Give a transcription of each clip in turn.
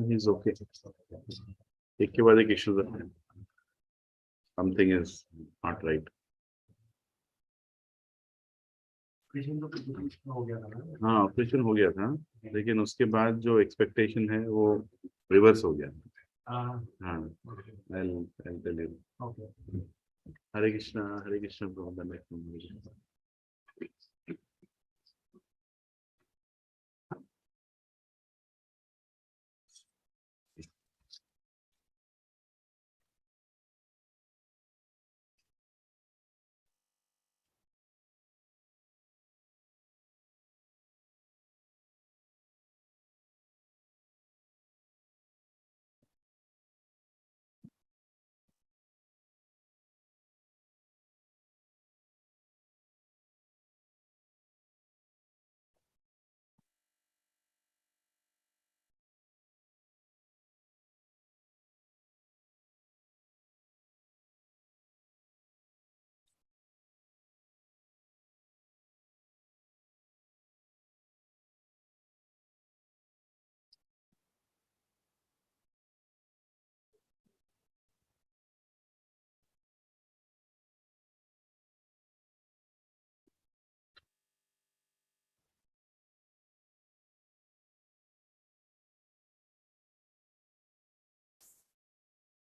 He's okay. एक के बाद एक issues है. Something is not right. हाँ, ऑपरेशन हो गया था, लेकिन उसके बाद जो एक्सपेक्टेशन है वो रिवर्स हो गया. हाँ, I'll tell you. हरे कृष्णा प्रबंधन.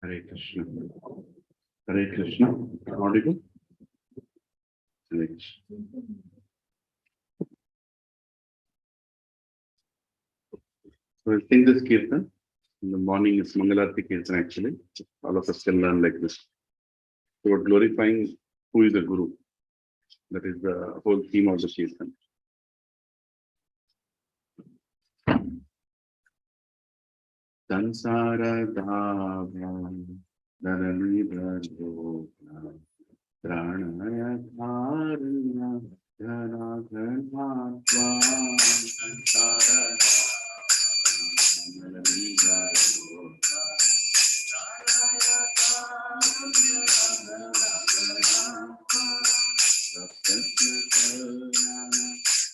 Hare Krishna. Hare Krishna. Audible? Hare Krishna. So I think this Kirtan, in the morning is Mangalarti Kirtan actually. All of us can learn like this. So we're glorifying who is the Guru. That is the whole theme of the Kirtan. Sansara Dhava Dharani Bhajogna Pranaya Dharana Dhana Dhanatva Sansara Dharani Bhajogna Pranaya Dharana Dhanatva Saptasya Dharana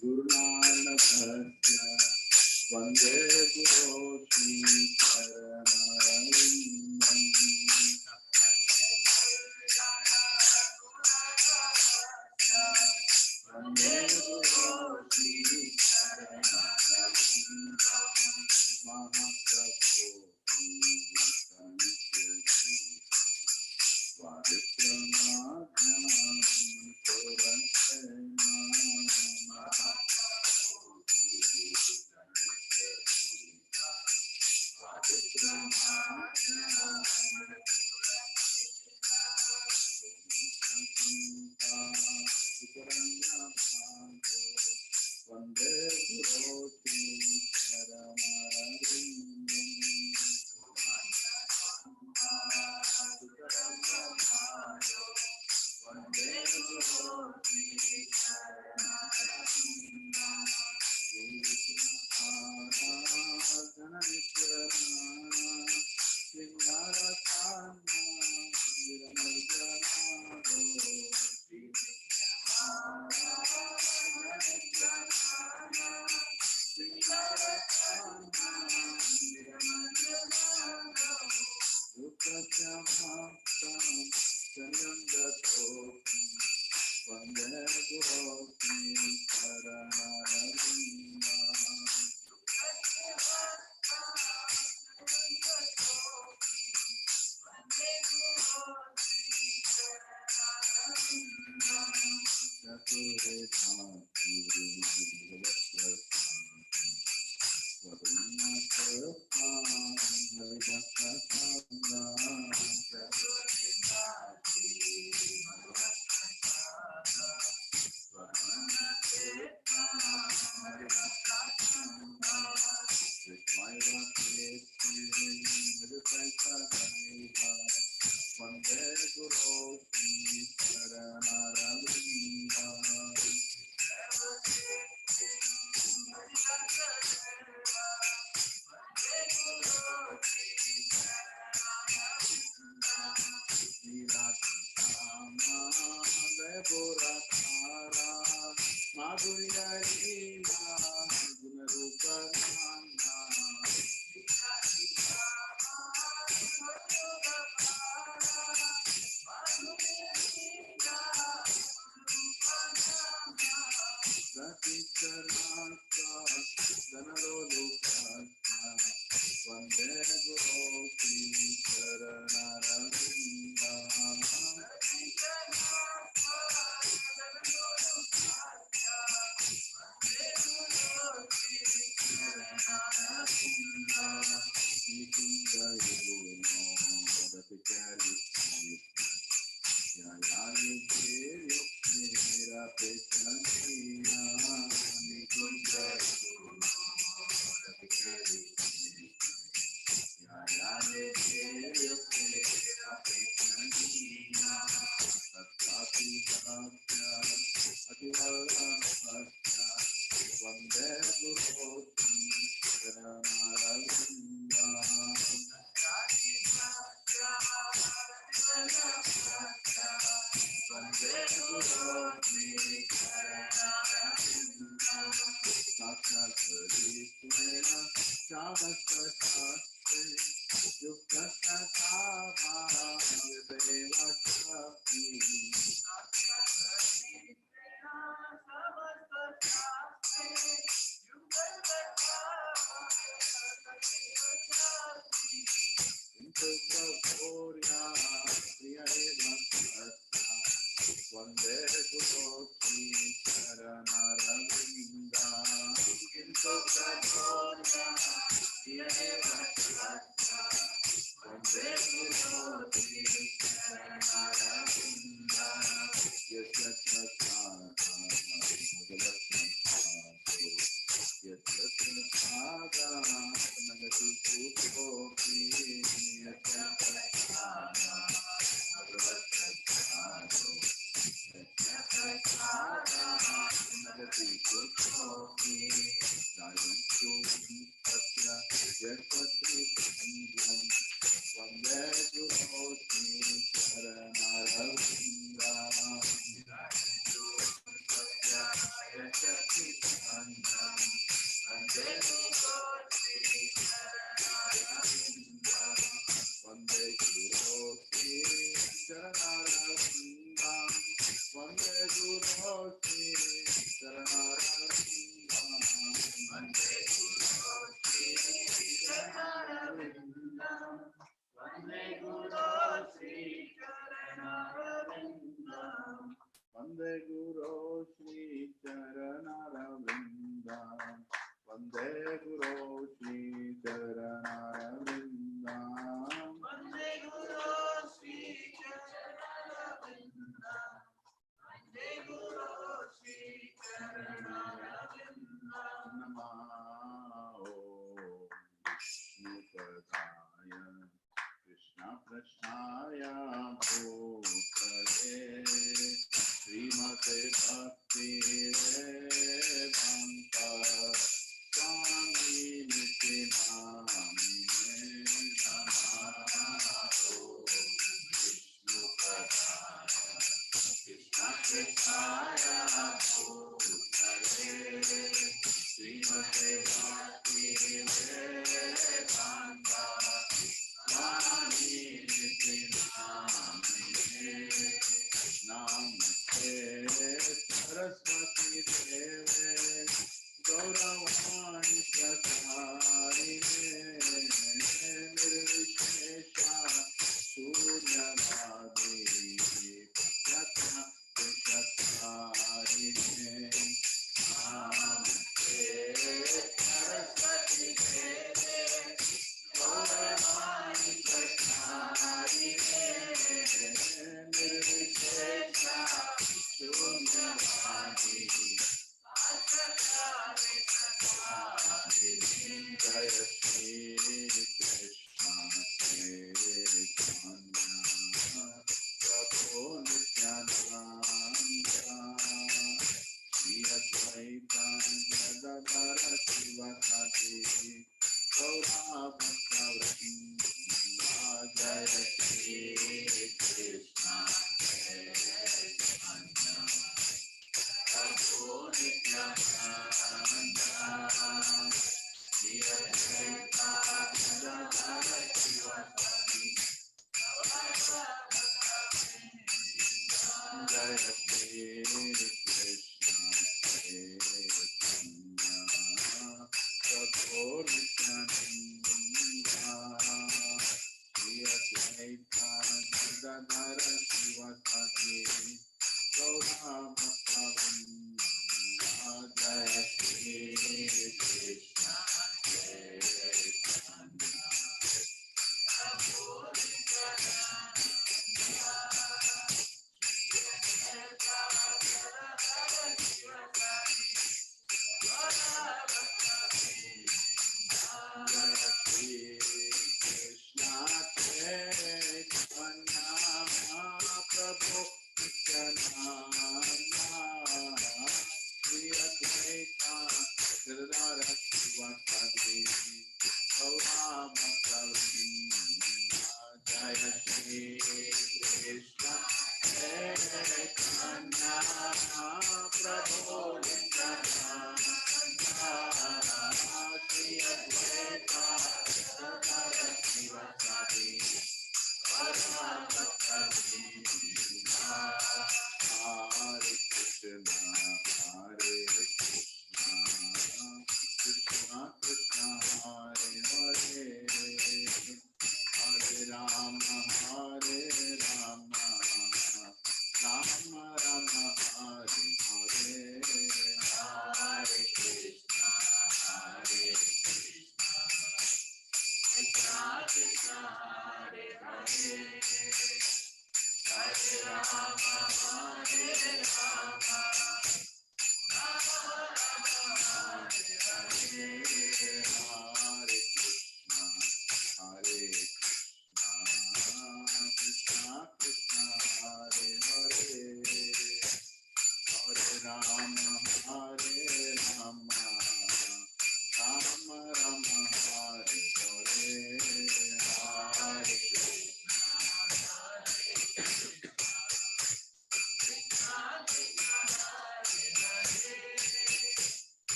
Gurunana Bhajya Vande Guru Shri Charanarindam. Vande Guru Shri Charanarindam. Mahaprabhu Sancheti Svadikramadhyam Purasena Mahaprabhu Vande Guru Shri Charanarindam. Vande Guru Shri Charanarindam.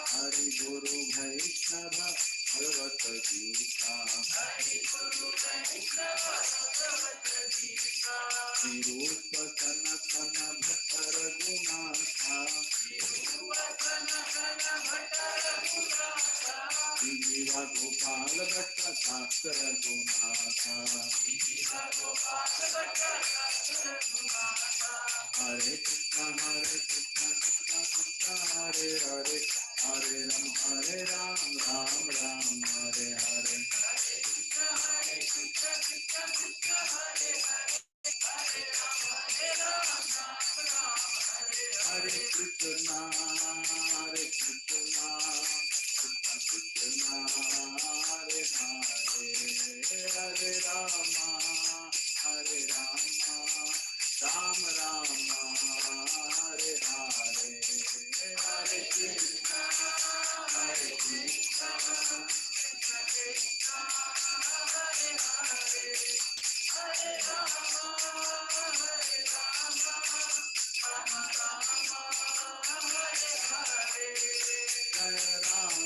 Hari Guru Vaishnava Bhagavad Gita. Shri Rupa Sanatana Bhatta Raghunatha. Shri Jiva Gopal Bhatta Shastra Raghunatha. Hare Krishna Krishna Krishna Hare Hare, Hare Ram Ram Ram Hare Hare. Hare Krishna Krishna Krishna Hare Hare, Hare Rama Ram Rama Hare Hare. Hare Krishna Krishna Hare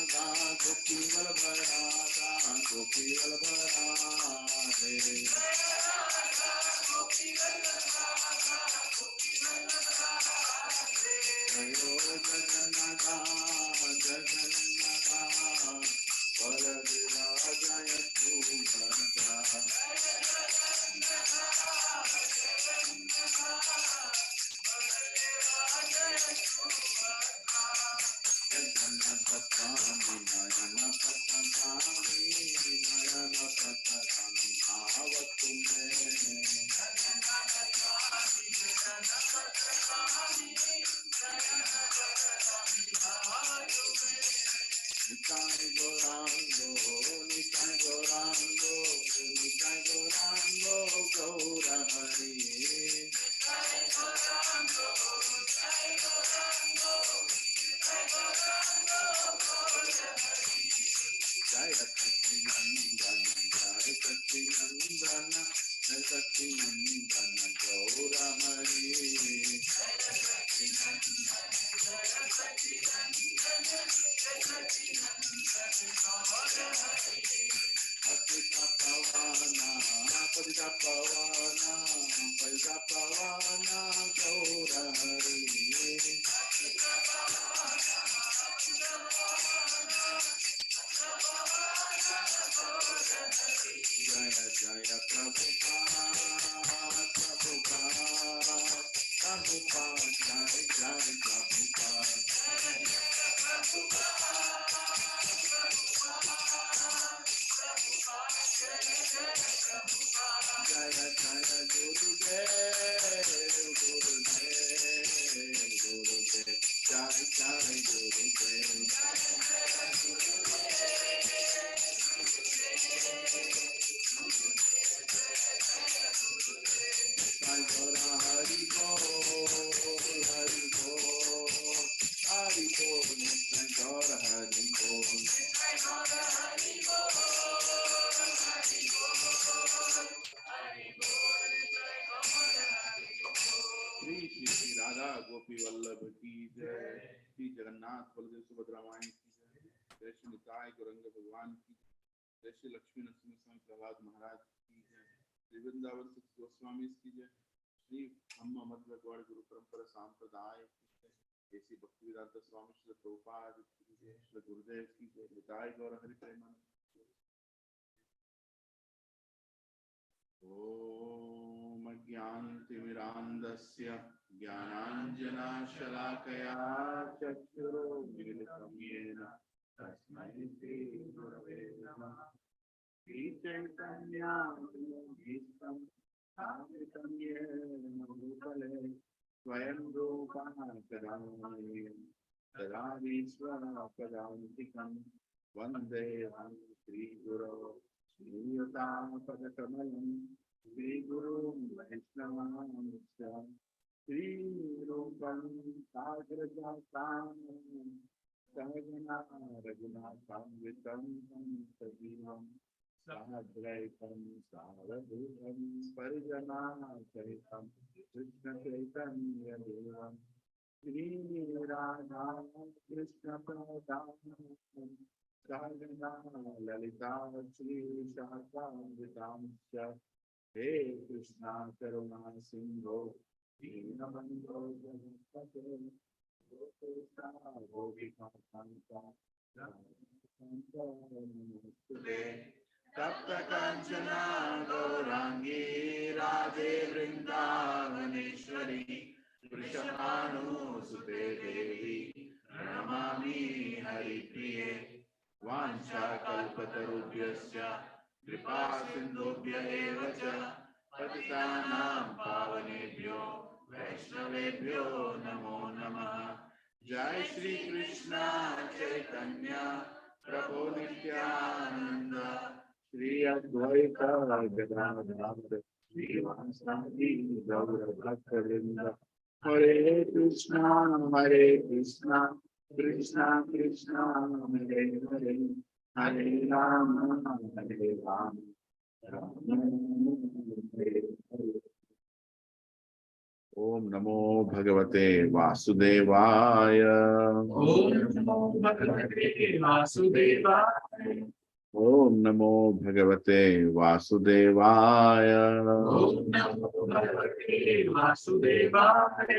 Radha Gopi Vallabha Radha Gopi Vallabha Radhe. Jayo Jagannatha Jagannatha Baladeva Jaya Subhadra. Jagannatha Swami Nayana Patagami Nayana Patagami Bhavakume. Nitai Gorango, Nitai Gorango, Nitai Gorango, Gaura Hari. Nitai Gorango, Nitai Gorango, Nitai Gorango, Gaura Hari. Jaya Satinandana, Jaya Satinandana, Jaya Satinandana, Gaura Hari. Jaya Satinandana, Jaya Satinandana. Patita Pavana, Patita Pavana, Patita Pavana, Gaura Hari. Patita Pavana, Patita Pavana, Gaura Hari. Jaya Jaya Prabhupada, Prabhupada, Prabhupada, Jaya Jaya Prabhupada. Jaya Jaya Gurudev, Gurudev, Gurudev, Jaya Jaya Gurudev. Jai Gaura Hari Bol, Hari Bol, Hari Bol, Jai Gaura Hari Bol. Jai Gaura Hari Bol, Hari Bol, Hari Bol, Jai Gaura Hari Bol. Shri Shri Radha Gopi Vallabh ki jai, Shri Jagannath Baladev Subhadra Mai ki jai, Jai Shri Nitai Gauranga Bhagwan ki जय श्री लक्ष्मी नरसिंह स्वामी प्रहलाद महाराज की जय, श्री वृंदावन गोस्वामी की जय, श्री ब्रह्म मध्य गौड़ गुरु परंपरा सांप्रदाय की जय, ऐसी भक्ति वेदांत स्वामी श्री प्रभुपाद की जय, श्री गुरुदेव की जय, निताय गौर हरि प्रेमानंद। ओम अज्ञानतिमिरान्धस्य ज्ञानाञ्जनशलाकया चक्षुरुन्मीलितं येन तस्मै श्री गुरवे नमः। श्रीचैतन्यं स्थापितं येन भूतले स्वयं रूपः कदा विश्वपदान्तिकं वन्देऽहं श्रीगुरो श्रीयुतापदकमलं श्रीगुरुं वैष्णवांश्च श्रीरूपं साग्रजातां सहगना रघुनाथान्वितं सजीवं साद्वैतं सावधूतं परिजनासहितं कृष्णचैतन्यदेवं श्रीराधा कृष्णपदां सहगना ललिता श्रीशाखान्वितांश्च हे कृष्णा करुणा सिन्धो दीनबन्धो जगत्पते गोपेशा गोपिका कान्ता नमोस्तुते तप्त कंचना गौरांगी राधे वृंदावनेश्वरी वृषभानुसुते देवी प्रणमामि हरिप्रिये वाञ्छाकल्पतरुभ्यश्च कृपा सिन्धुभ्य एव च पतितानां पावनेभ्यो वैष्णवेभ्यो नमो नमः। जय श्री कृष्ण चैतन्य प्रभु नित्यानंद श्री अद्वैत गदाधर श्रीवासादि गौर भक्तवृंद हरे कृष्णा कृष्णा कृष्णा हरे हरे हरे राम राम हरे हरे। ओम नमो भगवते वासुदेवाय। ओम नमो भगवते वासुदेवाय। ओम नमो भगवते वासुदेवाय। ओम नमो भगवते वासुदेवाय।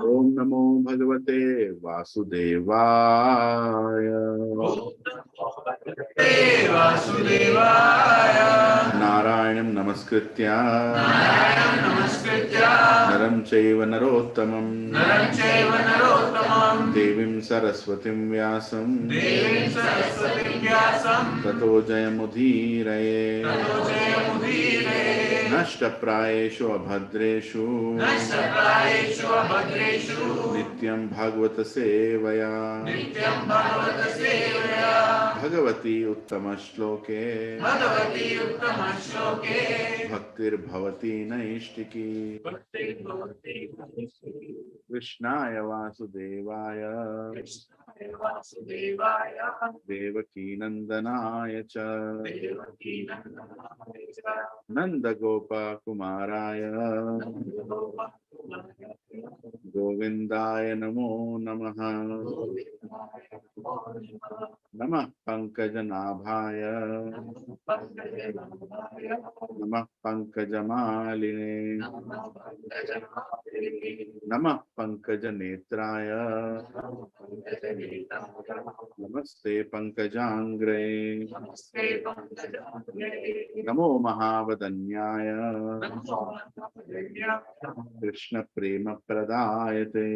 ओम नमो भगवते वासुदेवाय। ओम नमो भगवते वासुदेवाय। नारायणं नमस्कृत्य नरं चैव नरोत्तमं देवीं सरस्वतीं व्यासं ततो जयमुदीरये। नष्टप्रायेषु अभद्रेषु नित्यं भागवत सेवया भगवती उत्तमश्लोके भक्तिर्भवति नैष्टिकी। कृष्णाय वासुदेवाय देवकीनन्दनाय च नन्दगोपकुमाराय गोविन्दाय नमो नमः। नमः पंकजनाभाय नमः पंकजमालिने नमः पंकजनेत्राय नमस्ते पंकजांग्रे नमो महावदन्याय कृष्ण प्रेम प्रदायते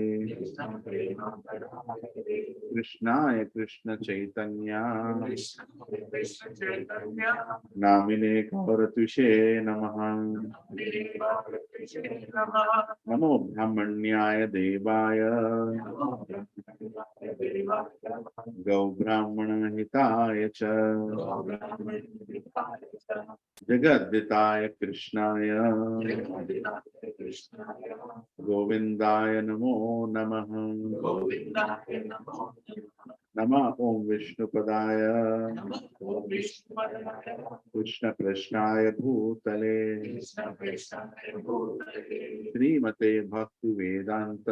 कृष्णाय कृष्ण चैतन्य नामिने गौरतुषे नमः। नमो ब्रह्मण्याय देवाय गौ ब्राह्मण हिताय च जगद्दिताय कृष्णाय गोविन्दाय नमो नमः। नमः ओं विष्णुपदाय कृष्ण कृष्णाय भूतले श्रीमते भक्ति वेदांत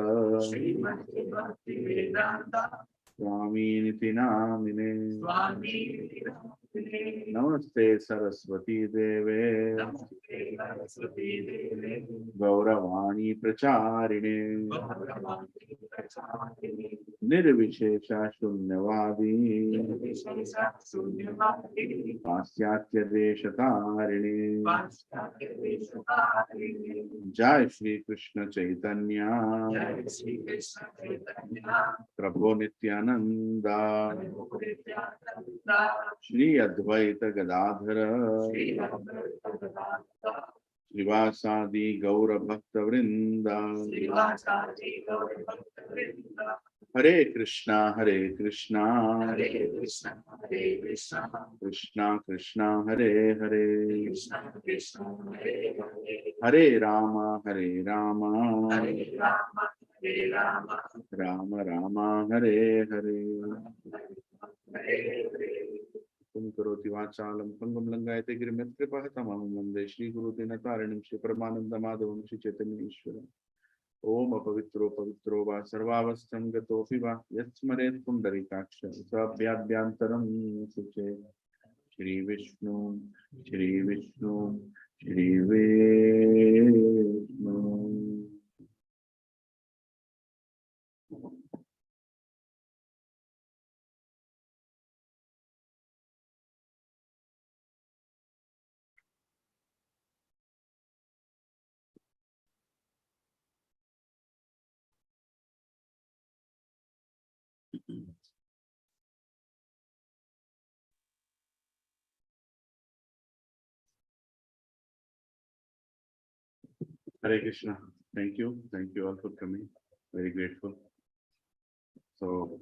स्वामीनिति नामिने। नमस्ते सरस्वती देवे गौरवाणी प्रचारिणे निर्विशेष शून्यवादी पाश्चात्य देशतारिणे। जय श्री कृष्ण चैतन्य प्रभु नित्यानंद श्री अद्वैत गदाधर श्रीवासादि गौर भक्त वृंद हरे Krishna Krishna Krishna Hare Hare Hare Ram Ram Ram Hare Hare. Yatkum Karoti Vachalam Pangam Langayate Girimet Kripahatamam Mande Shri Guru Dinataranam Shri Paramananda Madhavam Shri Chaitanya Ishwaram Om Apavitro Pavitro Va Sarvavastam Gatopi Va Yatsmaret Pundarikaksha Sabhyabhyantaram Suche Shri Vishnu Shri Vishnu Shri Vishnu. Hare Krishna. Thank you. Thank you all for coming. Very grateful. So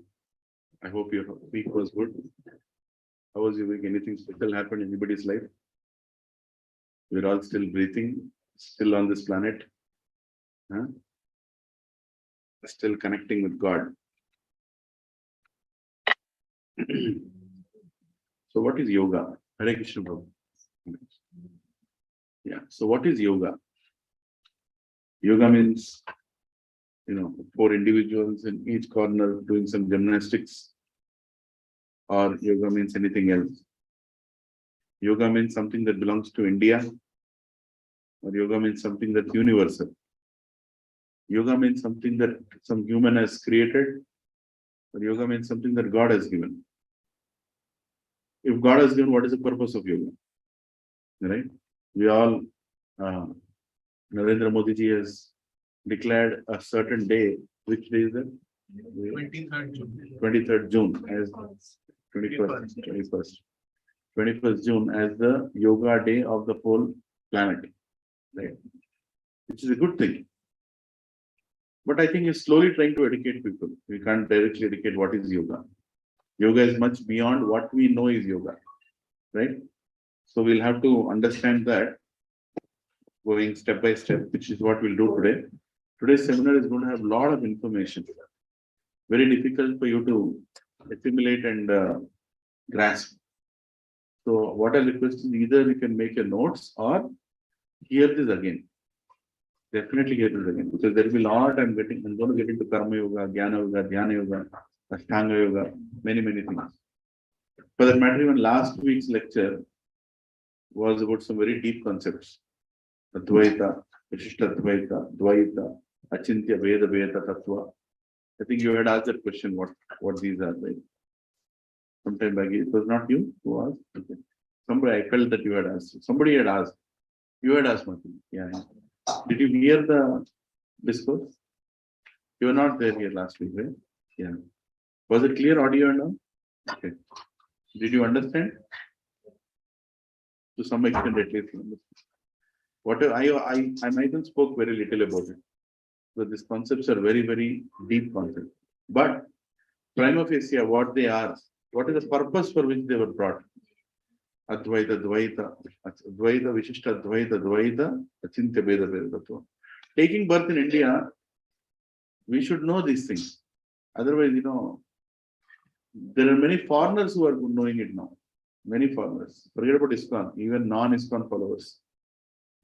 I hope your week was good. How was your week? Anything special happened in anybody's life? We're all still breathing, still on this planet. Huh? Still connecting with God. So what is yoga? Hare Krishna Prabhu. Yeah. So what is yoga? Yoga means, 4 individuals in each corner doing some gymnastics, or yoga means anything else. Yoga means something that belongs to India, or yoga means something that's universal. Yoga means something that some human has created, or yoga means something that God has given. If God has given, what is the purpose of yoga? Right? We all, Narendra Modi ji has declared a certain day. Which day is that? 23rd June. 23rd June as 21st June as the yoga day of the whole planet. Right? Which is a good thing. But I think he's slowly trying to educate people. We can't directly educate what is yoga. Yoga is much beyond what we know is yoga. Right? So we'll have to understand that going step by step, which is what we'll do today. Today's seminar is going to have a lot of information. Very difficult for you to assimilate and grasp. So what I request is either you can make your notes or hear this again. Definitely hear this again, because there will be a lot I'm going to get into Karma Yoga, Jnana Yoga, Dhyana Yoga, Ashtanga Yoga, many things. For that matter, even last week's lecture was about some very deep concepts. Advaita, Vishishta Dvaita, Achintya Veda Tattva. I think you had asked that question, what these are, right? Sometime back, it was not you who asked. Okay. Somebody, I felt that you had asked. Somebody had asked. You had asked, Martin. Yeah. Did you hear the discourse? You were not there here last week, right? Yeah. Was it clear audio now? Okay. Did you understand? To some extent, at least. What I might have spoke very little about it. But these concepts are very deep concepts. But prima facie, what they are, what is the purpose for which they were brought? Advaita, Dvaita, Vishishta, Dvaita, Achintya Veda Tattva. Taking birth in India, we should know these things. Otherwise, there are many foreigners who are knowing it now. Many foreigners. Forget about ISKCON, even non-ISKCON followers.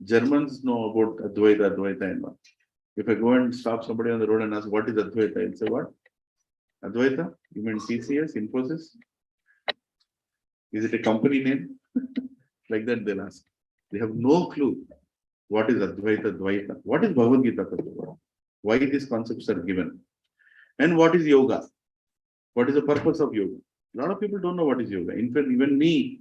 Germans know about Advaita and what. If I go and stop somebody on the road and ask, what is Advaita? I'll say, what? Advaita? You mean TCS, Infosys? Is it a company name? Like that they'll ask. They have no clue. What is Advaita, Dvaita? What is Bhagavad Gita? Why these concepts are given? And what is yoga? What is the purpose of yoga? A lot of people don't know what is yoga. In fact, even me,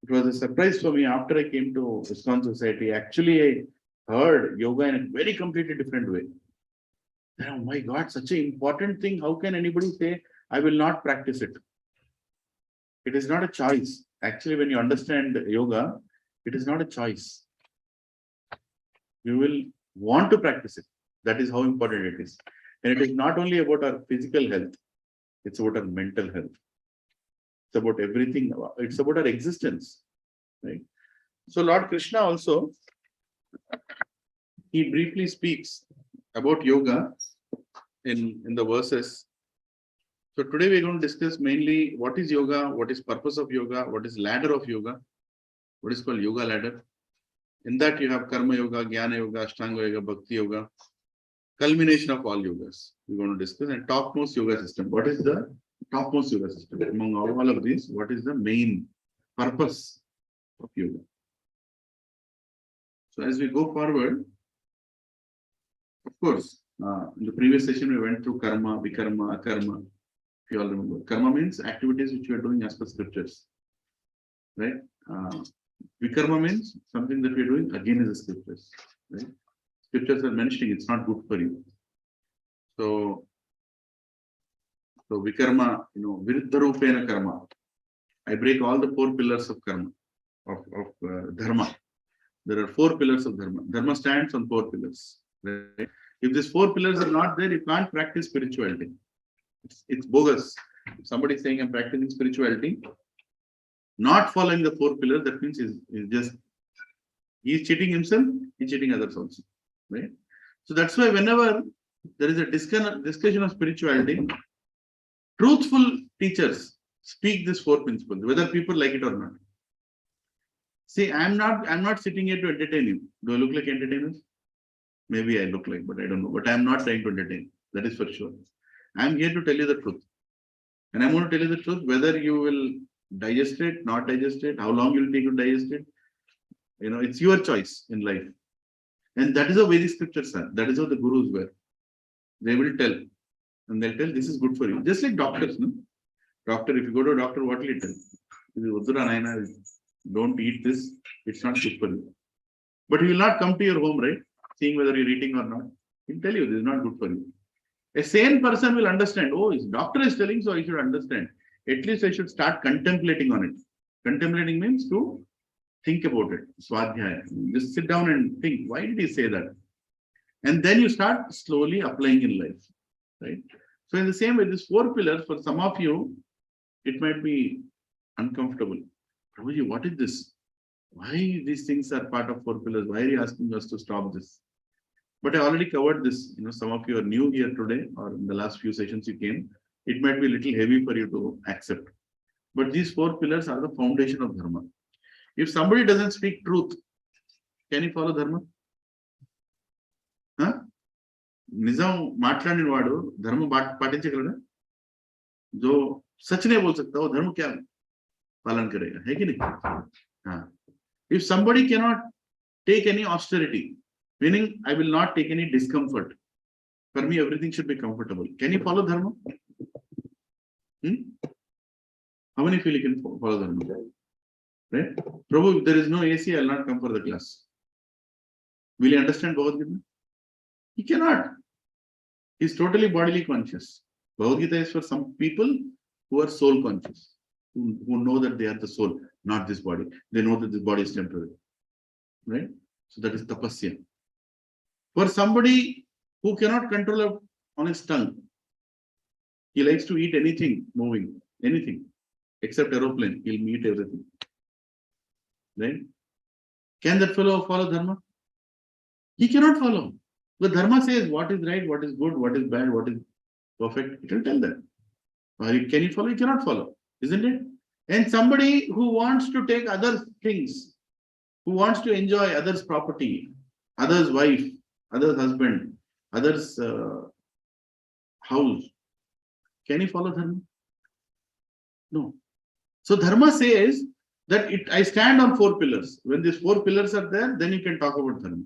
it was a surprise for me after I came to ISKCON Society. Actually, I heard yoga in a very completely different way. Oh my God, such an important thing. How can anybody say, I will not practice it? It is not a choice. Actually, when you understand yoga, it is not a choice. You will want to practice it. That is how important it is. And it is not only about our physical health, it's about our mental health. It's about everything. It's about our existence. Right? So Lord Krishna also, he briefly speaks about yoga in the verses So today we're going to discuss mainly what is yoga, what is purpose of yoga, what is ladder of yoga, what is called yoga ladder. In that you have karma yoga, jnana yoga, ashtanga yoga, bhakti yoga, culmination of all yogas. We're going to discuss and topmost yoga system. What is the topmost yoga system? Among all of these, what is the main purpose of yoga? So as we go forward, of course, in the previous session we went through karma, vikarma, akarma. If you all remember, karma means activities which you are doing as per scriptures, right? Vikarma means something that we are doing against the scriptures, right? Scriptures are mentioning it's not good for you. So vikarma, viruddharupena karma. I break all the 4 pillars of karma, of dharma. There are 4 pillars of dharma. Dharma stands on 4 pillars. Right? If these 4 pillars are not there, you can't practice spirituality. It's bogus. If somebody is saying I'm practicing spirituality, not following the 4 pillars, that means he's cheating himself, he's cheating others also. Right? So that's why whenever there is a discussion of spirituality, truthful teachers speak these 4 principles, whether people like it or not. See, I'm not sitting here to entertain you. Do I look like entertainers? Maybe I look like, but I don't know. But I'm not trying to entertain. That is for sure. I'm here to tell you the truth. And I'm going to tell you the truth, whether you will digest it, not digest it, how long you'll take to digest it. It's your choice in life. And that is how Vedic scriptures are. That is how the gurus were. They will tell. And they'll tell, this is good for you. Just like doctors. No? Doctor, if you go to a doctor, what will he tell? Don't eat this. It's not good for you. But he will not come to your home, right? Seeing whether you're eating or not. He'll tell you this is not good for you. A sane person will understand, oh, his doctor is telling, so I should understand. At least I should start contemplating on it. Contemplating means to think about it. Swadhyaya. Just sit down and think, why did he say that? And then you start slowly applying in life. Right? So in the same way, these 4 pillars, for some of you, it might be uncomfortable. Prabhuji, what is this? Why these things are part of 4 pillars? Why are you asking us to stop this? But I already covered this. Some of you are new here today, or in the last few sessions you came. It might be a little heavy for you to accept. But these 4 pillars are the foundation of Dharma. If somebody doesn't speak truth, can he follow Dharma? Huh? Nizam maatladin vaadu Dharma patinchagalaga? Jo sach nahi bol sakta, wo Dharma kya palan karega? Hai ki nahi? If somebody cannot take any austerity, meaning I will not take any discomfort. For me, everything should be comfortable. Can you follow Dharma? How many feel you can follow Dharma? Right? Prabhu, if there is no AC, I will not come for the class. Will you understand Bhagavad Gita? He cannot. He is totally bodily conscious. Bhagavad Gita is for some people who are soul conscious, who know that they are the soul, not this body. They know that this body is temporary. Right? So that is tapasya. For somebody who cannot control on his tongue, he likes to eat anything moving, anything, except aeroplane. He'll eat everything. Right? Can that fellow follow Dharma? He cannot follow. The Dharma says what is right, what is good, what is bad, what is perfect. It will tell that. Can you follow? You cannot follow. Isn't it? And somebody who wants to take other things, who wants to enjoy others' property, others' wife, others' husband, others' house, can he follow Dharma? No. So Dharma says that I stand on 4 pillars. When these 4 pillars are there, then you can talk about Dharma.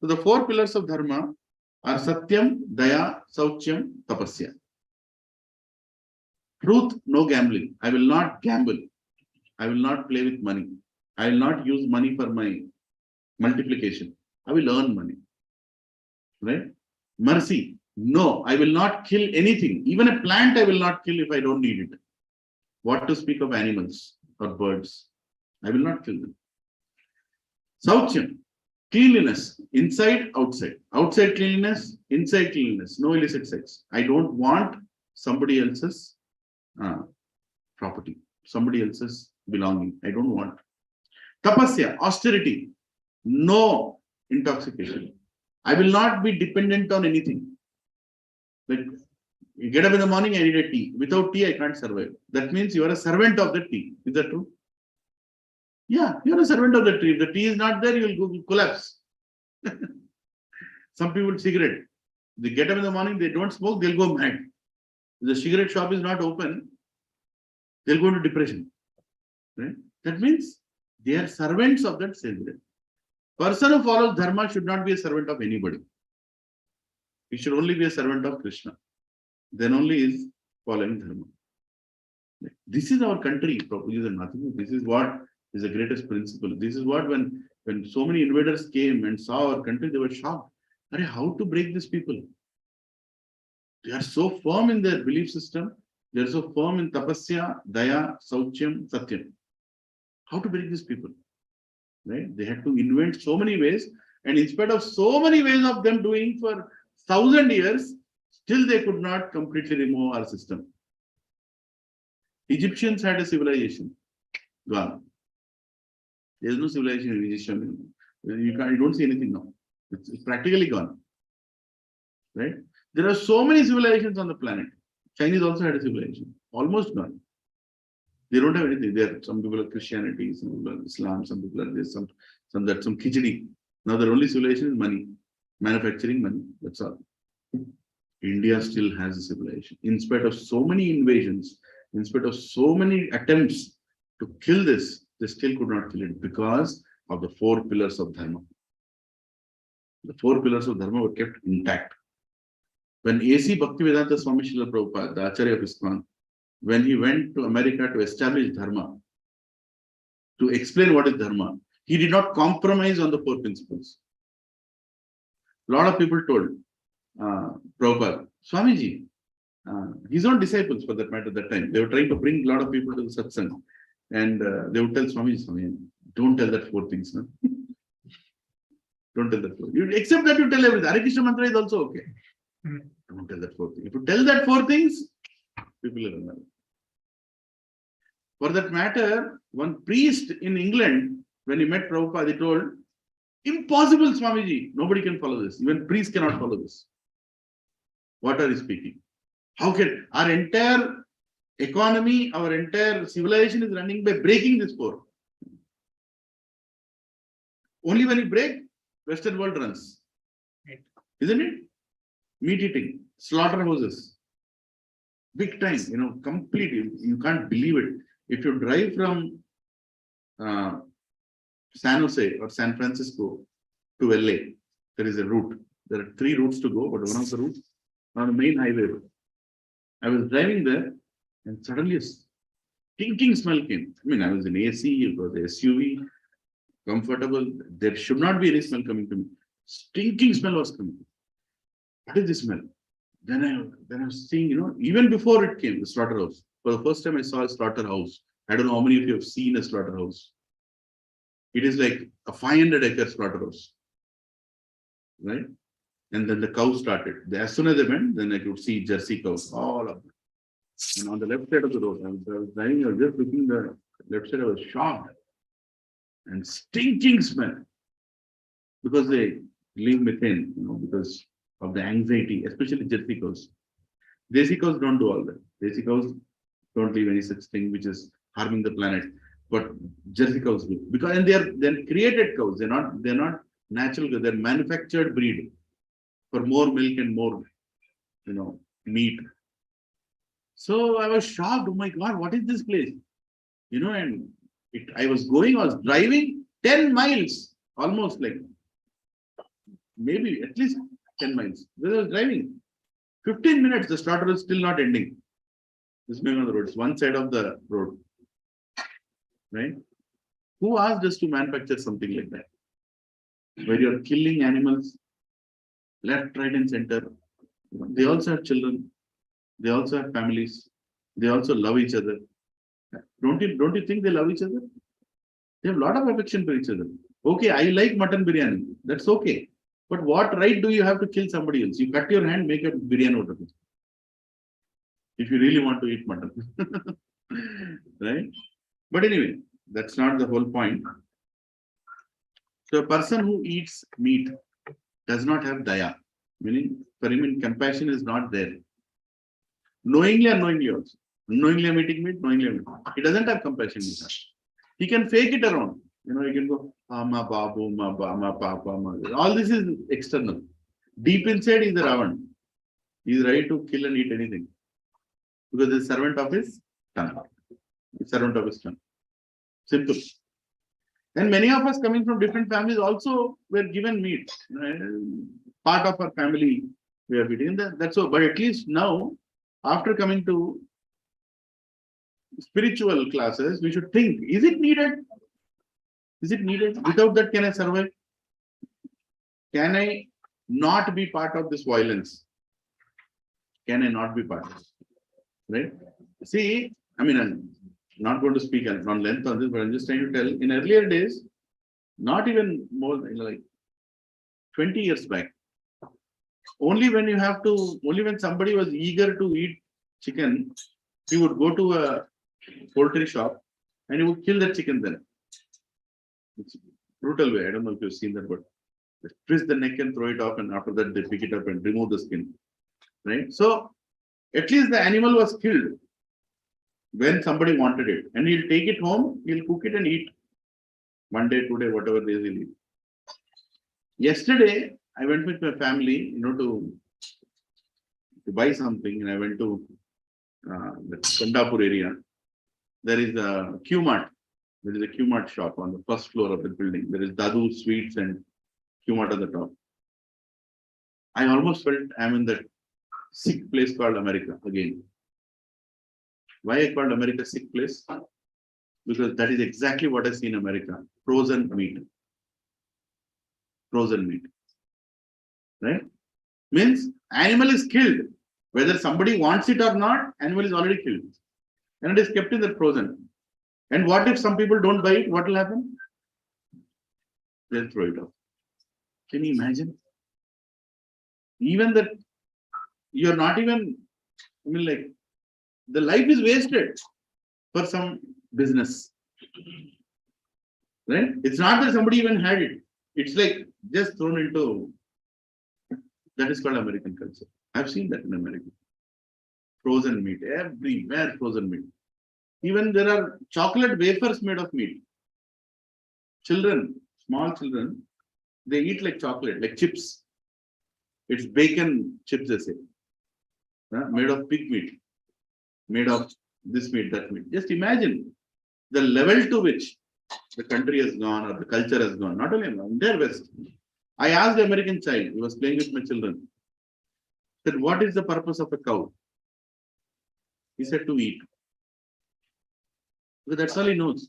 So the 4 pillars of Dharma are Satyam, Daya, Sauchyam, Tapasya. Truth, no gambling. I will not gamble. I will not play with money. I will not use money for my multiplication. I will earn money. Right? Mercy. No, I will not kill anything. Even a plant I will not kill if I don't need it. What to speak of animals or birds? I will not kill them. Sauchyam. Cleanliness. Inside, outside. Outside cleanliness, inside cleanliness. No illicit sex. I don't want somebody else's property. Somebody else's belonging. I don't want. Tapasya. Austerity. No intoxication. I will not be dependent on anything. Like You get up in the morning, I need a tea. Without tea, I can't survive. That means you are a servant of the tea. Is that true? Yeah, you are a servant of the tea. If the tea is not there, you will collapse. Some people cigarette. They get up in the morning, they don't smoke, they'll go mad. If the cigarette shop is not open, they'll go into depression. Right? That means they are servants of that cigarette. Person who follows Dharma should not be a servant of anybody. He should only be a servant of Krishna. Then only is following Dharma. This is our country, Prabhuji, and nothing. This is what is the greatest principle. This is what when so many invaders came and saw our country, they were shocked. How to break these people? They are so firm in their belief system. They are so firm in tapasya, daya, sauchyam, satyam. How to break these people? Right? They had to invent so many ways, and in spite of so many ways of them doing for 1,000 years, still they could not completely remove our system. Egyptians had a civilization, gone. There is no civilization in Egyptian. You don't see anything now. It's practically gone. Right? There are so many civilizations on the planet. Chinese also had a civilization, almost gone. They don't have anything there. Some people are Christianity, some people are Islam, some people are this, some khichdi. Now their only civilization is money, manufacturing money. That's all. India still has a civilization. In spite of so many invasions, in spite of so many attempts to kill this, they still could not kill it because of the 4 pillars of Dharma. The 4 pillars of Dharma were kept intact. When A.C. Bhaktivedanta Swami Srila Prabhupada, the Acharya of ISKCON, when he went to America to establish Dharma, to explain what is Dharma, he did not compromise on the 4 principles. A lot of people told Prabhupada, Swamiji, his own disciples for that matter at that time, they were trying to bring a lot of people to the satsang. And they would tell Swamiji, don't tell that 4 things. No? Don't tell that 4. Except that you tell everything. Hare Krishna mantra is also okay. Don't tell that 4 things. If you tell that 4 things, people will remember. For that matter, one priest in England, when he met Prabhupada, he told, impossible, Swamiji. Nobody can follow this. Even priests cannot follow this. What are you speaking? How can our entire economy, our entire civilization is running by breaking this 4? Only when you break, Western world runs. Isn't it? Meat eating, slaughterhouses. Big time, completely. You can't believe it. If you drive from San Jose or San Francisco to LA, there is a route. There are 3 routes to go, but one of the routes on the main highway route. I was driving there and suddenly a stinking smell came. I was in AC, it was a SUV, comfortable. There should not be any smell coming to me. Stinking smell was coming. What is this smell? Then I was seeing, even before it came, the slaughterhouse. For the first time I saw a slaughterhouse. I don't know how many of you have seen a slaughterhouse. It is like a 500-acre slaughterhouse. Right? And then the cows started. As soon as they went, then I could see Jersey cows, all of them. And on the left side of the road, I was driving, I was just looking the left side, I was shocked. And stinking smell. Because they live methane, because of the anxiety, especially Jersey cows. Desi cows don't do all that. Desi cows don't leave any such thing which is harming the planet. But Jersey cows do. Because they're created cows. They're not natural cows. They're manufactured breed for more milk and more, meat. So I was shocked. Oh my God, what is this place? And I was driving 10 miles, almost like maybe at least 10 miles. I was driving 15 minutes, the slaughter is still not ending. This being on the road, it's one side of the road. Right? Who asked us to manufacture something like that? Where you're killing animals left, right, and center. They also have children. They also have families. They also love each other. Don't you think they love each other? They have a lot of affection for each other. Okay, I like mutton biryani. That's okay. But what right do you have to kill somebody else? You cut your hand, make a biryani out of it. If you really want to eat mutton. Right? But anyway, that's not the whole point. So a person who eats meat does not have daya. Meaning, for him, compassion is not there. Knowingly, unknowingly also. Unknowingly I'm eating meat, knowingly I'm eating. He doesn't have compassion with that. He can fake it around. He can go, ma babu, ma papa, ma. All this is external. Deep inside is the Ravan. He is ready to kill and eat anything. Because the servant of his tongue. The servant of his tongue. Simple. And many of us coming from different families also were given meat. Part of our family we are eating. That's all. But at least now, after coming to spiritual classes, we should think, is it needed? Is it needed? Without that, can I survive? Can I not be part of this violence? Can I not be part of it? Right? See, I'm not going to speak on length on this, but I'm just trying to tell, in earlier days, not even more than like 20 years back, only when somebody was eager to eat chicken, he would go to a poultry shop and he would kill that chicken then. It's a brutal way. I don't know if you've seen that, but they twist the neck and throw it off, and after that they pick it up and remove the skin. Right? So at least the animal was killed when somebody wanted it, and he'll take it home, he'll cook it and eat. One day, 2 days, whatever days he'll eat. Yesterday, I went with my family, to buy something, and I went to the Kandapur area. There is a Q-Mart. There is a Q-Mart shop on the first floor of the building. There is Dadu Sweets and Q-Mart on the top. I almost felt I'm in that sick place called America again. Why I called America sick place? Because that is exactly what I see in America. Frozen meat. Frozen meat. Right? Means animal is killed. Whether somebody wants it or not, animal is already killed. And it is kept in the frozen. And what if some people don't buy it? What will happen? They'll throw it off. Can you imagine? Even that you're not even, the life is wasted for some business. Right? It's not that somebody even had it. It's like just thrown into, that is called American culture. I've seen that in America. Frozen meat, everywhere frozen meat. Even there are chocolate wafers made of meat. Children, small children, they eat like chocolate, like chips. It's bacon chips, they say. Made of pig meat, made of this meat, that meat. Just imagine the level to which the country has gone or the culture has gone. Not only in the entire West. I asked the American child, he was playing with my children, said, what is the purpose of a cow? He said, to eat. So that's all he knows.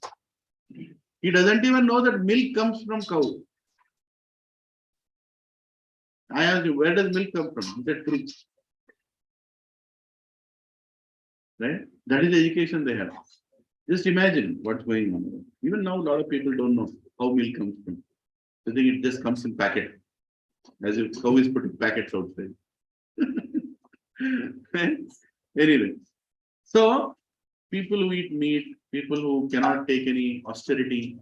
He doesn't even know that milk comes from cow. I asked him, where does milk come from? He said, truth. Right? That is the education they have. Just imagine what's going on. Even now, a lot of people don't know how milk comes from. They think it just comes in packet. As if cow is putting packets outside. Anyway. So, people who eat meat, people who cannot take any austerity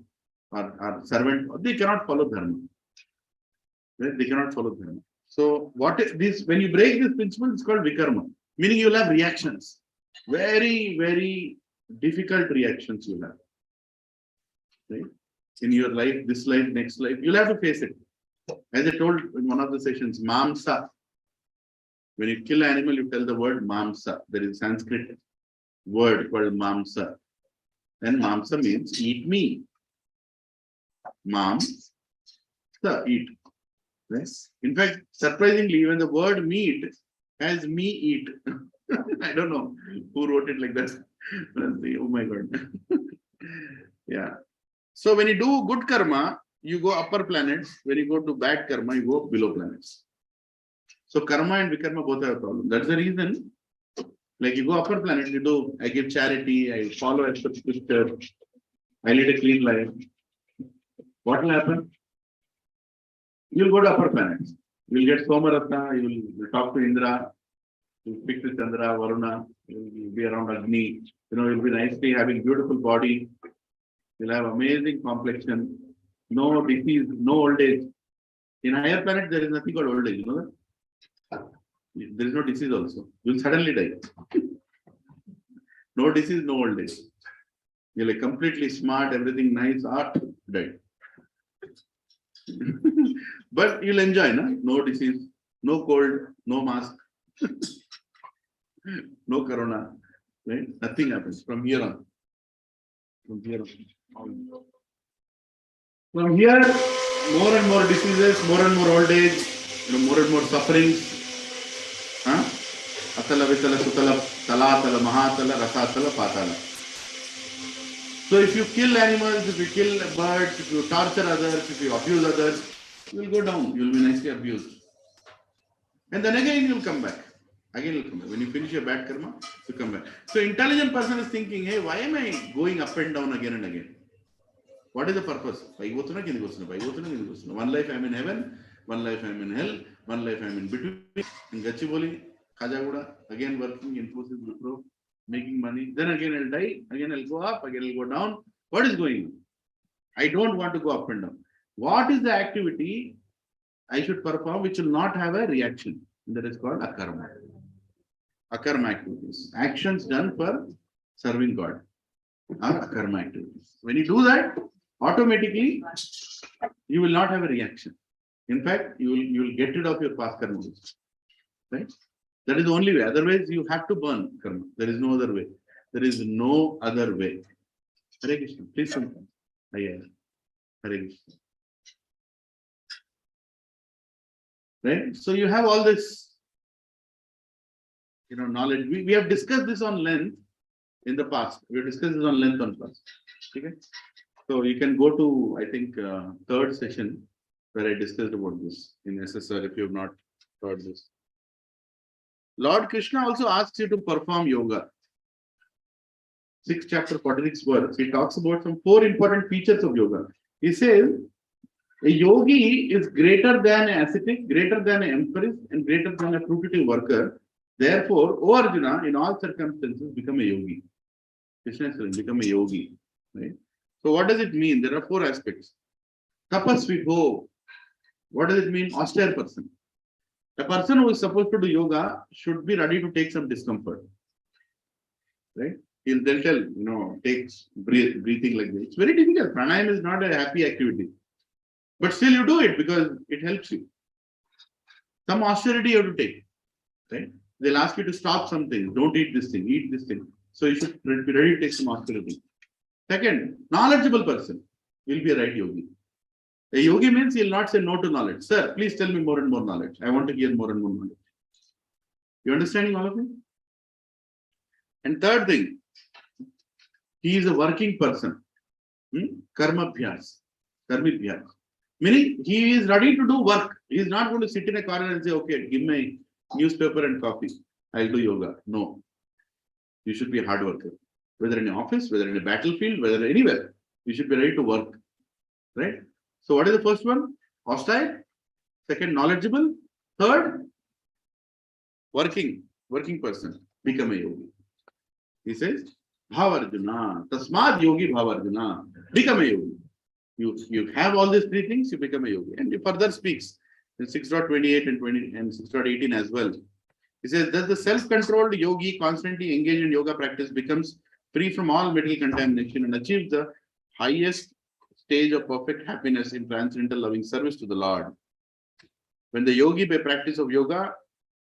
or servant, they cannot follow Dharma. Right? They cannot follow Dharma. So, what is this? When you break this principle, it's called Vikarma. Meaning you will have reactions. Very, very difficult reactions you'll have. Right? In your life, this life, next life, you'll have to face it. As I told in one of the sessions, Mamsa. When you kill an animal, you tell the word Mamsa. There is a Sanskrit word called Mamsa. And Mamsa means eat me. Mamsa, eat. Yes. In fact, surprisingly, even the word meat has me eat. I don't know who wrote it like that. Oh my God. Yeah. So when you do good karma, you go upper planets. When you go to bad karma, you go below planets. So karma and vikarma both have a problem. That's the reason. Like you go upper planet, you do, I give charity, I follow a scripture, I lead a clean life. What will happen? You'll go to upper planets. You'll get Somaratna, you'll talk to Indra, you'll speak to Chandra, Varuna, you'll be around Agni, you'll be nicely having beautiful body, you'll have amazing complexion, no disease, no old age. In higher planets, there is nothing called old age, you know that? There is no disease also. You will suddenly die. No disease, no old age. You're like completely smart, everything nice, art, died. But you'll enjoy, no? No disease, no cold, no mask, no corona, right? Nothing happens from here on. From here on. From here, more and more diseases, more and more old age, more and more sufferings. Huh? Atala, Vitala, Sutala, Talatala, Mahatala, Rasatala, Patala. So if you kill animals, if you kill birds, if you torture others, if you abuse others, you will go down. You will be nicely abused. And then again you will come back. Again you will come back. When you finish your bad karma, you come back. So intelligent person is thinking, hey, why am I going up and down again and again? What is the purpose? One life I am in heaven, one life I am in hell, one life I am in between, in Gachiboli, Kajaguda, again working in Infosys, Wipro, making money. Then again I'll die, again I'll go up, again I'll go down. What is going on? I don't want to go up and down. What is the activity I should perform which will not have a reaction? That is called akarma. Akarma activities. Actions done for serving God are akarma activities. When you do that, automatically you will not have a reaction. In fact, you will get rid of your past karma. Right? That is the only way. Otherwise, you have to burn karma. There is no other way. There is no other way. Hare Krishna. Please come. Hare Krishna. Right? So you have all this, knowledge. We have discussed this on length in the past. We have discussed this on length on past. Okay? So you can go to, I think, third session where I discussed about this in SSR if you have not heard this. Lord Krishna also asks you to perform yoga. 6th chapter, 46 verse. He talks about some 4 important features of yoga. He says, a yogi is greater than an ascetic, greater than an empress, and greater than a fruitive worker. Therefore, O Arjuna, in all circumstances, become a yogi. Krishna is saying, become a yogi. Right? So, what does it mean? There are 4 aspects. Tapasviho. What does it mean? Austere person. A person who is supposed to do yoga should be ready to take some discomfort. Right? They'll tell, takes breathing like this. It's very difficult. Pranayama is not a happy activity. But still you do it because it helps you. Some austerity you have to take. Right? They'll ask you to stop something. Don't eat this thing, eat this thing. So you should be ready to take some austerity. Second, knowledgeable person will be a right yogi. A yogi means he'll not say no to knowledge. Sir, please tell me more and more knowledge. I want to hear more and more knowledge. You understanding all of it? And third thing, he is a working person. Karma bhyas. Karmi bhyas. Meaning, he is ready to do work. He is not going to sit in a corner and say, okay, give me newspaper and coffee. I'll do yoga. No. You should be a hard worker. Whether in an office, whether in a battlefield, whether anywhere. You should be ready to work. Right? So, what is the first one? Hostile. Second, knowledgeable. Third, working person. Become a yogi. He says, Bhavarjuna. Tasmad yogi Bhavarjuna. Become a yogi. You have all these 3 things, you become a yogi. And he further speaks in 6.28 and 6.18 as well. He says, thus the self-controlled yogi constantly engaged in yoga practice becomes free from all material contamination and achieves the highest stage of perfect happiness in transcendental loving service to the Lord. When the yogi, by practice of yoga,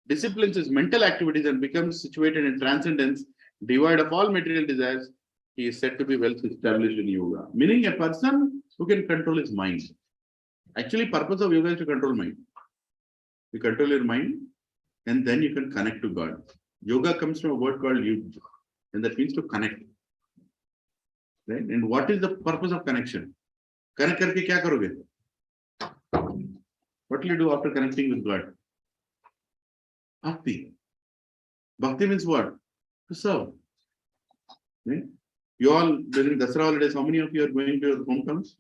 disciplines his mental activities and becomes situated in transcendence, devoid of all material desires, he is said to be well established in yoga. Meaning a person who can control his mind. Actually, purpose of yoga is to control mind. You control your mind and then you can connect to God. Yoga comes from a word called yug, and that means to connect. Right? And what is the purpose of connection? Connect karke kya karoge? What will you do after connecting with God? Bhakti. Bhakti means what? To serve. Right? You all, during Dasara holidays, how many of you are going to your hometowns?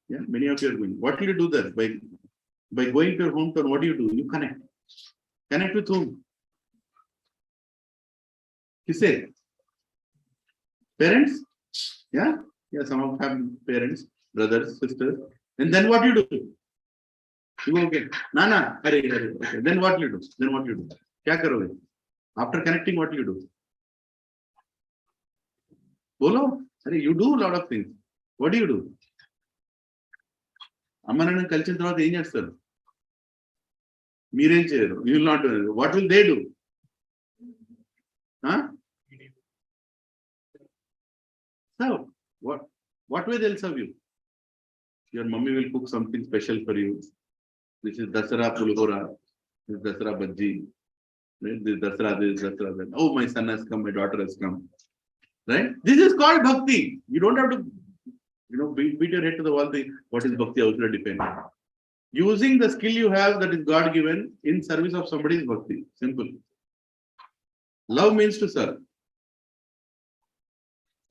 Yeah, many of you are going. What will you do there? By going to your hometown, what do? You connect. Connect with whom? He said, parents? Yeah? Yeah, some of them have parents, brothers, sisters. And then what do? You go, okay. Nana, hurry, hurry. Okay. Then what you do? Then what you do? Kya karoge? After connecting, what you do? Bolo, hurry, you do a lot of things. What do you do? Ammanana culture తర్వాత ఏం చేస్తారు? మీరేం చేయరు. You will not do it. What will they do? Huh? Serve. What way they'll serve you? Your mummy will cook something special for you. This is Dasara Pulgora. This is Dasara Bajji. Right? This is Dasara this, Dasara that. Oh, my son has come, my daughter has come. Right? This is called Bhakti. You don't have to, beat your head to the wall thing. What is Bhakti? How should I define it? Using the skill you have that is God given in service of somebody is Bhakti. Simple. Love means to serve.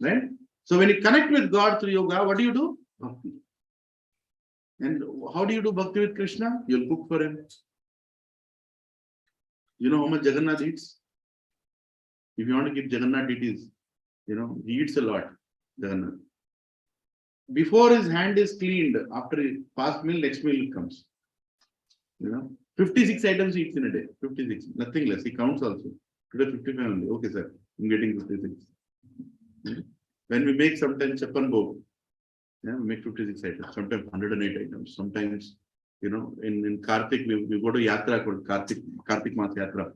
Right? So when you connect with God through yoga, what do you do? Bhakti. And how do you do Bhakti with Krishna? You'll cook for him. You know how much Jagannath eats? If you want to give Jagannath deities, he eats a lot, Jagannath. Before his hand is cleaned, after his past meal, next meal comes. 56 items he eats in a day. 56, nothing less. He counts also. Today 55 only. Okay, sir. I'm getting 56. When we make sometimes Chapan Bhog, we make 56 items, sometimes 108 items. Sometimes, in Kartik, we go to Yatra called Kartik Mas Yatra.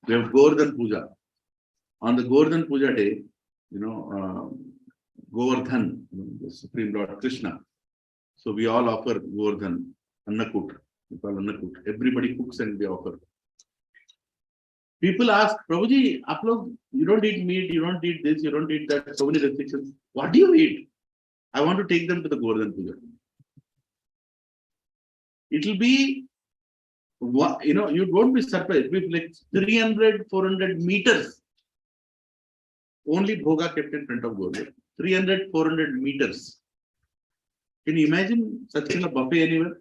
We have Govardhan Puja. On the Govardhan Puja day, Govardhan, the Supreme Lord Krishna. So we all offer Govardhan, Annakut. We call Annakut. Everybody cooks and they offer. People ask, Prabhuji, you don't eat meat, you don't eat this, you don't eat that, so many restrictions. What do you eat? I want to take them to the Govardhan Puja. It will be, you won't be surprised. It will be like 300, 400 meters. Only Bhoga kept in front of Govardhan. 300, 400 meters. Can you imagine such a buffet anywhere?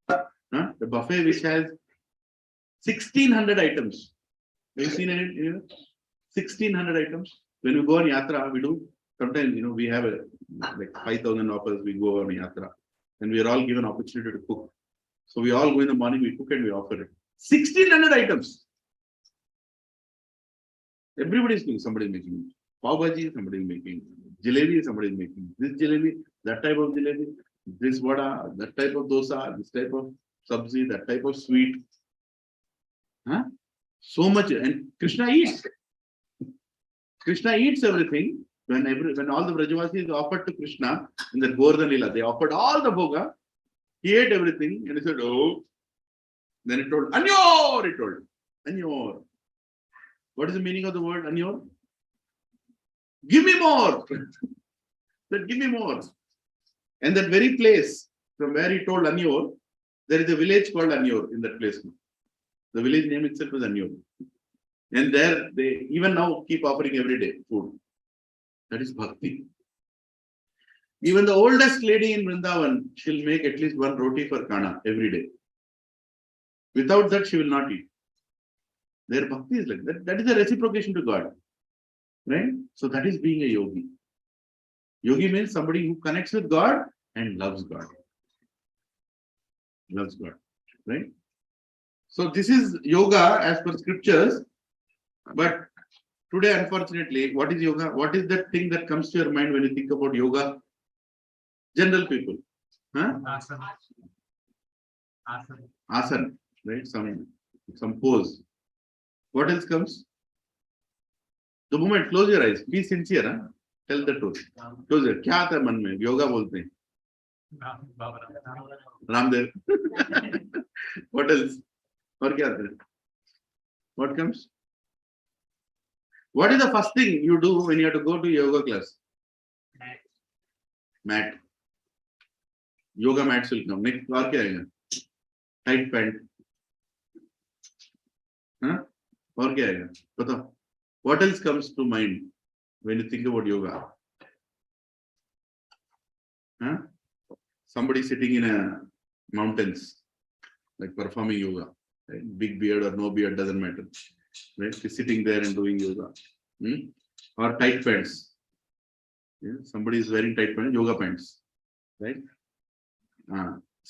The buffet which has 1,600 items. Have you seen it here? 1,600 items. When we go on Yatra, we do. Sometimes, we have like 5,000 offers. We go on Yatra. And we are all given opportunity to cook. So we all go in the morning, we cook and we offer it. 1,600 items. Everybody is doing. Somebody is making pav bhaji, somebody is making jalebi, somebody is making this jalebi, that type of jalebi, this vada, that type of dosa, this type of sabzi, that type of sweet. So much. And Krishna eats. Krishna eats everything. When all the Vrajavasis offered to Krishna in the Govardhan Lila, they offered all the bhoga. He ate everything and he said, oh. Then he told, Anyor! He told, Anyor. What is the meaning of the word Anyor? Give me more. Said, give me more. And that very place from where he told Anyor, there is a village called Anyor in that place. The village name itself is Anyor. And there they even now keep offering every day food. That is Bhakti. Even the oldest lady in Vrindavan, she'll make at least one roti for Kana every day. Without that, she will not eat. Their Bhakti is like that. That is a reciprocation to God. Right? So that is being a yogi. Yogi means somebody who connects with God and loves God. Loves God. Right? So this is yoga as per scriptures. But today, unfortunately, what is yoga? What is that thing that comes to your mind when you think about yoga? General people. Asana. Asana. Right? Some pose. What else comes? The moment, close your eyes. Be sincere. Tell the truth. Close it. क्या आता है मन में? Yoga बोलते हैं. Ramdev. What else? और क्या आता है? What comes? What is the first thing you do when you have to go to yoga class? Mat. Yoga mats will come. Next, और क्या आएगा? Tight pant. और क्या आएगा? बताओ. What else comes to mind when you think about yoga? Somebody sitting in a mountains, like performing yoga. Right? Big beard or no beard doesn't matter. Right? He's sitting there and doing yoga. Or tight pants. Somebody is wearing tight pants, yoga pants. Right?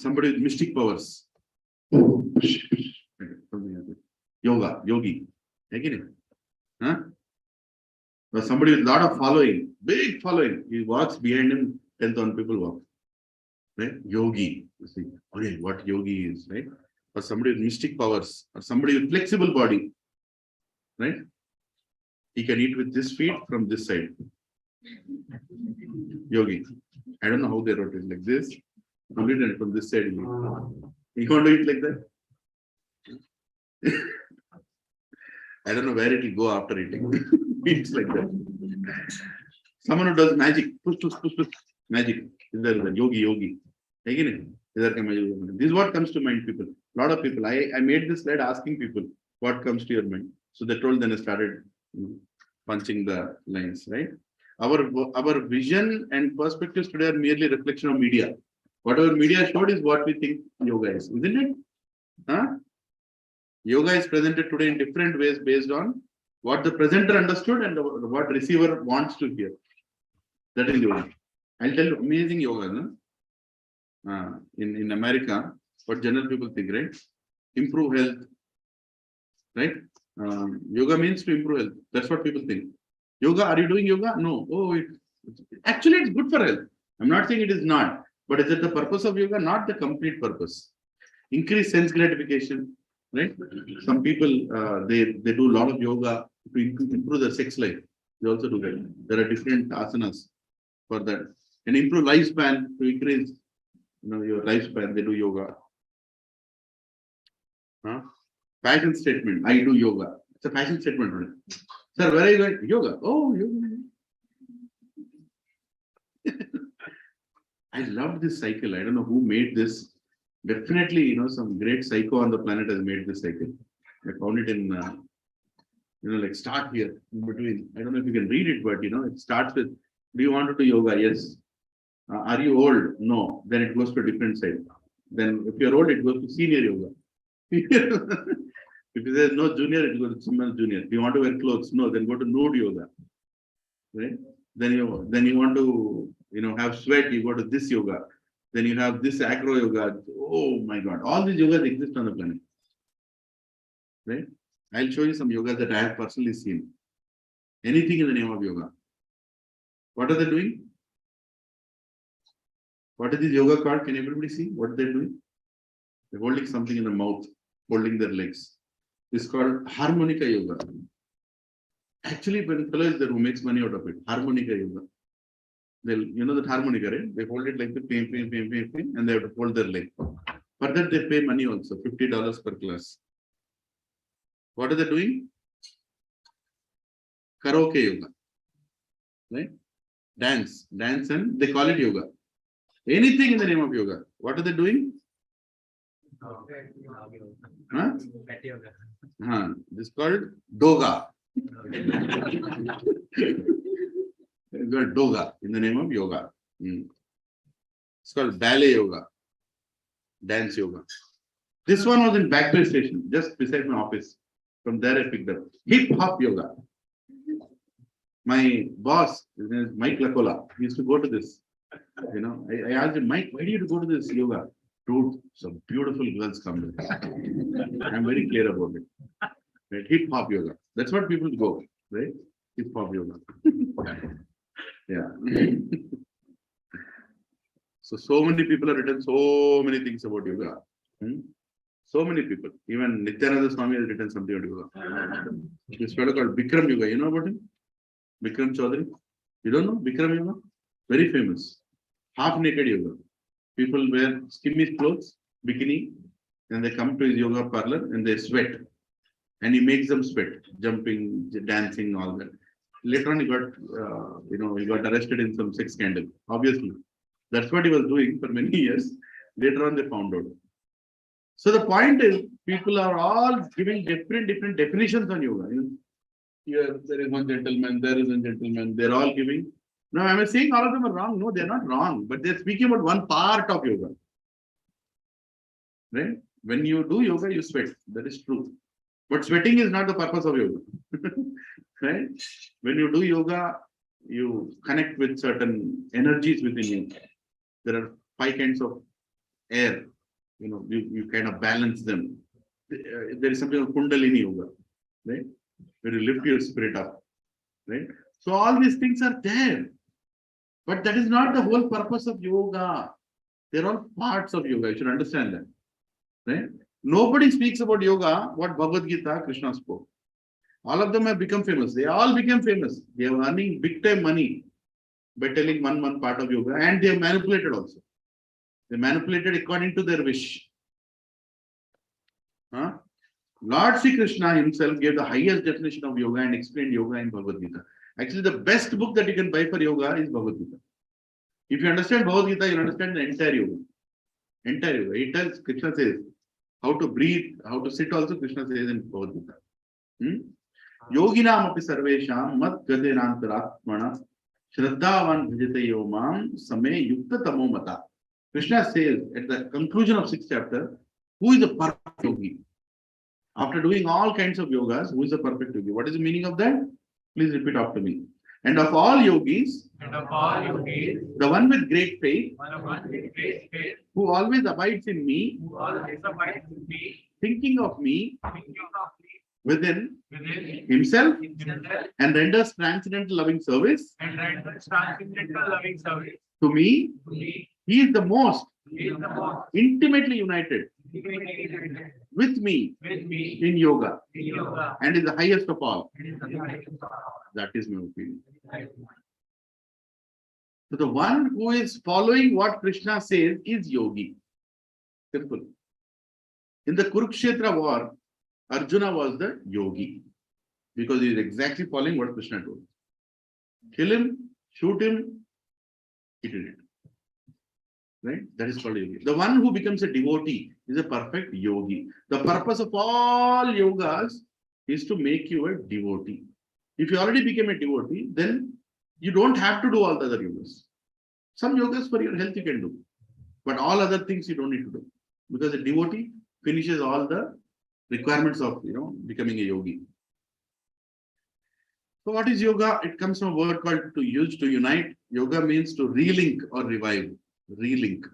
somebody with mystic powers. Yoga, yogi. Again. Huh? Or somebody with a lot of following, big following. He walks behind him, 10,000 people walk. Right? Yogi. You see, okay, what yogi is, right? Or somebody with mystic powers, or somebody with flexible body. Right? He can eat with this feet from this side. Yogi. I don't know how they wrote it like this. Only from this side. You want to eat like that? I don't know where it will go after eating. It's like that. Someone who does magic, push, magic. Is there the yogi? Again, this is what comes to mind, people. A lot of people. I made this slide asking people what comes to your mind. So they told, then I started punching the lines, right? Our vision and perspectives today are merely reflection of media. Whatever media showed is what we think yoga is, isn't it? Huh? Yoga is presented today in different ways based on what the presenter understood and what receiver wants to hear. That is yoga. I'll tell you amazing yoga. No? In America, what general people think, right? Improve health, right? Yoga means to improve health. That's what people think. Yoga, are you doing yoga? No. Oh, actually, it's good for health. I'm not saying it is not. But is it the purpose of yoga? Not the complete purpose. Increase sense gratification, right? Some people, they do a lot of yoga to improve their sex life. They also do that. There are different asanas for that. And improve lifespan to increase your lifespan. They do yoga. Fashion statement. I do yoga. It's a fashion statement. Right? Sir, where are you going? Yoga. Oh, yoga. I love this cycle. I don't know who made this. Definitely, some great psycho on the planet has made this cycle. I found it in, like start here in between. I don't know if you can read it, but it starts with, do you want to do yoga? Yes. Are you old? No. Then it goes to a different side. Then if you're old, it goes to senior yoga. If there's no junior, it goes to someone junior. If you want to wear clothes, no, then go to nude yoga. Right? Then you want to have sweat, you go to this yoga. Then you have this acro yoga. Oh my God. All these yogas exist on the planet. Right? I'll show you some yogas that I have personally seen. Anything in the name of yoga. What are they doing? What is this yoga called? Can everybody see what they're doing? They're holding something in the mouth, holding their legs. It's called Harmonica Yoga. Actually, when fellow is there who makes money out of it, Harmonica Yoga. They'll, that harmonica, right? They hold it like the ping, and they have to hold their leg. For that, they pay money also, $50 per class. What are they doing? Karaoke yoga. Right? Dance, and they call it yoga. Anything in the name of yoga. What are they doing? Huh? This is called doga. It's called doga in the name of yoga. It's called ballet yoga, dance yoga. This one was in Backbay Station, just beside my office. From there I picked up hip hop yoga. My boss, his name is Mike Lacola, he used to go to this. I asked him, Mike, why do you go to this yoga? Dude, some beautiful girls come there. I'm very clear about it. Right? Hip hop yoga. That's what people go, right? Hip hop yoga. Yeah. So many people have written so many things about yoga. So many people. Even Nityananda Swami has written something about yoga. This fellow called Bikram Yoga. You know about him? Bikram Chaudhary. You don't know Bikram Yoga? Very famous. Half naked yoga. People wear skinny clothes, bikini, and they come to his yoga parlor and they sweat. And he makes them sweat, jumping, dancing, all that. Later on, he got arrested in some sex scandal. Obviously, that's what he was doing for many years. Later on, they found out. So the point is, people are all giving different definitions on yoga. Here, there is one gentleman, there is one gentleman. They're all giving. No, am I saying all of them are wrong? No, they're not wrong. But they're speaking about one part of yoga. Right? When you do yoga, you sweat. That is true. But sweating is not the purpose of yoga. Right? When you do yoga, you connect with certain energies within you. There are 5 kinds of air. You kind of balance them. There is something called Kundalini Yoga, right? Where you lift your spirit up, right? So all these things are there. But that is not the whole purpose of yoga. They're all parts of yoga. You should understand that. Right? Nobody speaks about yoga, what Bhagavad Gita, Krishna spoke. All of them have become famous. They all became famous. They are earning big time money by telling one part of yoga, and they have manipulated also. They manipulated according to their wish. Huh? Lord Sri Krishna himself gave the highest definition of yoga and explained yoga in Bhagavad Gita. Actually, the best book that you can buy for yoga is Bhagavad Gita. If you understand Bhagavad Gita, you understand the entire yoga. Entire yoga. It tells, Krishna says, how to breathe, how to sit also, Krishna says in Bhagavad Gita. Yoginam api sarvesham mat gadenantaratmana shraddhavan bhajate yomam same yukta tamo mata. Krishna says at the conclusion of 6th chapter, who is the perfect yogi? After doing all kinds of yogas, who is the perfect yogi? What is the meaning of that? Please repeat after me. And of all yogis, the one with great faith, who always abides in me, thinking of me within himself, and renders transcendental loving service to me, he is the most intimately united with me in yoga and is the highest of all. That is my opinion. So the one who is following what Krishna says is yogi. Simple. In the Kurukshetra war, Arjuna was the yogi because he is exactly following what Krishna told. Kill him, shoot him, he did it. Right? That is called yogi. The one who becomes a devotee is a perfect yogi. The purpose of all yogas is to make you a devotee. If you already became a devotee, then you don't have to do all the other yogas. Some yogas for your health you can do, but all other things you don't need to do because a devotee finishes all the requirements of becoming a yogi. So what is yoga? It comes from a word called to use, to unite. Yoga means to relink or revive. Relink.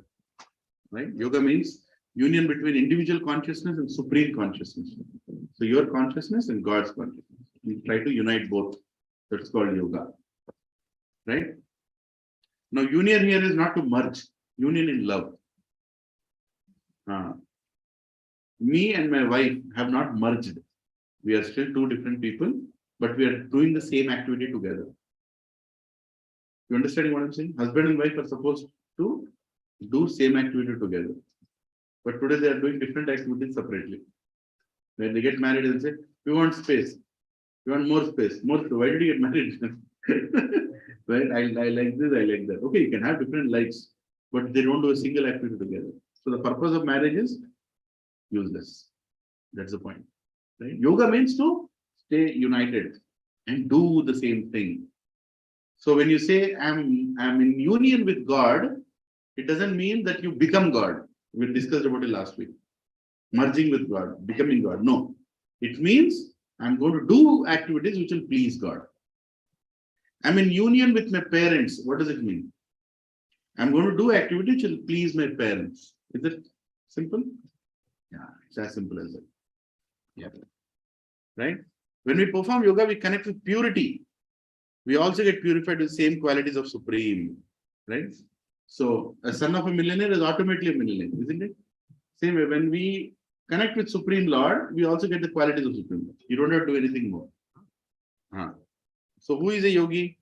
Right? Yoga means union between individual consciousness and supreme consciousness. So your consciousness and God's consciousness. You try to unite both. That's called yoga. Right? Now, union here is not to merge. Union in love. Me and my wife have not merged. We are still two different people, but we are doing the same activity together. You understanding what I'm saying? Husband and wife are supposed to do same activity together. But today they are doing different activities separately. When they get married and say, we want space. We want more space. More space. Why did you get married? Right? I like this, I like that. Okay, you can have different likes, but they don't do a single activity together. So the purpose of marriage is useless. That's the point. Right? Yoga means to stay united and do the same thing. So when you say I'm in union with God, it doesn't mean that you become God. We discussed about it last week. Merging with God, becoming God. No. It means I'm going to do activities which will please God. I'm in union with my parents. What does it mean? I'm going to do activities which will please my parents. Is it simple? Yeah, it's as simple as that. Yeah. Right? When we perform yoga, we connect with purity. We also get purified with the same qualities of Supreme. Right? So a son of a millionaire is automatically a millionaire, isn't it? Same way, when we connect with Supreme Lord, we also get the qualities of Supreme Lord. You don't have to do anything more. So who is a yogi?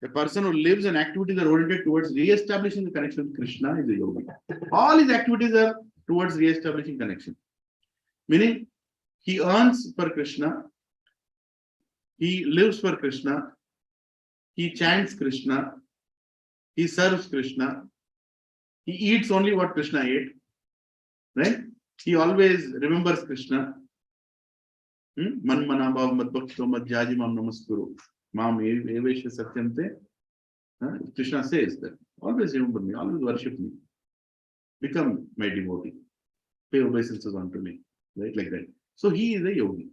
A person who lives and activities are oriented towards re-establishing the connection with Krishna is a yogi. All his activities are towards re-establishing connection. Meaning, he earns for Krishna, he lives for Krishna, he chants Krishna, he serves Krishna, he eats only what Krishna ate, right? He always remembers Krishna. Man manabhav madbhakto madhyaji mam namaskuru. Mam evesha satyante. Krishna says that. Always remember me, always worship me. Become my devotee. Pay obeisances unto me. Right? Like that. So he is a yogi.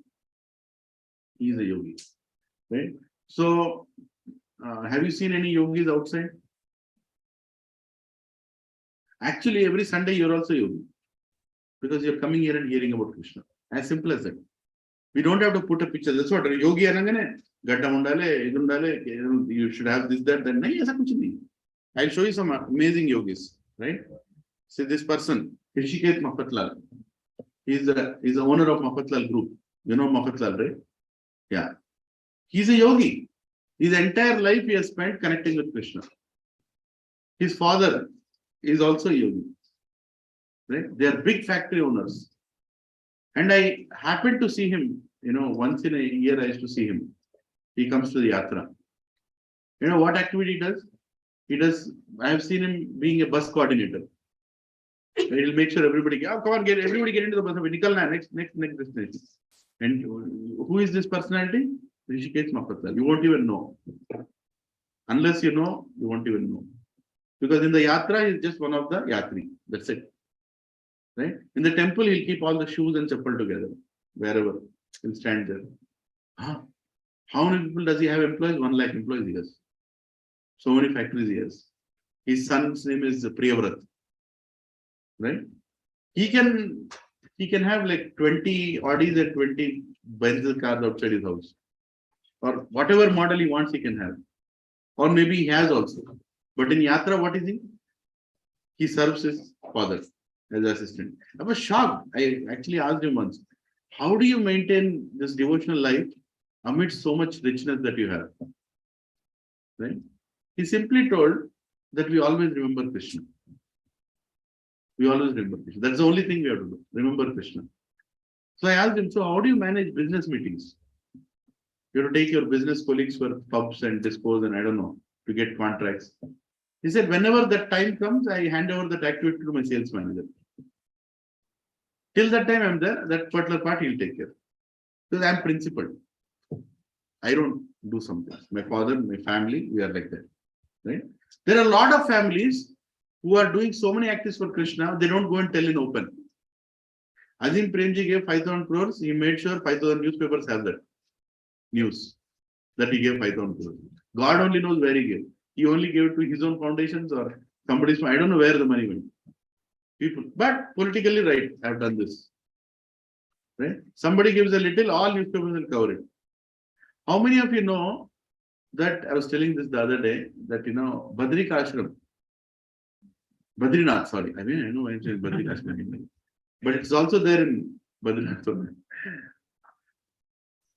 He is a yogi. Right? So have you seen any yogis outside? Actually, every Sunday you're also yogi. Because you're coming here and hearing about Krishna. As simple as that. We don't have to put a picture. That's what yogi anangane. Gatta undale, idundale, you should have this, that, then. Nahi, aisa kuch nahi. I'll show you some amazing yogis, right? See this person, Rishikesh Mafatlal. He's the owner of Mafatlal Group. You know Mafatlal, right? Yeah. He's a yogi. His entire life he has spent connecting with Krishna. His father is also a yogi. Right? They are big factory owners. And I happened to see him, once in a year I used to see him. He comes to the yatra. You know what activity he does? I have seen him being a bus coordinator. He'll make sure everybody, come on, everybody get into the bus. Next destination. And who is this personality? Rishikesh Mahaprabhu. You won't even know. Unless you know, you won't even know. Because in the yatra, he's just one of the yatri. That's it. Right? In the temple, he'll keep all the shoes and chappal together. Wherever. He'll stand there. Huh? How many people does he have employees? 1 lakh employees he has. So many factories he has. His son's name is Priyavrat. Right? He can have like 20 Audis and 20 Benz cars outside his house. Or whatever model he wants, he can have. Or maybe he has also. But in Yatra, what is he? He serves his father as assistant. I was shocked. I actually asked him once, how do you maintain this devotional life amidst so much richness that you have? Right? He simply told that we always remember Krishna. We always remember Krishna. That's the only thing we have to do. Remember Krishna. So I asked him, so how do you manage business meetings? You have to take your business colleagues for pubs and discos and I don't know, to get contracts. He said, whenever that time comes, I hand over that activity to my sales manager. Till that time I'm there, that particular part he'll take care. Because I'm principled. I don't do something. My father, my family, we are like that. Right? There are a lot of families who are doing so many activities for Krishna, they don't go and tell in open. Azim Premji gave 5,000 crores, he made sure 5,000 newspapers have that news that he gave 5,000 crores. God only knows where he gave. He only gave it to his own foundations or somebody's, I don't know where the money went. People, but politically right, have done this. Right? Somebody gives a little, all newspapers will cover it. How many of you know that I was telling this the other day that Badrinath, sorry. I know I'm saying Badrinath, but it's also there in Badrinath.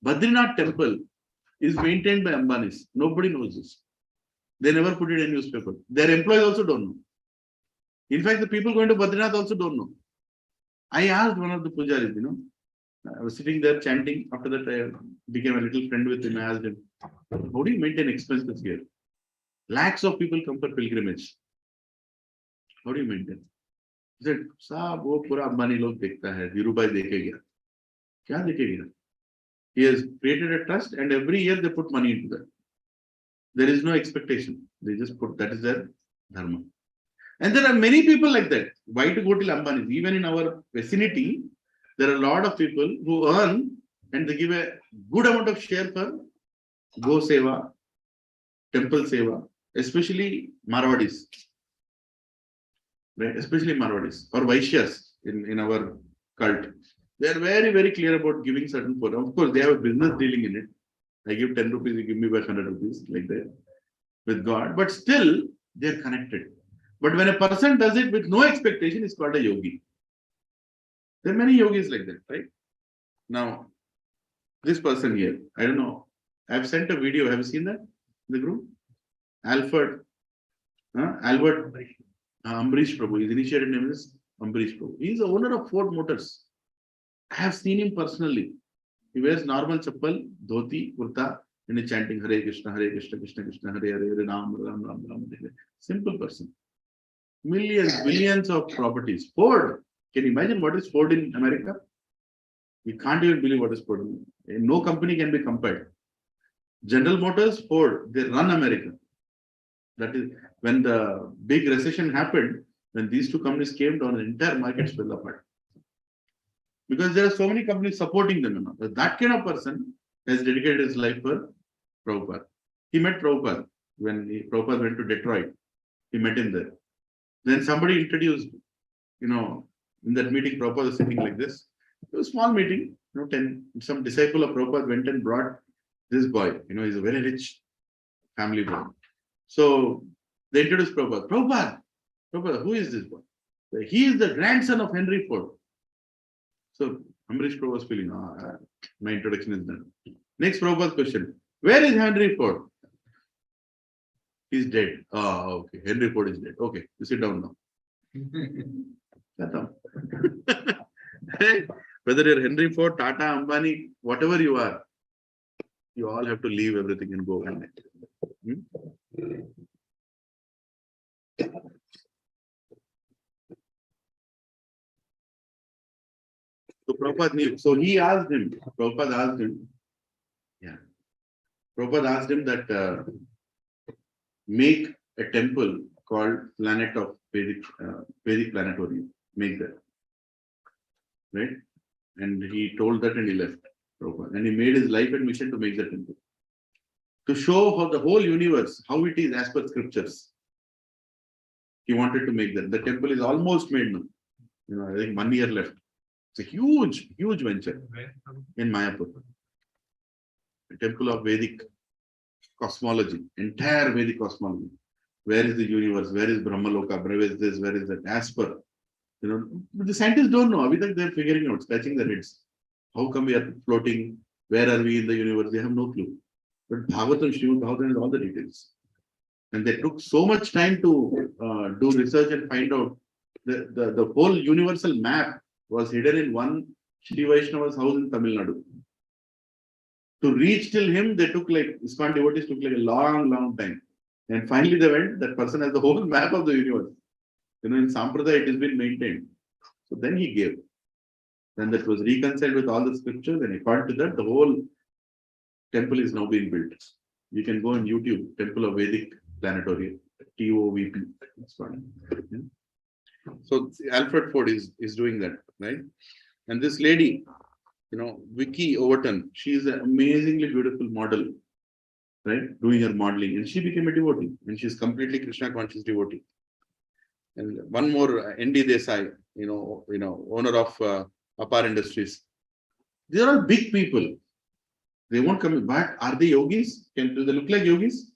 Badrinath temple is maintained by Ambanis. Nobody knows this. They never put it in newspaper. Their employees also don't know. In fact, the people going to Badrinath also don't know. I asked one of the pujaris, I was sitting there chanting. After that, I became a little friend with him. I asked him, how do you maintain expenses here? Lakhs of people come for pilgrimage. How do you maintain? He said, Saab, wo pura Ambani log dekhta hai. Dhirubhai dekhe gaya. Kya dekhe gaya? He has created a trust and every year they put money into that. There is no expectation. They just put, that is their dharma. And there are many people like that. Why to go till Ambani? Even in our vicinity, there are a lot of people who earn and they give a good amount of share for Go Seva, Temple Seva, especially Marwadis. Right? Especially Marwadis or Vaishyas in our cult. They are very, very clear about giving certain for. Of course, they have a business dealing in it. I give 10 rupees, you give me back 100 rupees, like that, with God. But still, they are connected. But when a person does it with no expectation, it's called a yogi. There are many yogis like that, right? Now, this person here, I don't know. I've sent a video. Have you seen that in the group? Albert Ambrish Prabhu. His initiated name is Ambrish Prabhu. He is the owner of Ford Motors. I have seen him personally. He wears normal chappal, dhoti, kurta, and he's chanting Hare Krishna, Krishna Krishna, Hare Hare, Ram, Ram, Ram, Ram. Simple person. Millions, billions of properties. Ford. Can you imagine what is Ford in America? You can't even believe what is Ford. No company can be compared. General Motors, Ford, they run America. That is when the big recession happened, when these two companies came down, the entire market fell apart. Because there are so many companies supporting them. That kind of person has dedicated his life for Prabhupada. He met Prabhupada when Prabhupada went to Detroit. He met him there. Then somebody introduced, in that meeting, Prabhupada was sitting like this. It was a small meeting, 10, some disciple of Prabhupada went and brought this boy, he's a very rich family boy. So they introduced Prabhupada. Prabhupada, who is this boy? He is the grandson of Henry Ford. So Amrish Prabhupada was feeling, my introduction is done. Next Prabhupada's question, where is Henry Ford? He's dead. Okay. Henry Ford is dead. Okay, you sit down now. Whether you're Henry Ford, Tata, Ambani, whatever you are, you all have to leave everything and go. So Prabhupada knew. So he asked him, Prabhupada asked him that make a temple called Planet of Vedic Planetarium. Make that. Right? And he told that and he left. Prabhupada. And he made his life and mission to make the temple. To show how the whole universe, how it is as per scriptures. He wanted to make that. The temple is almost made now. I think 1 year left. It's a huge, huge venture in Mayapur. The temple of Vedic cosmology, entire Vedic cosmology. Where is the universe? Where is Brahmaloka? Where is this? Where is that? As per, but the scientists don't know. They're figuring out, scratching their heads. How come we are floating? Where are we in the universe? They have no clue. But Bhagavatam, Srimad Bhagavatam has all the details. And they took so much time to do research and find out the whole universal map was hidden in one Shri Vaishnava's house in Tamil Nadu. To reach till him, they took ISKCON devotees took a long, long time. And finally they went, that person has the whole map of the universe. In Sampradaya, it has been maintained. So then he gave. Then that was reconciled with all the scriptures, and according to that, the whole temple is now being built. You can go on YouTube, Temple of Vedic Planetarium, TOVP. That's fine. So Alfred Ford is doing that, right? And this lady, Vicky Overton, she is an amazingly beautiful model, right? Doing her modeling, and she became a devotee, and she's completely Krishna conscious devotee. And one more, ND Desai, owner of Apar Industries. These are all big people. They won't come back. Are they yogis? Do they look like yogis?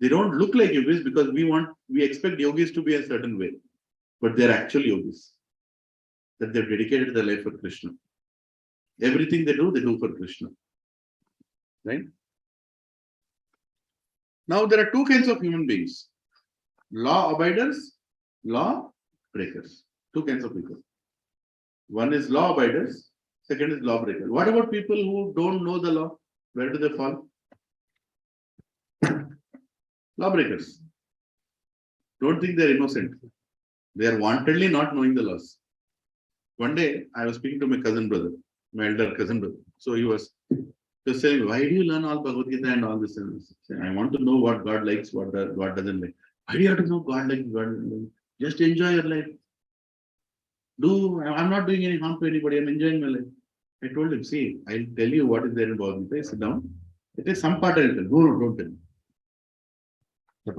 They don't look like yogis because we expect yogis to be a certain way, but they're actually yogis. That they've dedicated their life for Krishna. Everything they do for Krishna. Right? Now there are two kinds of human beings. Law abiders, law breakers. Two kinds of people. One is law abiders, second is law breakers. What about people who don't know the law? Where do they fall? Lawbreakers. Don't think they're innocent. They are wantedly not knowing the laws. One day, I was speaking to my cousin brother, my elder cousin brother. So he was saying, why do you learn all Bhagavad Gita and all this? I want to know what God likes, what God doesn't like. Why do you have to know God likes, God doesn't like? Just enjoy your life. I'm not doing any harm to anybody. I'm enjoying my life. I told him, see, I'll tell you what is there in Bhagavad Gita. Sit down. It is some part I'll tell. No, don't tell me. I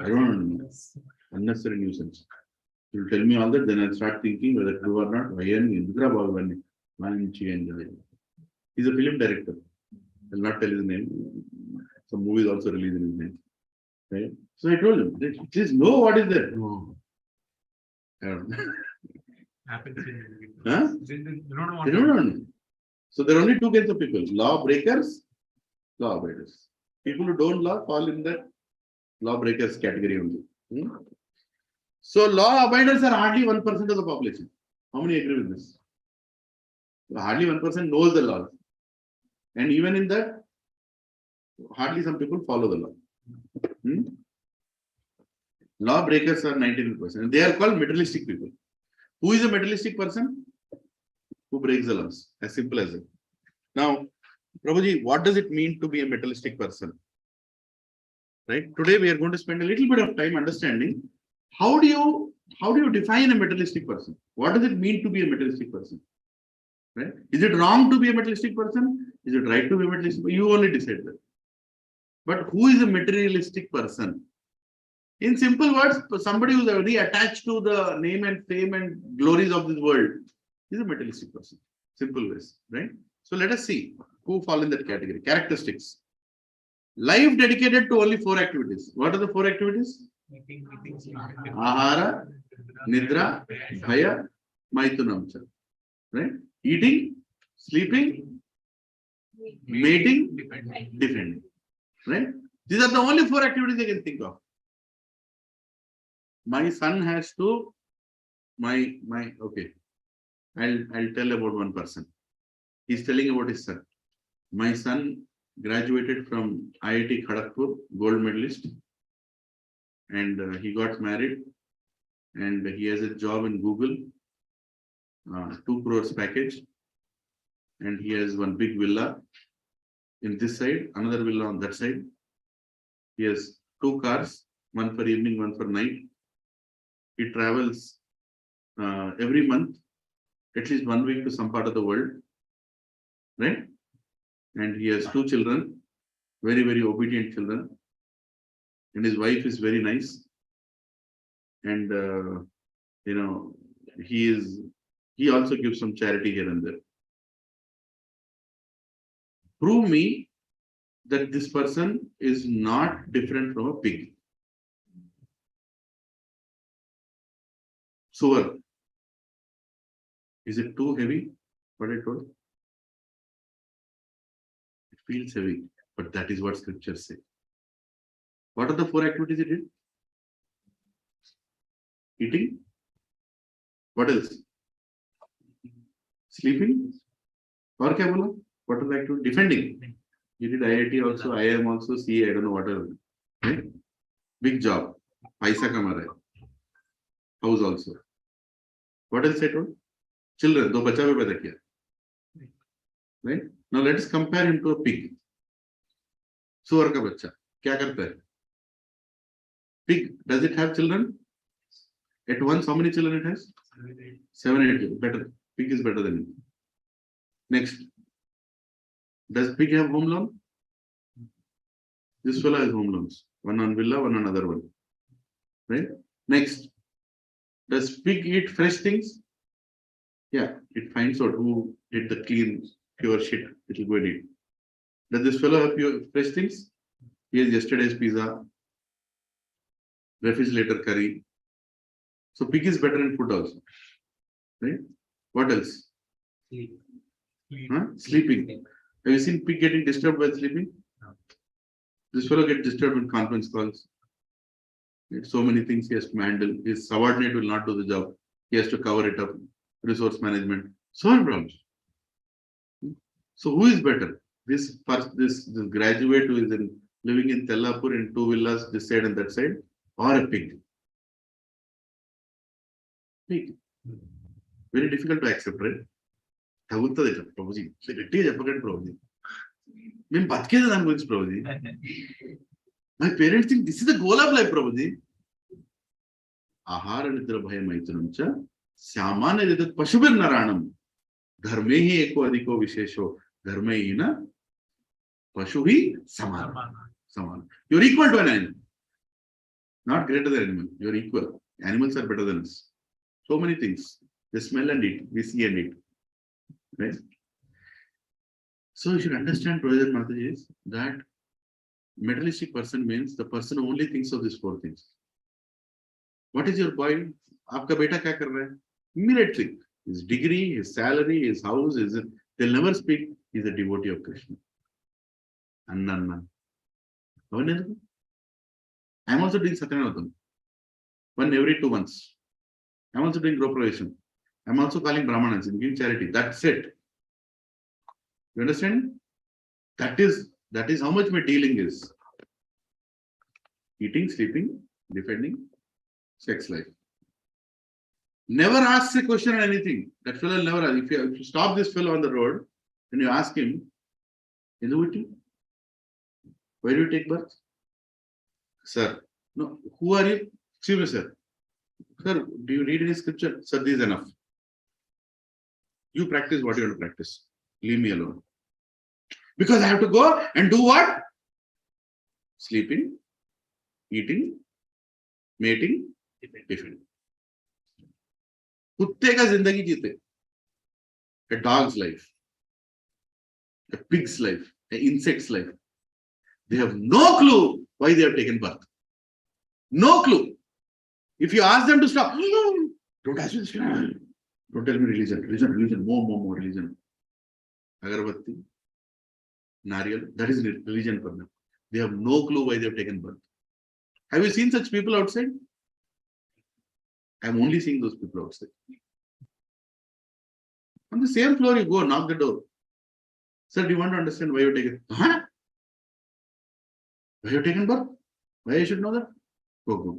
don't know. Unnecessary nuisance. You'll tell me all that, then I'll start thinking whether true or not. He's a film director. I'll not tell his name. Some movies also released in his name. Right? So I told him, just know what is there. No. I don't know. Huh? They don't know. So there are only two kinds of people: law breakers, law abiders. People who don't law fall in the law breakers category only. So law abiders are hardly 1% of the population. How many agree with this? So hardly 1% knows the laws. And even in that, hardly some people follow the law. Law breakers are 99%. They are called materialistic people. Who is a materialistic person? Who breaks the laws. As simple as that. Now, Prabhuji, what does it mean to be a materialistic person? Right? Today we are going to spend a little bit of time understanding how do you define a materialistic person? What does it mean to be a materialistic person? Right? Is it wrong to be a materialistic person? Is it right to be a materialistic person? You only decide that. But who is a materialistic person? In simple words, somebody who's already attached to the name and fame and glories of this world is a materialistic person. Simple ways, right? So let us see who fall in that category. Characteristics. Life dedicated to only 4 activities. What are the 4 activities? Ahara, Nidra, Bhaya, Maitunamcha. Right? Eating, sleeping, mating, defending. Right? These are the only 4 activities I can think of. My son has to, okay. I'll tell about one person. He's telling about his son. My son graduated from IIT Kharagpur, gold medalist, and he got married, and he has a job in Google, 2 crores package, and he has one big villa in this side, another villa on that side. He has 2 cars, one for evening, one for night. He travels every month, at least 1 week to some part of the world, right? And he has 2 children, very, very obedient children. And his wife is very nice. And, he also gives some charity here and there. Prove me that this person is not different from a pig. Sugar. Is it too heavy? What I told? It feels heavy, but that is what scriptures say. What are the 4 activities he did? Eating. What else? Sleeping. Or kya bola? What are the activities? Defending. He did IIT also, IIM also, CA, I don't know what else. Right? Big job. Paisa kama raha hai. House also. What else I told? Children, 2 bacha bhi paida kiya. Right? Now let us compare him to a pig. Suwar ka bacha. Kya karta hai? Pig, does it have children? At once, how many children it has? 7, 8. Better. Pig is better than it. Next. Does pig have home loan? This fellow has home loans. One on villa, one on other one. Right? Next. Does pig eat fresh things? Yeah, it finds out who did the clean, pure shit. It will go and eat. Does this fellow have pure fresh things? He has yesterday's pizza, refrigerator curry. So pig is better in food also. Right? What else? Sleep. Huh? Sleeping. Have you seen pig getting disturbed while sleeping? No. This fellow gets disturbed in conference calls. So many things he has to handle. His subordinate will not do the job. He has to cover it up. Resource management. So many problems. So who is better? This graduate who is living in Tellapur in 2 villas, this side and that side, or a pig? Pig. Very difficult to accept, right? Prabhuji. My parents think this is the goal of life, Prabhuji. Ahara nidra bhaya maitunamcha samanya jadat pashubir naranam dharmehi eko adhiko vishesho dharmehina pashuhi samana. You're equal to an animal. Not greater than animal. You're equal. Animals are better than us. So many things. They smell and eat. We see and eat. Right? So you should understand, Brother Mataji, is that materialistic person means the person who only thinks of these 4 things. What is your boy? Aapka beta kya kar raha hai? Immediate thing. His degree, his salary, his house, they'll never speak. He's a devotee of Krishna. Anna. I'm also doing Satyanavadam. One every 2 months. I'm also doing Gropravation. I'm also calling Brahmanas and giving charity. That's it. You understand? That is how much my dealing is. Eating, sleeping, defending, sex life. Never asks a question on anything. That fellow will never ask. If you stop this fellow on the road and you ask him, where do you take birth? Sir. No, who are you? Excuse me, sir. Sir, do you read any scripture? Sir, this is enough. You practice what you want to practice. Leave me alone. Because I have to go and do what? Sleeping, eating, mating, defending. कुत्ते का जिंदगी जीते, a dog's life, a pig's life, an insect's life. They have no clue why they have taken birth. No clue. If you ask them to stop, don't ask me this. Don't tell me religion, more religion. Agarbatti, Nariyal, that is religion for them. They have no clue why they have taken birth. Have you seen such people outside? I'm only seeing those people outside. On the same floor, you go, knock the door. Sir, do you want to understand why you taken? Huh? Why you taken birth? Why you should know that? Go.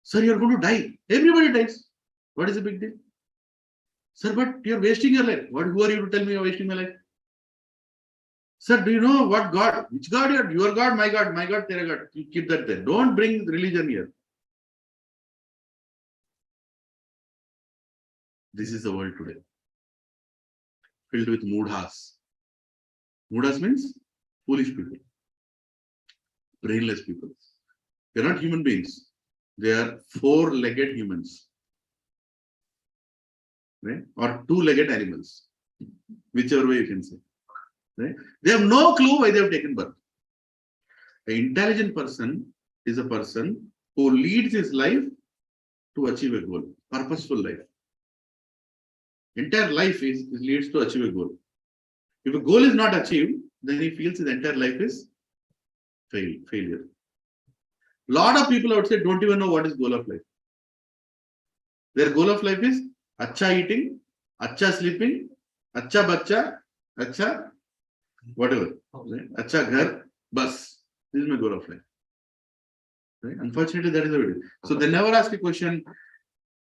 Sir, you're going to die. Everybody dies. What is the big deal? Sir, but you're wasting your life. Who are you to tell me you're wasting my life? Sir, do you know what God? Which God you are? Your God, my God, Tera God. You keep that there. Don't bring religion here. This is the world today. Filled with mudhas. Mudhas means foolish people. Brainless people. They're not human beings. They are four-legged humans. Right? Or two-legged animals. Whichever way you can say. Right? They have no clue why they have taken birth. An intelligent person is a person who leads his life to achieve a goal. Purposeful life. Entire life leads to achieve a goal. If a goal is not achieved, then he feels his entire life is failure. Lot of people outside don't even know what is goal of life. Their goal of life is acha eating, acha sleeping, acha bacha, acha whatever. Right? Acha ghar, bas. This is my goal of life. Right? Unfortunately, that is the way. So they never ask a question,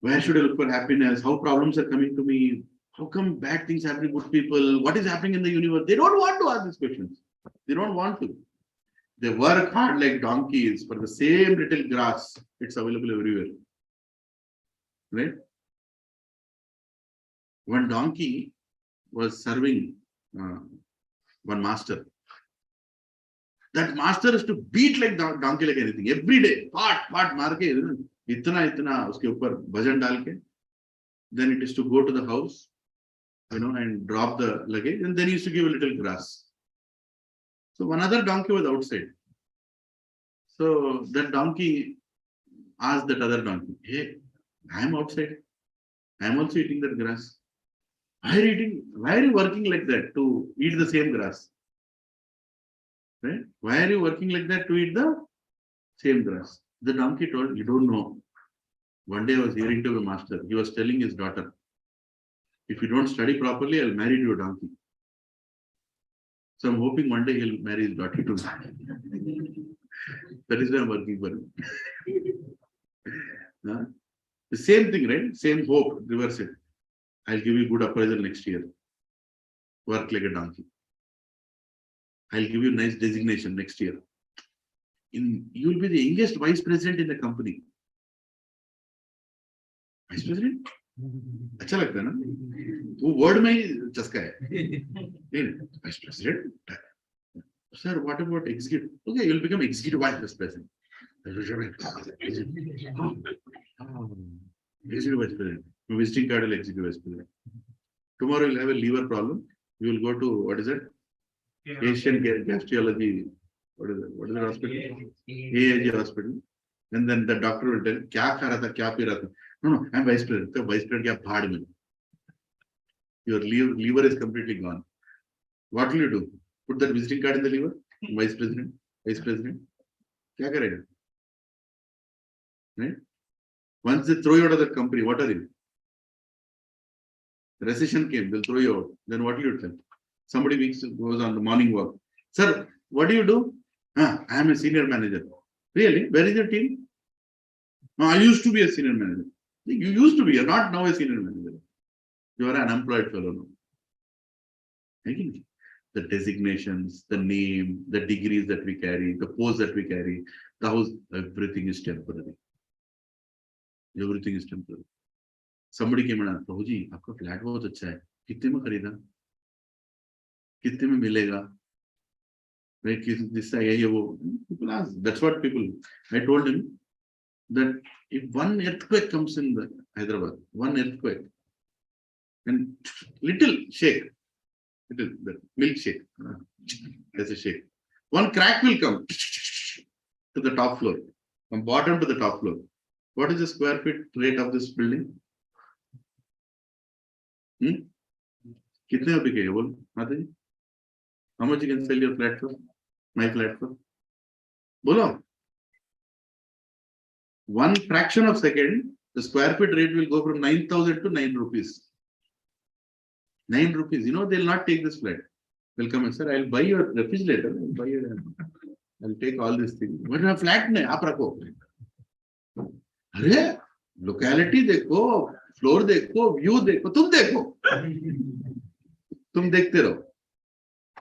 where should I look for happiness? How problems are coming to me? How come bad things happen to good people? What is happening in the universe? They don't want to ask these questions. They don't want to. They work hard like donkeys for the same little grass. It's available everywhere. Right? One donkey was serving one master. That master is to beat like donkey like anything. Every day, part, maar ke, itna, uske upar bhajan dal ke. Then it is to go to the house, and drop the luggage, and then he used to give a little grass. So one other donkey was outside. So that donkey asked that other donkey, hey, I am outside. I am also eating that grass. Why are you working like that to eat the same grass? Right? Why are you working like that to eat the same grass? The donkey told, you don't know. One day I was hearing to a master. He was telling his daughter, if you don't study properly, I'll marry you a donkey. So I'm hoping one day he'll marry his daughter to me. That is why I'm working for him. The same thing, right? Same hope, reverse it. I'll give you good appraisal next year. Work like a donkey. I'll give you nice designation next year. You'll be the youngest vice president in the company. Vice president? अच्छा लगता है ना? वो word में ही चस्का है. Vice president? Sir, what about executive? Okay, you'll become executive vice president. Executive vice president. Visiting card will executive vice president. Tomorrow you'll have a liver problem. You will go to, what is it? Asian Gastrology. What is the hospital? AAG hospital. And then the doctor will tell, kya kha raha tha, kya pi raha tha? No, I'm vice president. So vice president kya bhaad mein. Your liver is completely gone. What will you do? Put that visiting card in the liver? Vice president? Kya karega? Right? Once they throw you out of the company, what are you? Recession came, they'll throw you out. Then what will you tell? Somebody goes on the morning walk. Sir, what do you do? I am a senior manager. Really? Where is your team? No, I used to be a senior manager. You used to be, you're not now a senior manager. You are an unemployed fellow now. Again, the designations, the name, the degrees that we carry, the posts that we carry, the house, everything is temporary. Everything is temporary. Somebody came and asked, Prabhu ji, आपका flat बहुत अच्छा है. कितने में खरीदा? कितने में मिलेगा? Like this, people ask. That's what people. I told him that if one earthquake comes in the Hyderabad, one earthquake, and little shake, little the milkshake, there's a shake. One crack will come to the top floor, from bottom to the top floor. What is the square feet rate of this building? कितने अभी के बोल माता जी? How much you can sell your flat for? My flat for? बोलो. One fraction of second, the square feet rate will go from 9,000 to 9 rupees. 9 rupees. You know, they'll not take this flat. They'll come and say, I'll buy your refrigerator. I'll take all these things. But a flat ne, aap rakho. अरे locality देखो, floor देखो, view देखो, तुम देखो. तुम देखते रहो.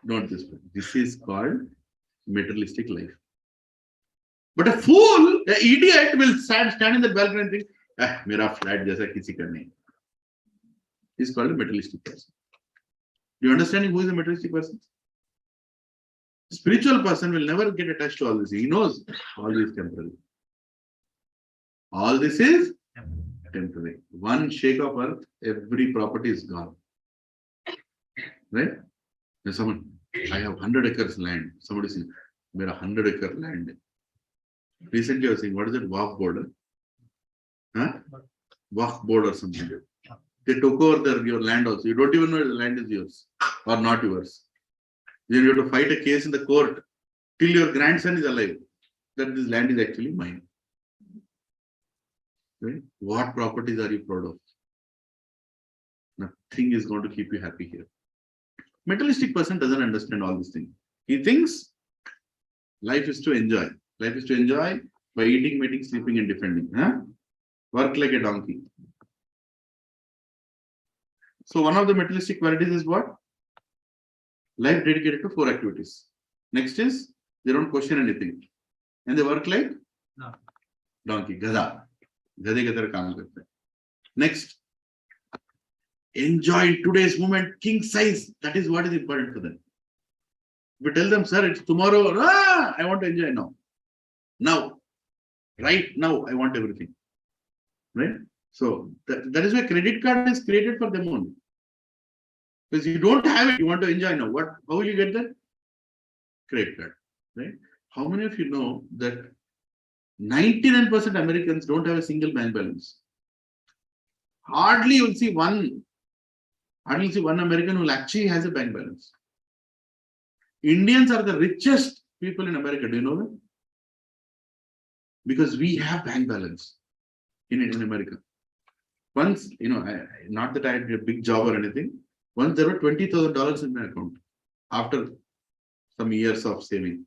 Not this one. This is called materialistic life. But a fool, an idiot will stand in the balcony and think, mera flat jaisa kisi ka nahi. He's called a materialistic person. Do you understand who is a materialistic person? Spiritual person will never get attached to all this. He knows all this is temporary. All this is temporary. One shake of earth, every property is gone. Right? There's someone, I have 100 acres land. Somebody says, mera 100-acre land. Recently I was saying, what is it? Waqf board? Huh? Waqf board or something. They took over your land also. You don't even know if the land is yours or not yours. Then you have to fight a case in the court till your grandson is alive that this land is actually mine. Right? What properties are you proud of? Nothing is going to keep you happy here. Materialistic person doesn't understand all these things. He thinks life is to enjoy. Life is to enjoy by eating, mating, sleeping, and defending. Huh? Work like a donkey. So one of the materialistic qualities is what? Life dedicated to 4 activities. Next is they don't question anything. And they work like donkey, gada. Gade ki tarah kaam karte. Next, enjoy today's moment, king size. That is what is important for them. If you tell them, sir, it's tomorrow, I want to enjoy now. Now, right now, I want everything. Right? So that is why credit card is created for them only. Because you don't have it, you want to enjoy now. How will you get that? Credit card. Right? How many of you know that 99% Americans don't have a single bank balance? Hardly you'll see one American who actually has a bank balance. Indians are the richest people in America. Do you know that? Because we have bank balance in America. Once, not that I had a big job or anything. Once there were $20,000 in my account after some years of saving.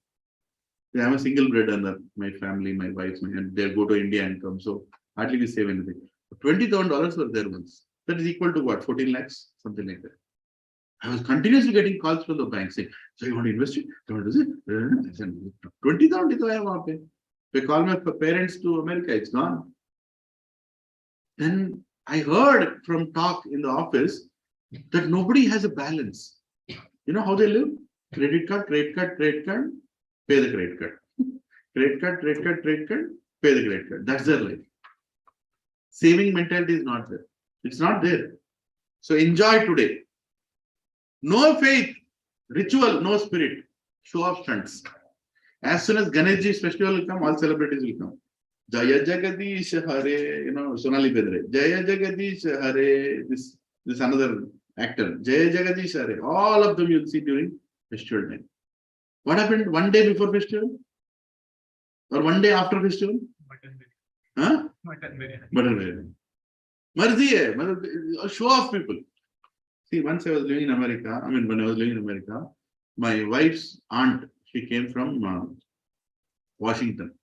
I'm a single breadwinner, my family, my wife, and they'll go to India and come. So hardly we save anything. $20,000 were there once. That is equal to what? 14 lakhs? Something like that. I was continuously getting calls from the bank saying, so you want to invest it? You want to do it? I said, 20,000 I have to pay. If I call my parents to America, it's gone. Then I heard from talk in the office that nobody has a balance. You know how they live? Credit card, pay the credit card. Credit card, pay the credit card. That's their life. Saving mentality is not there. It's not there. So enjoy today. No faith, ritual, no spirit. Show off stunts. As soon as Ganeshji's festival will come, all celebrities will come. Jaya Jagadish Hare, Sonali Bedre. Jaya Jagadish Hare, this another actor. Jaya Jagadish Hare. All of them you'll see during festival time. What happened one day before festival? Or one day after festival? Huh? Mutton biryani. Marzi hai. Show off people. See, once I was living in America, when I was living in America, my wife's aunt, she came from Washington.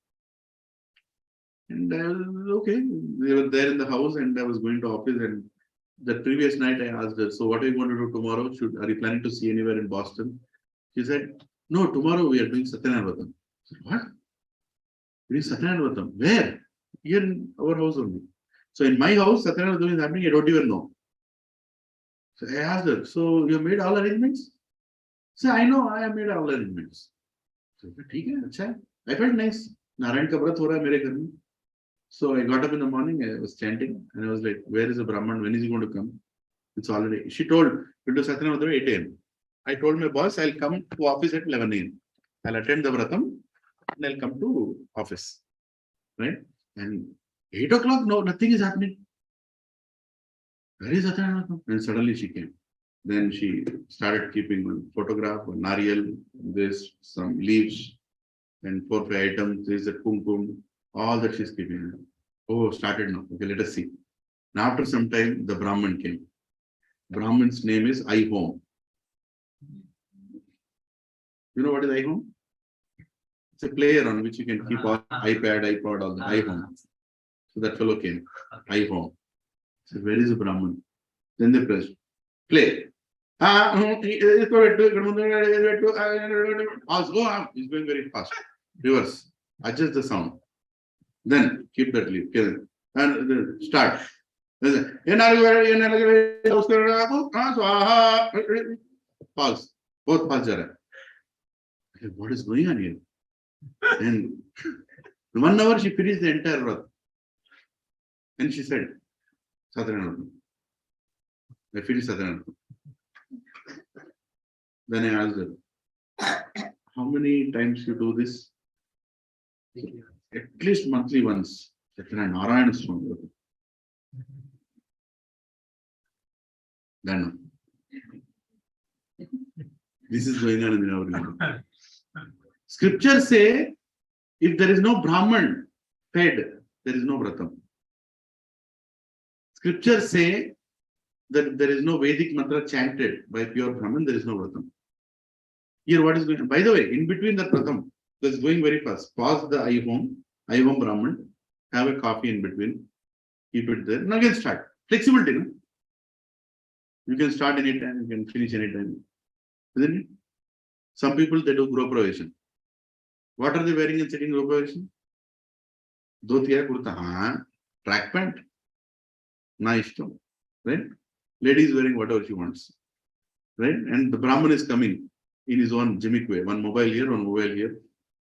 And I was okay. They were there in the house and I was going to office, and the previous night I asked her, so what are you going to do tomorrow? Are you planning to see anywhere in Boston? She said, no, tomorrow we are doing Satyanarayana. I said, what? Doing Satyanarayana? Where? Here in our house only. So in my house, Satyanarayana is happening, I don't even know. So I asked her, so you have made all arrangements? So I know I have made all arrangements. ठीक है, अच्छा है. I felt nice. Narayan का व्रत हो रहा है मेरे घर में. So I got up in the morning, I was chanting, and I was like, where is the Brahman? When is he going to come? It's already, she told, we'll do Satyanam at 8 a.m. I told my boss, I'll come to office at 11 a.m. I'll attend the Vratam and I'll come to office. Right? And 8 o'clock, no, nothing is happening. Where is Satyanam? And suddenly she came. Then she started keeping a photograph, a nariyal, this, some leaves, and 4-5 items, this, that kumkum, all that she's keeping. Oh, started now. Okay, let us see. Now, after some time, the Brahman came. Brahman's name is iHome. You know what is iHome? It's a player on which you can keep all iPad, iPod, all the iHome. So that fellow came. iHome. So where is the Brahman? Then they pressed play. It's going very fast. Reverse. Adjust the sound. Then keep that lead. And start. Pause. Both pause. What is going on here? And 1 hour she finished the entire work. And she said, Sadhanam. I finished Sadhanam. Then I asked her, how many times you do this? At least monthly once. Narayana Swami. Then this is going on in our religion. Scriptures say, if there is no Brahman fed, there is no Vratam. Scriptures say that there is no Vedic mantra chanted by pure Brahman, there is no Vratam. Here what is going on? By the way, in between the Pratham, it's going very fast. Pause the iHome Brahman, have a coffee in between, keep it there. Now again start. Flexibility, no? You can start anytime, you can finish anytime. Isn't it? Some people, they do Gropravation. What are they wearing in sitting Gropravation? Dhotiya, kurta, track pant. Nice too. Right? Lady is wearing whatever she wants. Right? And the Brahman is coming in his own gimmick way. One mobile here, one mobile here,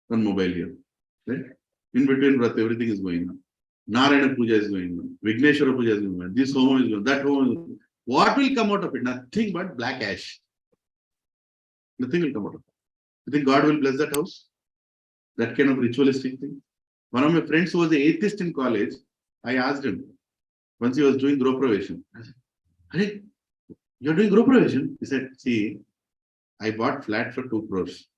one mobile here. Right? In between Vrat, everything is going on. Narayana Puja is going on. Vigneshwara Puja is going on. This home is going on. That home is going on. What will come out of it? Nothing but black ash. Nothing will come out of it. You think God will bless that house? That kind of ritualistic thing? One of my friends who was an atheist in college, I asked him, once he was doing Gropravation. I said, hey, you're doing Gropravation? He said, see, I bought flat for 2 crores.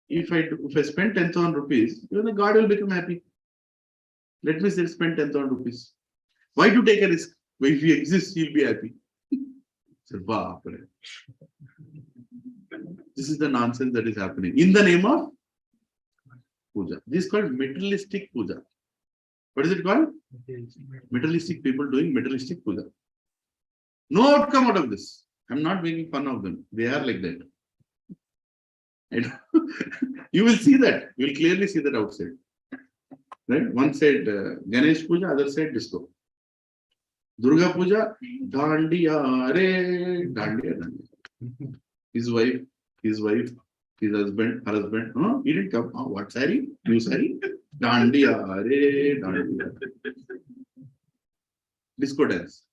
If I spend 10,000 rupees, God will become happy. Let me spend 10,000 rupees. Why to take a risk? If he exists, he'll be happy. So, this is the nonsense that is happening in the name of puja. This is called materialistic puja. What is it called? Materialistic people doing materialistic puja. No outcome out of this. I'm not making fun of them. They are like that. You will see that. You will clearly see that outside. Right? One said Ganesh Puja, other said disco. Durga Puja, Dandiya, re, Dandiya, Dandiya. His wife, his husband, her husband. Oh, he didn't come. Oh, what sari? New sari? Dandiya, re, Dandiya. Disco dance.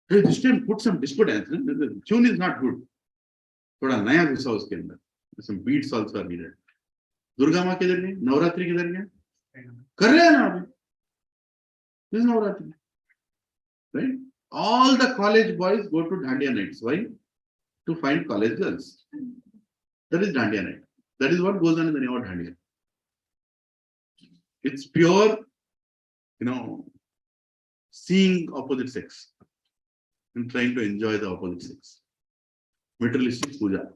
Hey, this time put some disco dance. The tune is not good. Thoda naya gussa uske andar. Some beats also are needed. Durga Ma kidhar gayi? Navratri kidhar gayi? Kar rahe na abhi. This is Navratri. Right? All the college boys go to Dandiya nights. Why? To find college girls. That is Dandiya night. That is what goes on in the name of Dandiya. It's pure, seeing opposite sex and trying to enjoy the opposite sex. Materialistic puja.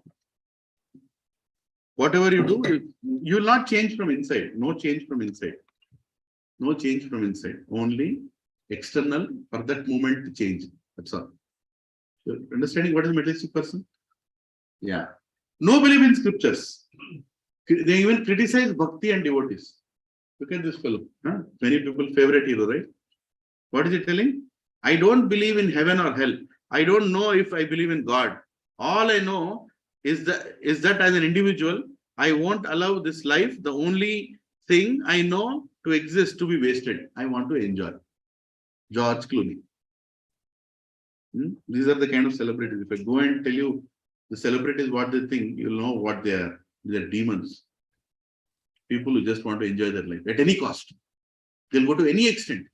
Whatever you do, you will not change from inside. No change from inside. No change from inside. Only external for that moment to change. That's all. So understanding what is a materialistic person? Yeah. No belief in scriptures. They even criticize Bhakti and devotees. Look at this fellow. Huh? Many people favorite hero, right? What is he telling? I don't believe in heaven or hell. I don't know if I believe in God. All I know is that as an individual, I won't allow this life, the only thing I know to exist, to be wasted. I want to enjoy. George Clooney. These are the kind of celebrities. If I go and tell you the celebrities what they think, you'll know what they are. They're demons. People who just want to enjoy their life at any cost. They'll go to any extent.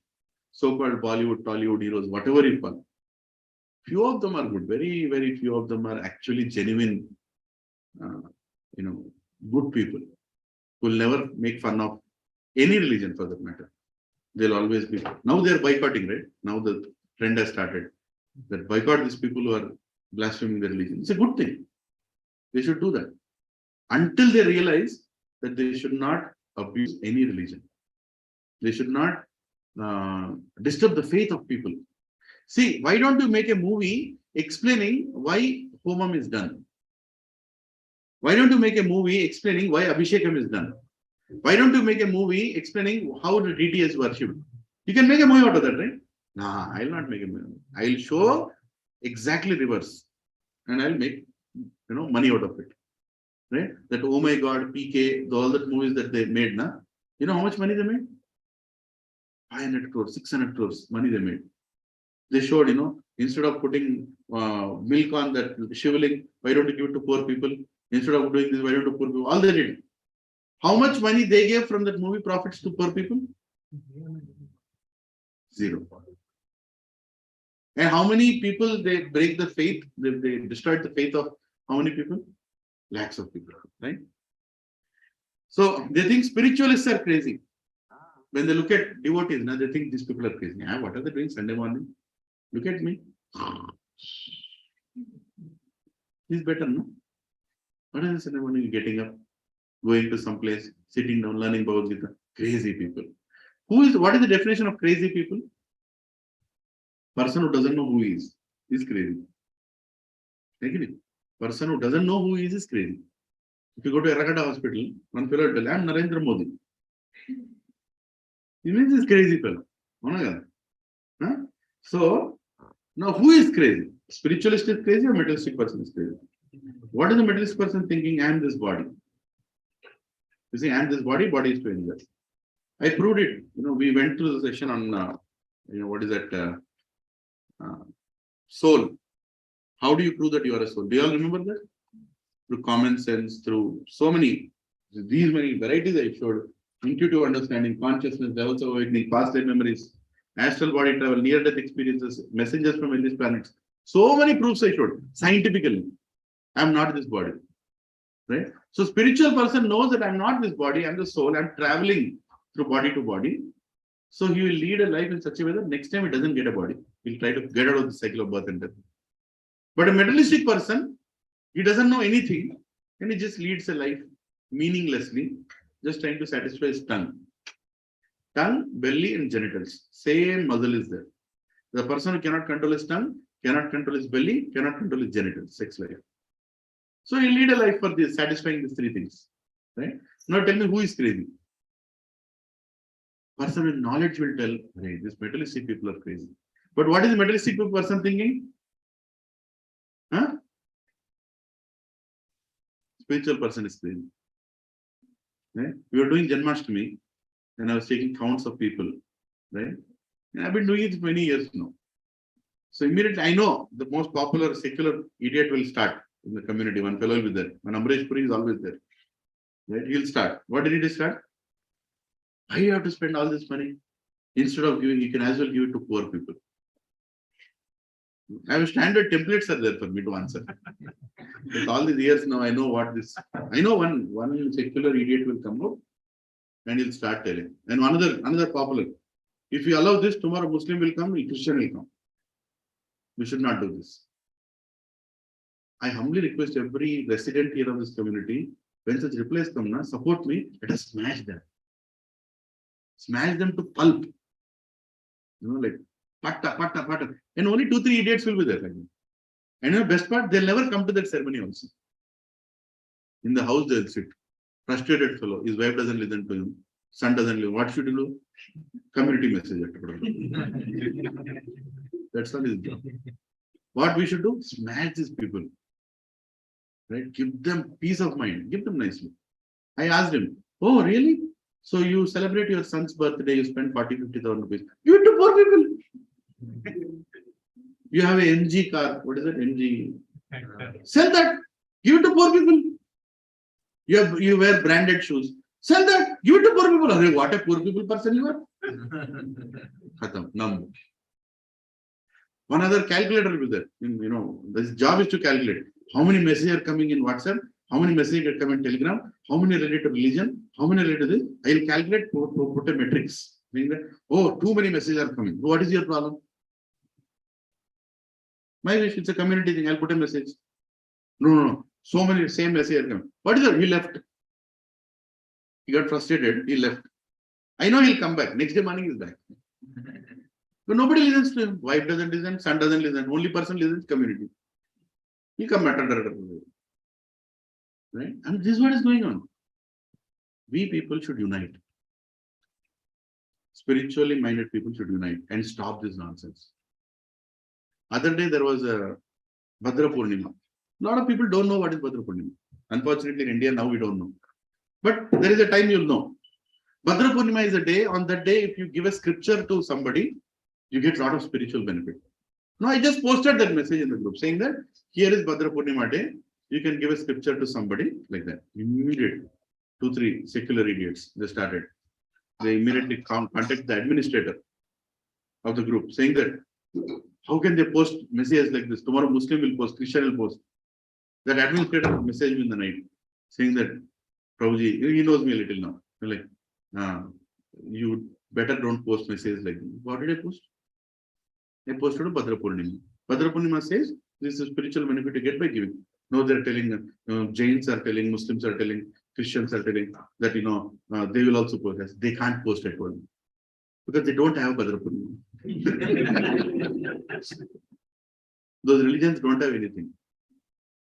So-called Bollywood, Tollywood heroes, whatever you call. Few of them are good. Very, very few of them are actually genuine, good people who will never make fun of any religion for that matter. They'll always be. Now they're boycotting, right? Now the trend has started. That boycott these people who are blaspheming the religion. It's a good thing. They should do that. Until they realize that they should not abuse any religion. They should not disturb the faith of people. See, why don't you make a movie explaining why Homam is done? Why don't you make a movie explaining why Abhishekam is done? Why don't you make a movie explaining how the deity is worshipped? You can make a movie out of that, right? Nah, I'll not make a movie. I'll show exactly reverse. And I'll make money out of it. Right? That oh my god, PK, all the movies that they made, na? You know how much money they made? 500 crores, 600 crores money they made. They showed, instead of putting milk on that shivling, why don't you give it to poor people? Instead of doing this, why don't you poor people? All they did. How much money they gave from that movie profits to poor people? Zero. And how many people they break the faith? They destroyed the faith of how many people? Lakhs of people, right? So they think spiritualists are crazy. When they look at devotees, now they think these people are crazy. What are they doing Sunday morning? Look at me. He's better, no? What is Sunday morning? Getting up, going to some place, sitting down, learning Bhagavad Gita. Crazy people. What is the definition of crazy people? Person who doesn't know who he is crazy. Agree? Person who doesn't know who he is crazy. If you go to Errakata hospital, one fellow will tell, I'm Narendra Modi. He means he's crazy fellow. Huh? So, now who is crazy? Spiritualist is crazy or materialistic person is crazy? What is the materialistic person thinking? I am this body. You see, I am this body, body is to enjoy. I proved it. We went through the session on, what is that? Soul. How do you prove that you are a soul? Do you all remember that? Through common sense, through so many, these many varieties I showed. Intuitive understanding, consciousness, levels of awakening, past life memories, astral body travel, near-death experiences, messengers from endless planets. So many proofs I showed, scientifically. I am not this body. Right? So spiritual person knows that I am not this body, I am the soul, I am traveling through body to body. So he will lead a life in such a way that next time he doesn't get a body. He'll try to get out of the cycle of birth and death. But a materialistic person, he doesn't know anything and he just leads a life meaninglessly, just trying to satisfy his tongue. Tongue, belly, and genitals. Same muscle is there. The person who cannot control his tongue, cannot control his belly, cannot control his genitals, sex life. So he lead a life for this, satisfying these three things. Right? Now tell me who is crazy. Person with knowledge will tell, hey, these materialistic people are crazy. But what is the materialistic person thinking? Huh? Spiritual person is crazy. Right? We were doing Janmashtami and I was taking counts of people. Right? And I've been doing it for many years now. So immediately I know the most popular secular idiot will start in the community. One fellow will be there. When Amresh Puri is always there. Right? He'll start. What did he start? Why do you have to spend all this money? Instead of giving, you can as well give it to poor people. I have standard templates are there for me to answer. With all these years now, I know what this. I know one secular idiot will come out and he'll start telling. And another popular. If you allow this, tomorrow Muslim will come, Christian will come. We should not do this. I humbly request every resident here of this community, when such replies come, support me, let us smash them. Smash them to pulp. Like patta. And only 2-3 idiots will be there. And the best part, they'll never come to that ceremony also. In the house, they'll sit. Frustrated fellow. His wife doesn't listen to him. Son doesn't listen. What should he do? Community message. That's not his job. What we should do? Smash these people. Right? Give them peace of mind. Give them nicely. I asked him, oh, really? So you celebrate your son's birthday, you spend 40,000-50,000 rupees. Give it to poor people. You have a MG car. What is it? MG. Sell that. Give it to poor people. You wear branded shoes. Sell that. Give it to poor people. Arey, what a poor people person you are. Khatam. Number. One other calculator with it. This job is to calculate how many messages are coming in WhatsApp, how many messages are coming in Telegram, how many related to religion, how many related to this. I will calculate, put a matrix. Meaning that, oh, too many messages are coming. What is your problem? My wish, it's a community thing. I'll put a message. No. So many same messages are coming. What is that? He left. He got frustrated. He left. I know he'll come back. Next day morning he's back. But nobody listens to him. Wife doesn't listen, son doesn't listen. Only person listens, community. He come matter. Right? And this is what is going on. We people should unite. Spiritually minded people should unite and stop this nonsense. Other day there was a Bhadra Purnima. A lot of people don't know what is Bhadra Purnima. Unfortunately, in India now we don't know. But there is a time you'll know. Bhadra Purnima is a day. On that day, if you give a scripture to somebody, you get a lot of spiritual benefit. No, I just posted that message in the group saying that here is Bhadra Purnima day. You can give a scripture to somebody like that. Immediate 2-3 secular idiots. They started. They immediately contact the administrator of the group saying that how can they post messages like this? Tomorrow Muslim will post, Christian will post. That administrator messaged me in the night saying that Prabhuji, he knows me a little now. They're like, you better don't post messages like this. What did I post? I posted to Bhadra Purnima. Bhadra Purnima says this is a spiritual benefit you get by giving. No, they're telling, Jains are telling, Muslims are telling, Christians are telling that, they will also post. They can't post at all. Because they don't have Bhadra Purnima. Those religions don't have anything.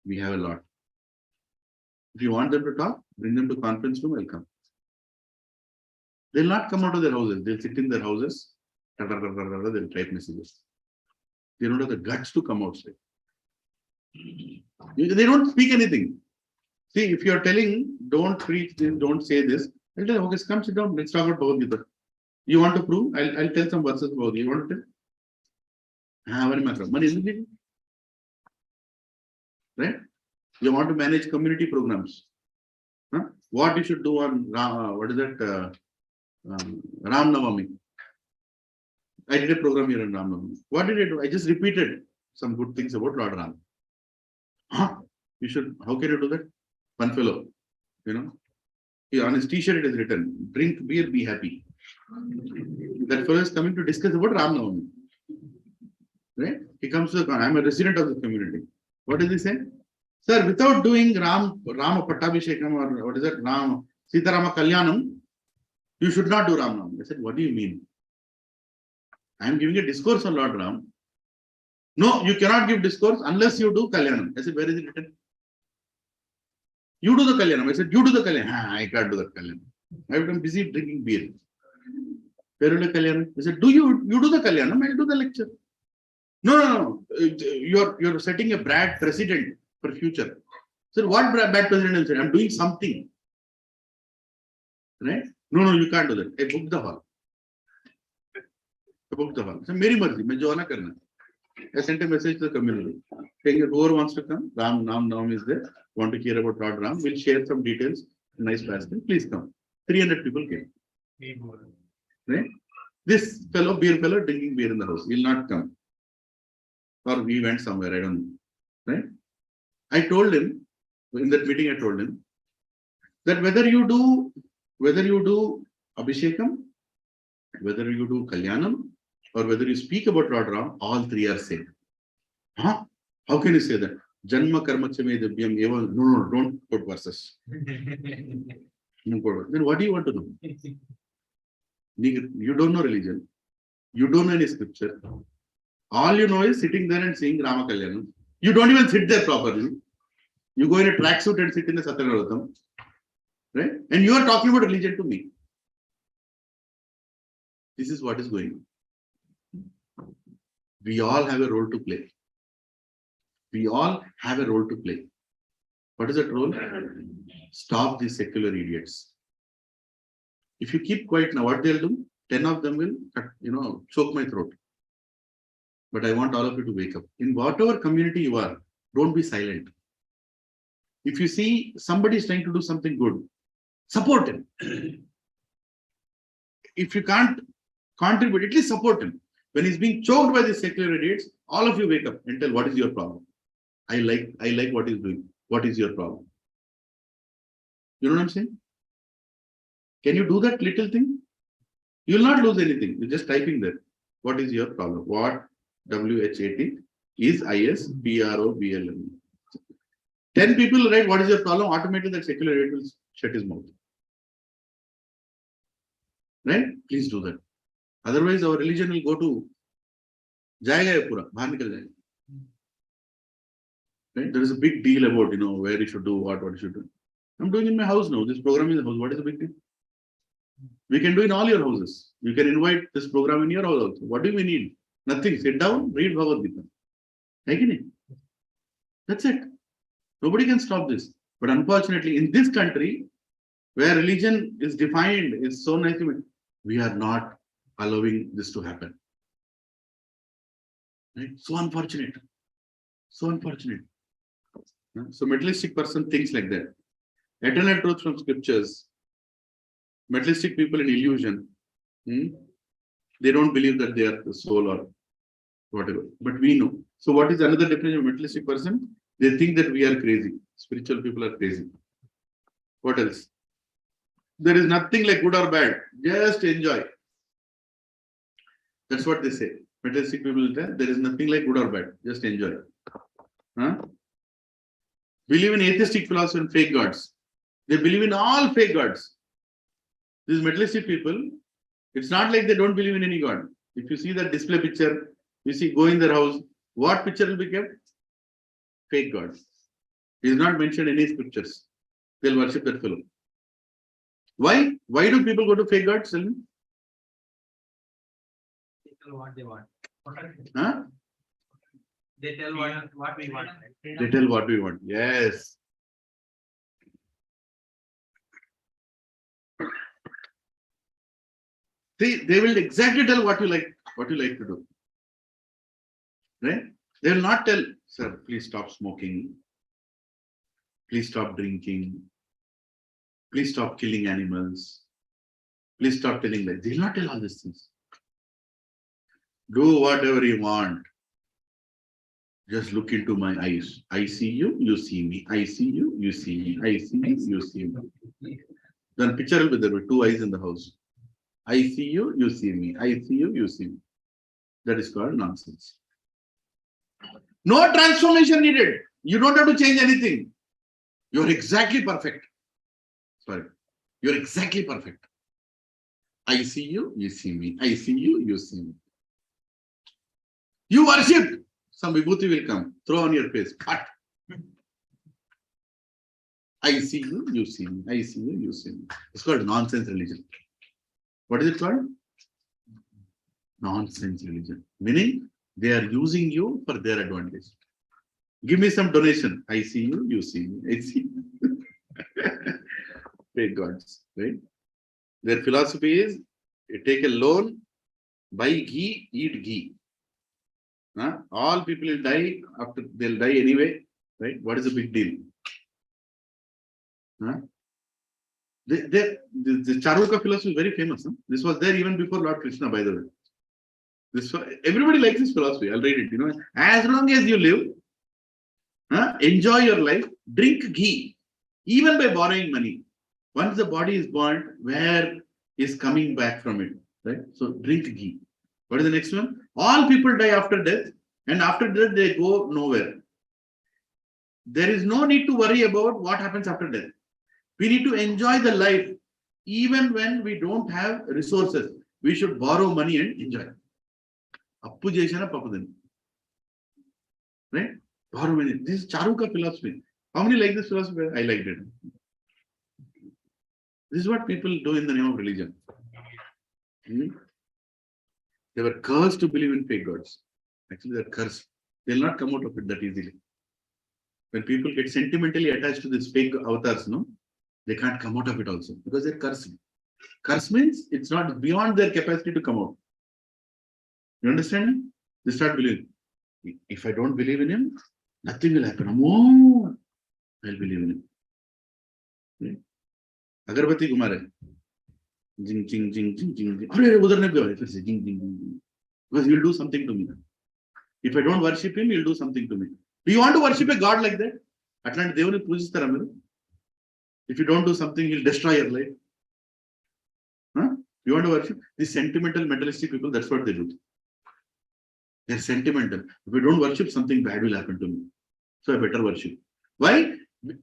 We have a lot. If you want them to talk, bring them to conference room, I'll come. They'll not come out of their houses. They'll sit in their houses. They'll type messages. They don't have the guts to come outside. They don't speak anything. See, if you're telling, don't preach this, don't say this, I'll tell, okay, come sit down, let's talk about Bhagavad Gita. You want to prove? I'll tell some verses about it. You want to tell? Very much. Money isn't it? Right? You want to manage community programs. Huh? What you should do on Ram Navami. I did a program here on Ram Navami. What did I do? I just repeated some good things about Lord Ram. You should, how can you do that? One fellow, on his t-shirt it is written, drink beer, be happy. That fellow is coming to discuss about Ram Navami. Right? He comes to the I'm a resident of the community. What does he say? Sir, without doing Rama Pattabhishekam or what is it? Sitarama Kalyanam, you should not do Ram Navami. I said, what do you mean? I am giving a discourse on Lord Ram. No, you cannot give discourse unless you do Kalyanam. I said, where is it written? You do the Kalyanam. I said, you do the Kalyanam. I can't do that Kalyanam. I have been busy drinking beer. Where will the Kalyanam? I said, you do the Kalyanam, I'll do the lecture. No. You're setting a bad precedent for future. So what bad precedent is it? I'm doing something. Right? No, you can't do that. I booked the hall. So, Meri Marzi, मैं जो आना करना. I sent a message to the community saying that whoever wants to come, Ram is there, want to hear about Lord Ram, we'll share some details, nice passage, please come. 300 people came. Right? This beer fellow drinking beer in the house, will not come. Or we went somewhere, I don't know. Right? I told him, in that meeting I told him, that whether you do Abhishekam, whether you do Kalyanam, or whether you speak about Lord Ram, all three are same. Huh? How can you say that? Janma karma chame divyam eva. No, don't put verses. Then what do you want to know? You don't know religion. You don't know any scripture. All you know is sitting there and saying Rama Kalyanam. You don't even sit there properly. You go in a tracksuit and sit in the Satyanaratham. Right? And you are talking about religion to me. This is what is going on. We all have a role to play. We all have a role to play. What is that role? Stop these secular idiots. If you keep quiet now, what they'll do? 10 of them will, choke my throat. But I want all of you to wake up. In whatever community you are, don't be silent. If you see somebody is trying to do something good, support him. If you can't contribute, at least support him. When he's being choked by the secular idiots, all of you wake up and tell, what is your problem? I like what he's doing. What is your problem? You know what I'm saying? Can you do that little thing? You will not lose anything. You're just typing there. What is your problem? What WHAT is ISPROBLM. 10 people write, what is your problem? Automatically that secular idiot will shut his mouth. Right? Please do that. Otherwise, our religion will go to Jayagaya Pura, Bharnikal Jayagaya. Right? There is a big deal about, where you should do what you should do. I'm doing in my house now. This program is in the house. What is the big deal? We can do in all your houses. You can invite this program in your house also. What do we need? Nothing. Sit down, read Bhagavad Gita. That's it. Nobody can stop this. But unfortunately, in this country, where religion is defined, is so nice, we are not allowing this to happen. Right? So unfortunate. So unfortunate. So materialistic person thinks like that. Eternal truth from scriptures. Materialistic people in illusion. They don't believe that they are the soul or whatever. But we know. So what is another definition of materialistic person? They think that we are crazy. Spiritual people are crazy. What else? There is nothing like good or bad. Just enjoy. That's what they say. Materialistic people will tell, there is nothing like good or bad. Just enjoy. Believe in atheistic philosophy and fake gods. They believe in all fake gods. These materialistic people, it's not like they don't believe in any god. If you see that display picture, you see, go in their house, what picture will be kept? Fake gods. It is not mentioned in any scriptures. They'll worship that fellow. Why? Why do people go to fake gods? Tell me. They tell what they want. Huh? They tell what we want. They tell what we want. Yes. They will exactly tell what you like to do. Right? They will not tell, sir, please stop smoking. Please stop drinking. Please stop killing animals. Please stop telling lies. They will not tell all these things. Do whatever you want. Just look into my eyes. I see you, you see me. I see you, you see me. I see you, you see me. Then picture will be there with two eyes in the house. I see you, you see me. I see you, you see me. That is called nonsense. No transformation needed. You don't have to change anything. You're exactly perfect. Sorry. You're exactly perfect. I see you, you see me. I see you, you see me. You worship. Some vibhuti will come. Throw on your face. Cut. I see you, you see me. I see you, you see me. It's called nonsense religion. What is it called? Nonsense religion. Meaning, they are using you for their advantage. Give me some donation. I see you, you see me. I see you. Fake gods, right? Their philosophy is, you take a loan, buy ghee, eat ghee. All people will die after, they'll die anyway, right? What is the big deal? The Charuka philosophy is very famous. This was there even before Lord Krishna, by the way. Everybody likes this philosophy. I'll read it. As long as you live, enjoy your life, drink ghee, even by borrowing money. Once the body is born, where is coming back from it? Right? So drink ghee. What is the next one? All people die after death, and after death they go nowhere. There is no need to worry about what happens after death. We need to enjoy the life, even when we don't have resources. We should borrow money and enjoy. Appu jeshana papadani. Right? Borrow money. This is Charuka philosophy. How many like this philosophy? I liked it. This is what people do in the name of religion. They were cursed to believe in fake gods. Actually, they're cursed. They'll not come out of it that easily. When people get sentimentally attached to these fake avatars, no, they can't come out of it also because they're cursing. Curse means it's not beyond their capacity to come out. You understand? They start believing. If I don't believe in him, nothing will happen. Oh, I'll believe in him. Agarbati Kumare. Jing, jing, jing, jing, jing, jing. Jing, jing, jing. Because he'll do something to me. If I don't worship him, he'll do something to me. Do you want to worship a God like that? Atlanti Devuni pujistara meeru? If you don't do something, he'll destroy your life. Huh? You want to worship? These sentimental, materialistic people, that's what they do. They're sentimental. If you don't worship, something bad will happen to me. So I better worship. Why?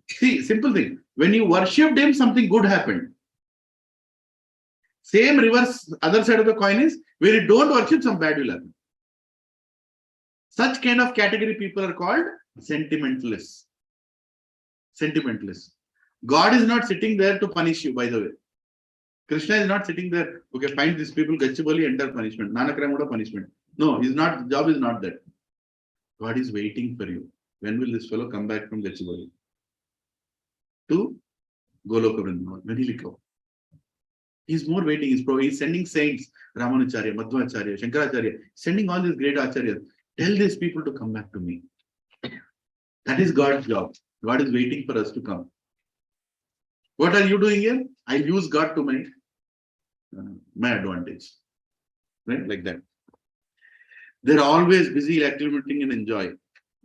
See, simple thing. When you worshipped him, something good happened. Same reverse, other side of the coin is, when you don't worship, some bad will happen. Such kind of category people are called sentimentalists. Sentimentalists. God is not sitting there to punish you, by the way. Krishna is not sitting there, okay, find these people, Gachibali, enter punishment. Nanakaramuda punishment. No, he's not, job is not that. God is waiting for you. When will this fellow come back from Gachibali? To Goloka Vrindavan. When will he come? He's more waiting. He's sending saints, Ramanacharya, Madhvacharya, Shankaracharya, sending all these great acharyas. Tell these people to come back to me. That is God's job. God is waiting for us to come. What are you doing here? I use God to my advantage. Right? Like that. They're always busy accumulating and enjoy.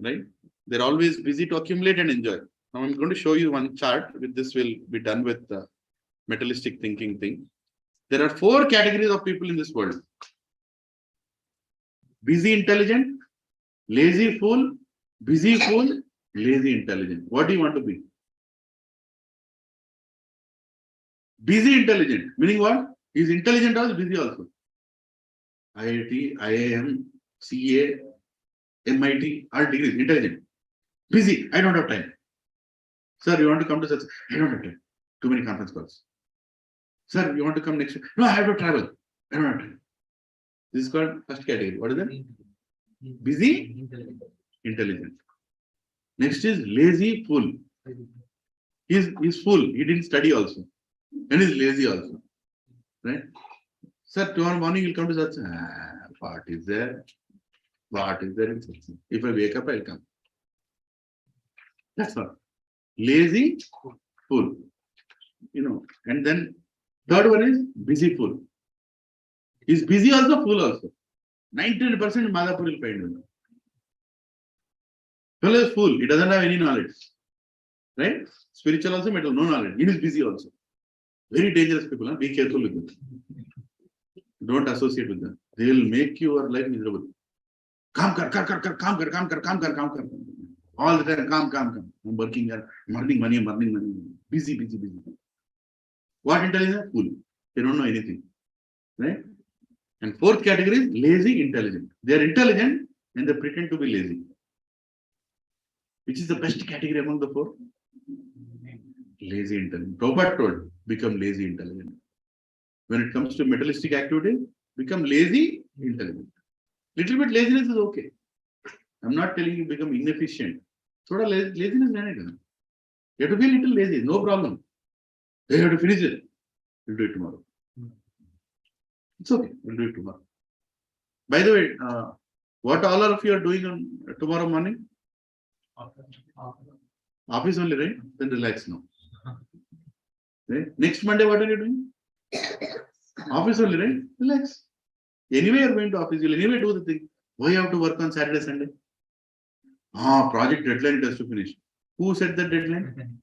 Right? They're always busy to accumulate and enjoy. Now I'm going to show you one chart. With this, we'll be done with the materialistic thinking thing. There are 4 categories of people in this world. Busy intelligent, lazy fool, busy fool, lazy intelligent. What do you want to be? Busy intelligent, meaning what? He's intelligent also, busy also. IIT, IIM, CA, MIT, all degrees, intelligent. Busy, I don't have time. Sir, you want to come to such? I don't have time. Too many conference calls. Sir, you want to come next week? No, I have to travel. I don't have time. This is called first category. What is that? Busy, intelligent. Next is lazy fool. He's fool. He didn't study also. And he's lazy also. Right? Sir, tomorrow morning you'll come to such. What is there? What is there in such? If I wake up, I'll come. That's all. Lazy fool. You know, and then third one is busy fool. He's busy also, fool also. 99% Madhapur will find him. Fellow is fool. He doesn't have any knowledge. Right? Spiritual also, mental, no knowledge. He is busy also. Very dangerous people. Huh? Be careful with them. Don't associate with them. They will make your life miserable. Kaam kar, kar, kar, kar, kaam kar, kaam kar, kaam kar, kaam kar. All the time, kaam. I'm working here. I'm earning money. Busy. What intelligence? Fool. They don't know anything. Right? And fourth category is lazy intelligent. They are intelligent and they pretend to be lazy. Which is the best category among the 4? Lazy intelligent. Prabhupada told, become lazy intelligent. When it comes to materialistic activity, become lazy intelligent. Little bit laziness is okay. I'm not telling you become inefficient. Thoda laziness is you have to be a little lazy, no problem. You have to finish it. We'll do it tomorrow. It's okay, we'll do it tomorrow. By the way, what all of you are doing on tomorrow morning? Office only, right? Then relax now. Right? Next Monday, what are you doing? Office only, right? Relax. Anyway, you're going to office, you'll anyway do the thing. Why you have to work on Saturday, Sunday? Project deadline it has to finish. Who set the deadline?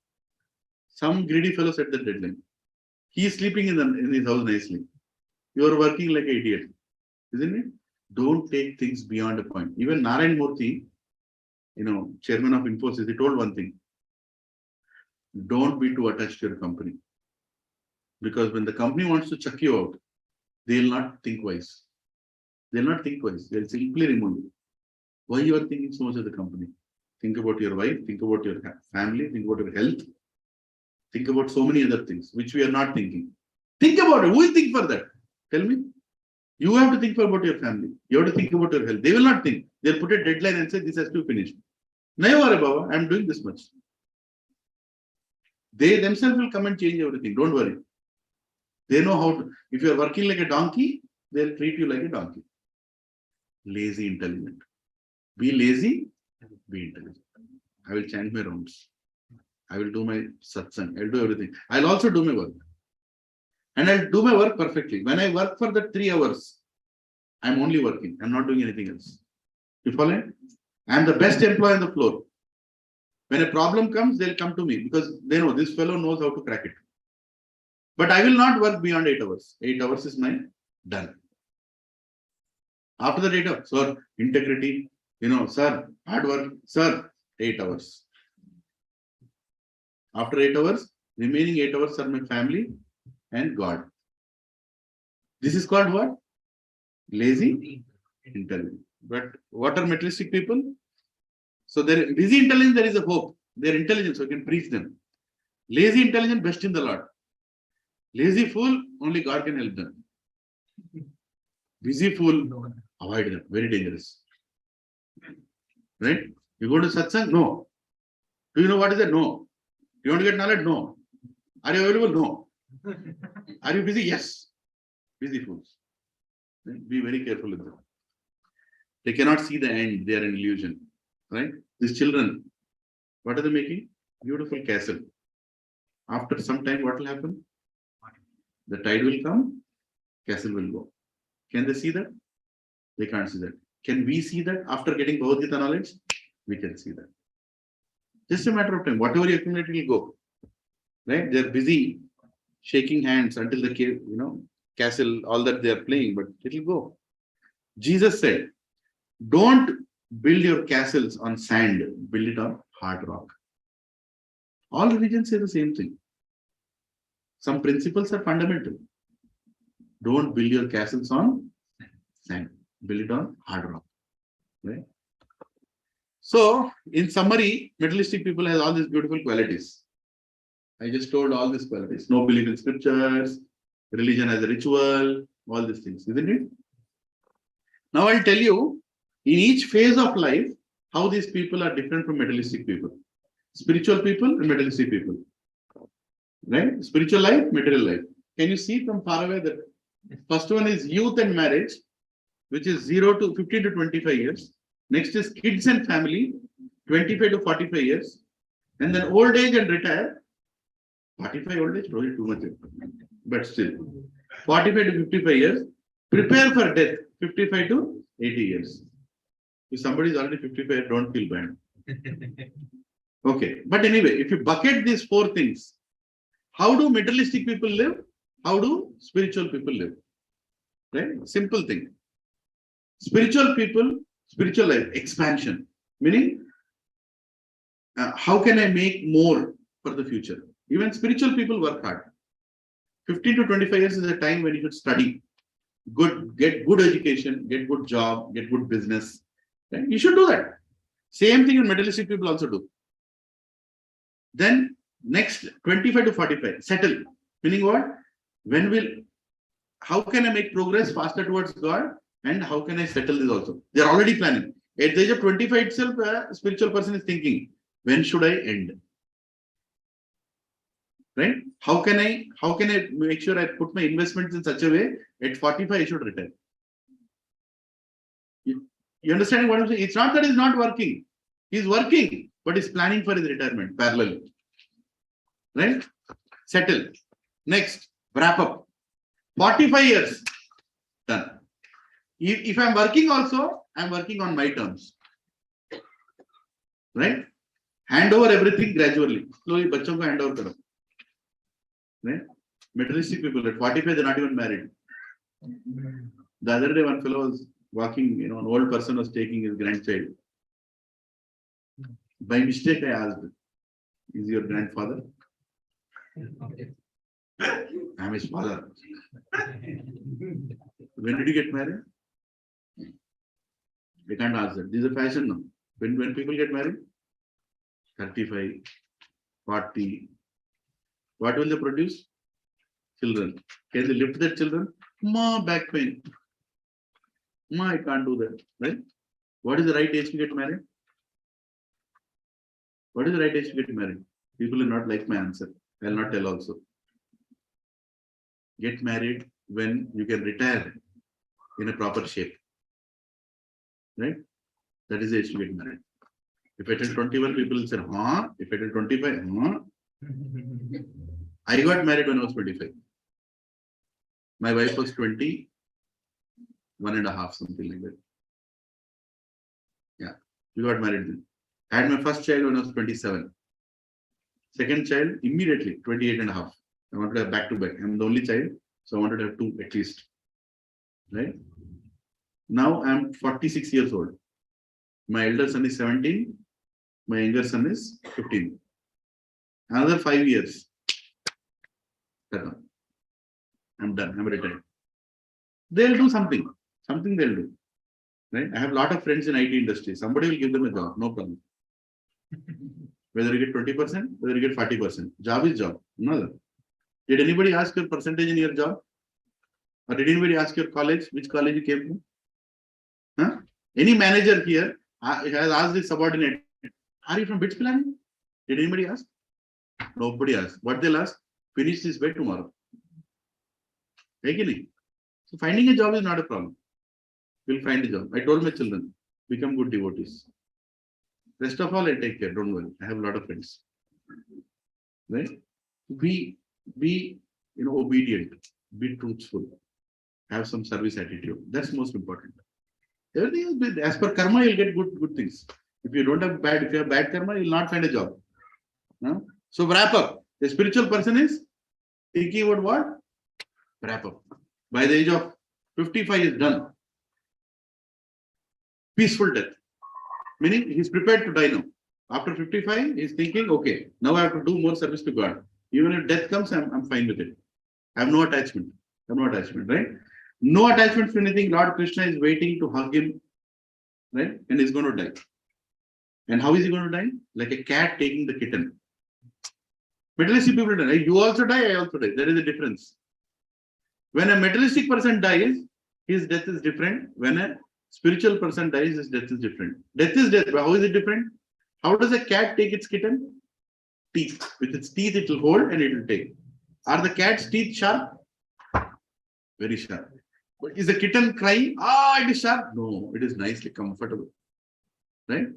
Some greedy fellow set the deadline. He is sleeping in his house nicely. You are working like an idiot. Isn't it? Don't take things beyond a point. Even Narayan Murthy, chairman of Infosys, he told one thing. Don't be too attached to your company. Because when the company wants to chuck you out, they will not think twice. They will not think twice. They will simply remove you. Why you are thinking so much of the company? Think about your wife, think about your family, think about your health, think about so many other things, which we are not thinking. Think about it. Who will think for that? Tell me. You have to think about your family. You have to think about your health. They will not think. They'll put a deadline and say this has to finish. No worry, Baba, I'm doing this much. They themselves will come and change everything. Don't worry. They know how to. If you are working like a donkey, they'll treat you like a donkey. Lazy, intelligent. Be lazy, be intelligent. I will chant my rounds. I will do my satsang. I'll do everything. I'll also do my work. And I'll do my work perfectly. When I work for the 3 hours, I'm only working. I'm not doing anything else. You follow? I'm the best employee on the floor. When a problem comes, they'll come to me because they know this fellow knows how to crack it. But I will not work beyond 8 hours. 8 hours is my done. After that 8 hours, sir, integrity, sir, hard work, sir, 8 hours. After 8 hours, remaining 8 hours are my family and God. This is called what? Lazy intelligence. But what are materialistic people? So their busy intelligence, there is a hope. Their intelligence, we can preach them. Lazy intelligence, best in the Lord. Lazy fool, only God can help them. Busy fool, avoid them. Very dangerous. Right? You go to satsang? No. Do you know what is that? No. You want to get knowledge? No. Are you available? No. Are you busy? Yes. Busy fools. Right? Be very careful with them. They cannot see the end. They are an illusion. Right? These children, what are they making? Beautiful castle. After some time, what will happen? The tide will come, castle will go. Can they see that? They can't see that. Can we see that after getting Bhagavad Gita knowledge? We can see that. Just a matter of time. Whatever you accumulate will go. Right? They're busy shaking hands until the castle, all that they are playing, but it will go. Jesus said, don't build your castles on sand, build it on hard rock. All religions say the same thing. Some principles are fundamental. Don't build your castles on sand, build it on hard rock. Right? So, in summary, materialistic people have all these beautiful qualities. I just told all these qualities. No belief in scriptures, religion as a ritual, all these things, isn't it? Now I'll tell you, in each phase of life, how these people are different from materialistic people. Spiritual people and materialistic people. Right? Spiritual life, material life. Can you see from far away that first one is youth and marriage, which is 0 to 15 to 25 years. Next is kids and family, 25 to 45 years. And then old age and retire. 45 old age, probably too much. But still, 45 to 55 years. Prepare for death, 55 to 80 years. If somebody is already 55, don't feel bad. Okay. But anyway, if you bucket these 4 things, how do materialistic people live? How do spiritual people live? Right? Simple thing. Spiritual people, spiritual life, expansion. Meaning, how can I make more for the future? Even spiritual people work hard. 15 to 25 years is a time when you should study. Get good education, get good job, get good business. Right? You should do that. Same thing in materialistic people also do. Then next 25 to 45, settle. Meaning what? How can I make progress faster towards God? And how can I settle this also? They are already planning. At the age of 25 itself, a spiritual person is thinking, when should I end? Right? How can I make sure I put my investments in such a way at 45 I should retire? You understand what I'm saying? It's not that he's not working. He's working, but he's planning for his retirement parallel. Right? Settle. Next, wrap up. 45 years. Done. If I'm working also, I'm working on my terms. Right? Hand over everything gradually. Slowly, bachon ko hand over karo. Right? Materialistic people at 45, they're not even married. The other day, one fellow was walking, an old person was taking his grandchild. By mistake, I asked, is your grandfather? I'm his father. When did you get married? I can't ask that. This is a fashion now. When people get married? 35, 40. What will they produce? Children. Can they lift their children? Ma, back pain. Ma, I can't do that. Right? What is the right age to get married? What is the right age to get married? People will not like my answer. I will not tell also. Get married when you can retire in a proper shape. Right? That is the age to get married. If I tell 21, people will say, huh? If I tell 25, huh? I got married when I was 25. My wife was 20, 1.5, something like that. Yeah, we got married then. I had my first child when I was 27. Second child, immediately, 28.5. I wanted to have back to back. I'm the only child, so I wanted to have 2 at least. Right? Now I'm 46 years old. My elder son is 17. My younger son is 15. Another 5 years. I'm done. I'm retired. They'll do something. Something they'll do. Right? I have a lot of friends in IT industry. Somebody will give them a job. No problem. Whether you get 20%, whether you get 40%. Job is job. No. Did anybody ask your percentage in your job? Or did anybody ask your college? Which college you came from? Huh? Any manager here has asked his subordinate, are you from BITS planning? Did anybody ask? Nobody asked. What they'll ask? Finish this by tomorrow. So finding a job is not a problem. We'll find a job. I told my children, become good devotees. Rest of all, I take care. Don't worry. I have a lot of friends. Right? Be obedient. Be truthful. Have some service attitude. That's most important. Everything is as per karma, you'll get good things. If you have bad karma, you'll not find a job. No? So wrap up. The spiritual person is thinking about what? Wrap up. By the age of 55 is done. Peaceful death. Meaning he's prepared to die now. After 55, he's thinking, okay, now I have to do more service to God. Even if death comes, I'm fine with it. I have no attachment. Right? No attachment to anything. Lord Krishna is waiting to hug him. Right? And he's going to die. And how is he going to die? Like a cat taking the kitten. Materialistic people die. You also die, I also die. There is a difference. When a materialistic person dies, his death is different. When a spiritual person dies, his death is different. Death is death. But how is it different? How does a cat take its kitten? Teeth. With its teeth, it will hold and it will take. Are the cat's teeth sharp? Very sharp. But is the kitten crying? It is sharp. No, it is nicely comfortable. Right?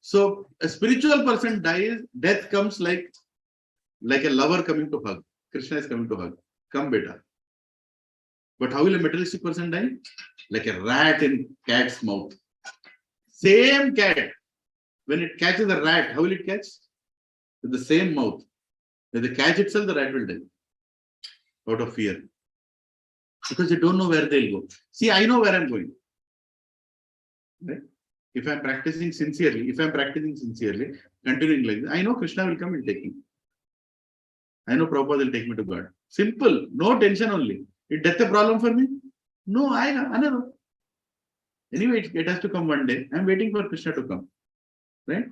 So a spiritual person dies, death comes like a lover coming to hug. Krishna is coming to hug. Come, beta. But how will a materialistic person die? Like a rat in cat's mouth. Same cat. When it catches a rat, how will it catch? With the same mouth. When they catch itself, the rat will die. Out of fear. Because they don't know where they'll go. See, I know where I'm going. Right? If I'm practicing sincerely, continuing like this, I know Krishna will come and take me. I know Prabhupada will take me to God. Simple. No tension only. Is death a problem for me? No, I know. Anyway, it has to come one day. I'm waiting for Krishna to come. Right?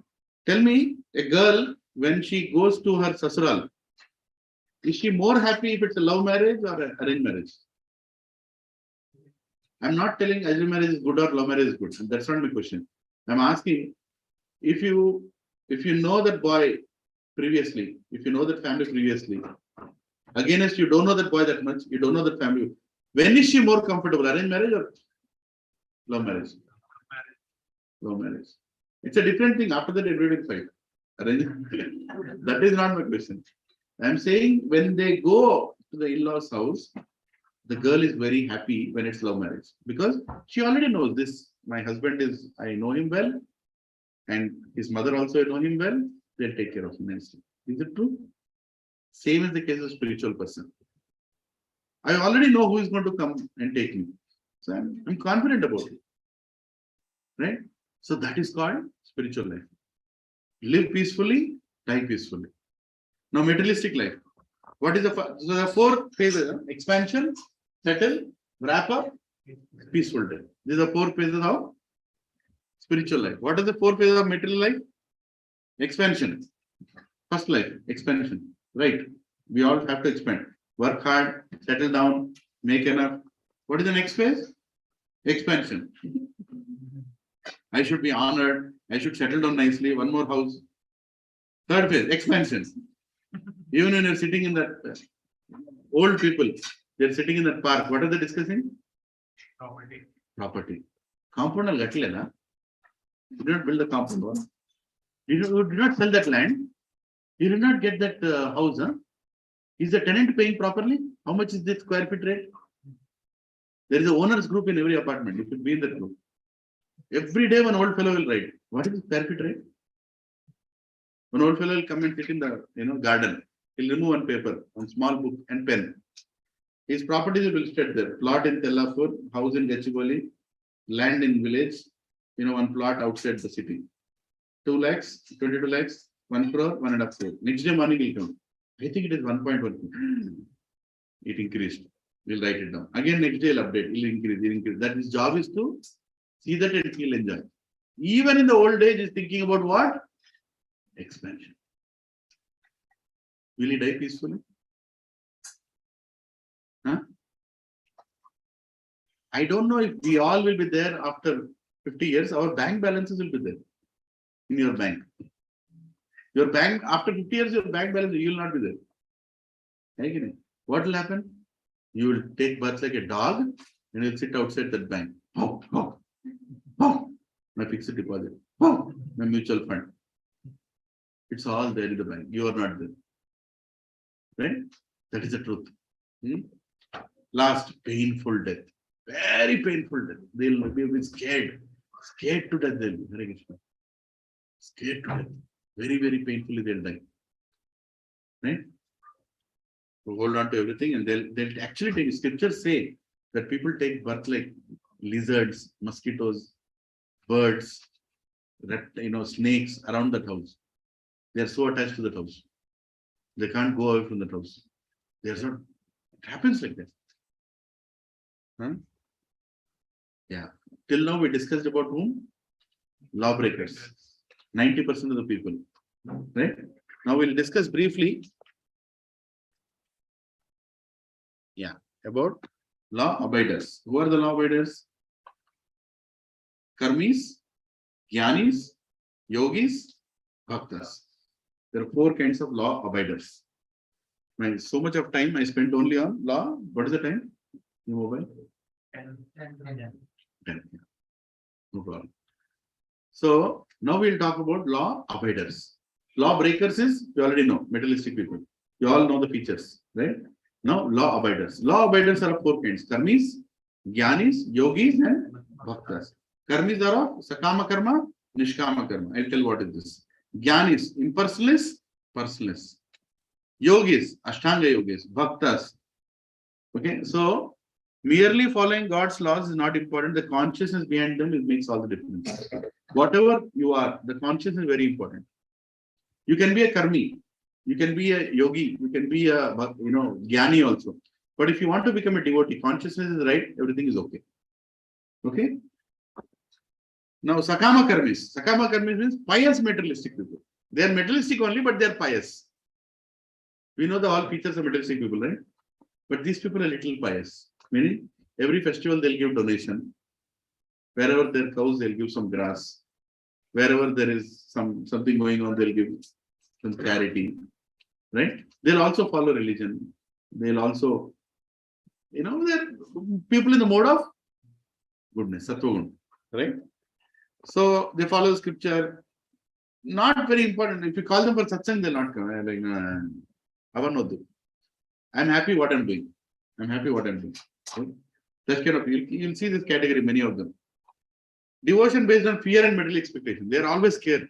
Tell me, a girl, when she goes to her sasural, is she more happy if it's a love marriage or an arranged marriage? I'm not telling arranged marriage is good or love marriage is good. That's not my question. I'm asking, if you know that boy previously, if you know that family previously, against you don't know that boy that much, you don't know that family. When is she more comfortable, arranged marriage or love marriage? Love marriage. It's a different thing. After that, everybody will fight. That is not my question. I'm saying when they go to the in-laws' house, the girl is very happy when it's love marriage because she already knows this. My husband I know him well, and his mother also I know him well. They'll take care of him nicely. Is it true? Same is the case of spiritual person. I already know who is going to come and take me. So I'm confident about it. Right? So that is called spiritual life. Live peacefully, die peacefully. Now, materialistic life. What is so the 4 phases? Expansion, settle, wrap up, peaceful death. These are 4 phases of spiritual life. What are the 4 phases of material life? Expansion. First life, expansion. Right. We all have to expand. Work hard, settle down, make enough. What is the next phase? Expansion. I should be honored. I should settle down nicely. One more house. Third phase, expansion. Even when you're sitting in that old people, they're sitting in that park. What are they discussing? Property. Property. Compound or gatlena? You did not build the compound wall. You did not sell that land. You did not get that house. Huh? Is the tenant paying properly? How much is the square feet rate? There is a owners group in every apartment. You should be in that group. Every day one old fellow will write, what is the square feet rate? One old fellow will come and sit in the garden. He'll remove one paper, one small book and pen. His properties will listed there. Plot in Tellapur, house in Gachibowli, land in village, one plot outside the city. 2 lakhs, 22 lakhs, 1 crore, 1.5 crore. Next day morning will come. I think it is 1.1. It increased. We'll write it down. Again, next day he'll update. He'll increase. That his job is to see that and he'll enjoy. Even in the old age, he's thinking about what? Expansion. Will he die peacefully? Huh? I don't know if we all will be there after 50 years. Our bank balances will be there in your bank. Your bank, after 50 years, your bank balance, you will not be there. What will happen? You will take birth like a dog and you'll sit outside that bank. My fixed deposit. My mutual fund. It's all there in the bank. You are not there. Right? That is the truth. Last, painful death. Very painful death. They'll be scared. Scared to death. They'll be. Scared to death. Very, very painfully they'll die. Right? So hold on to everything and they'll actually take, scriptures say that people take birth like lizards, mosquitoes, birds, snakes around that house. They are so attached to that house. They can't go away from that house. It happens like that. Huh? Yeah. Till now we discussed about whom? Lawbreakers. 90% of the people. Right? Now we'll discuss briefly. Yeah. About law abiders. Who are the law abiders? Karmis, Jnanis, Yogis, Bhaktas. There are 4 kinds of law abiders. So much of time I spent only on law. What is the time? Your mobile? 10. 10. No problem. So now we'll talk about law abiders. Law breakers is, you already know, materialistic people. You all know the features, right? Now law abiders. Law abiders are of 4 kinds. Karmis, Jnanis, Yogis and Bhaktas. Karmis are of Sakama Karma, Nishkama Karma. I'll tell what is this. Jnanis, impersonalists, personalists. Yogis, Ashtanga Yogis, Bhaktas. Okay, so merely following God's laws is not important. The consciousness behind them makes all the difference. Whatever you are, the consciousness is very important. You can be a karmi, you can be a yogi, you can be a jnani also. But if you want to become a devotee, consciousness is right, everything is okay. Okay? Now, Sakama Karmis. Sakama Karmis means pious materialistic people. They are materialistic only, but they are pious. We know the all features of materialistic people, right? But these people are little pious. Meaning, every festival they'll give donation. Wherever there are cows, they'll give some grass. Wherever there is something going on, they'll give some charity. Right? They'll also follow religion. They'll also, they're people in the mode of goodness, sattva, right? So they follow scripture. Not very important. If you call them for satsang, they'll not come. Like, I'm happy what I'm doing. I'm happy what I'm doing. Okay? That kind of, you'll see this category, many of them. Devotion based on fear and material expectation. They're always scared.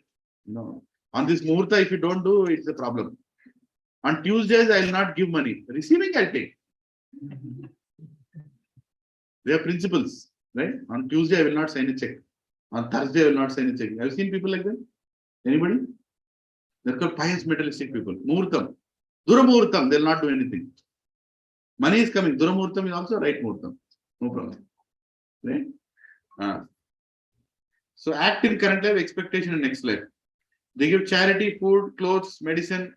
On this muhurta, if you don't do, it's a problem. On Tuesdays, I will not give money. Receiving, I'll take. They are principles, right? On Tuesday, I will not sign a check. On Thursday, I will not sign a check. Have you seen people like that? Anybody? They're called pious materialistic people. Muhurtam. Dura muhurtam, they'll not do anything. Money is coming. Dura muhurtam is also right muhurtam. No problem. Right? So act in current life, expectation in next life. They give charity, food, clothes, medicine,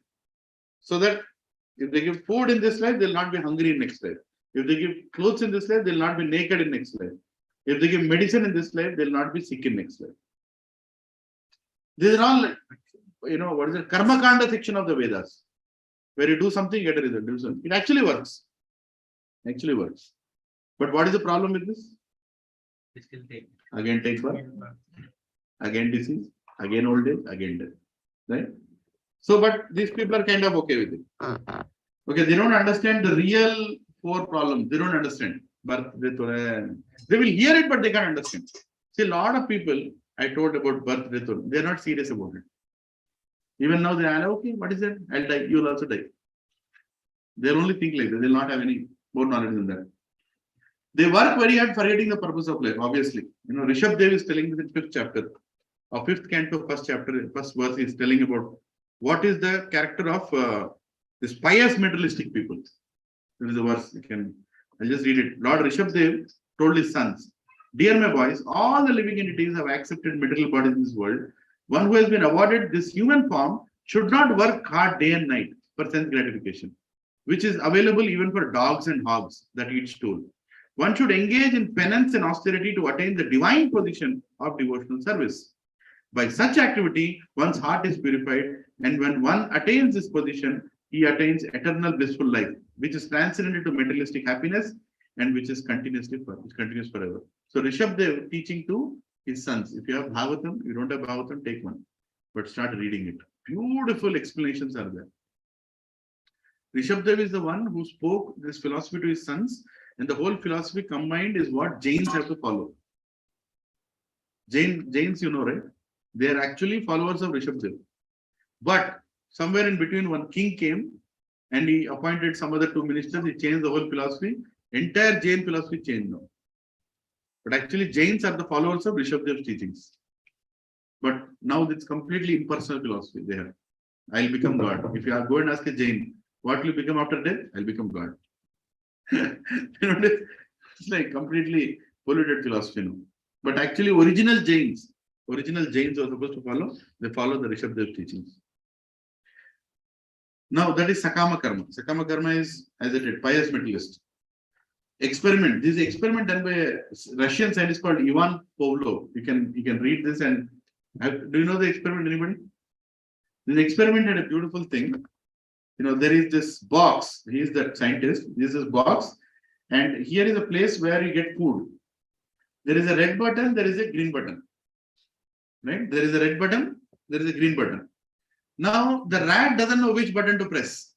so that if they give food in this life, they'll not be hungry in next life. If they give clothes in this life, they'll not be naked in next life. If they give medicine in this life, they'll not be sick in next life. These are all what is it? Karma Kanda section of the Vedas. Where you do something, you get a result. Do something. It actually works. Actually works. But what is the problem with this? it still take. Again take birth, again disease, again old age, again death. Right? So, but these people are kind of okay with it. Okay, they don't understand the real four problems. They don't understand. Birth, death, they will hear it, but they can't understand. See, a lot of people I told about birth, death, they're not serious about it. Even now they are okay, what is that? I'll die, you'll also die. They'll only think like that, they'll not have any more knowledge than that. They work very hard forgetting the purpose of life, obviously. Rishabh Dev is telling this in 5th chapter, or 5th canto, 1st chapter, 1st verse, is telling about what is the character of this pious materialistic people. There is a verse, I'll just read it. Lord Rishabh Dev told his sons, "Dear my boys, all the living entities have accepted material bodies in this world. One who has been awarded this human form should not work hard day and night for sense gratification, which is available even for dogs and hogs that eat stool. One should engage in penance and austerity to attain the divine position of devotional service. By such activity, one's heart is purified, and when one attains this position, he attains eternal blissful life, which is transcendent to materialistic happiness and which continues forever." So Rishabh Dev teaching to his sons, if you have Bhagavatam, you don't have Bhagavatam, take one, but start reading it. Beautiful explanations are there. Rishabh Dev is the one who spoke this philosophy to his sons, and the whole philosophy combined is what Jains have to follow. Jains, right? They are actually followers of Rishabh Dev. But somewhere in between, one king came and he appointed some other 2 ministers. He changed the whole philosophy. Entire Jain philosophy changed now. But actually, Jains are the followers of Rishabh Dev's teachings. But now it's completely impersonal philosophy they have. I'll become God. If you go and ask a Jain, what will you become after death? I'll become God. It's like completely polluted philosophy now. But actually, original Jains were supposed to follow. They follow the Rishabh Dev teachings. Now that is Sakama Karma. Sakama Karma is, as I said, pious materialist. Experiment. This is an experiment done by a Russian scientist called Ivan Pavlov. You can read this and do you know the experiment? Anybody? This experiment had a beautiful thing. There is this box. He is the scientist. This is box, and here is a place where you get food. There is a red button. There is a green button. Right? There is a red button. There is a green button. Now the rat doesn't know which button to press.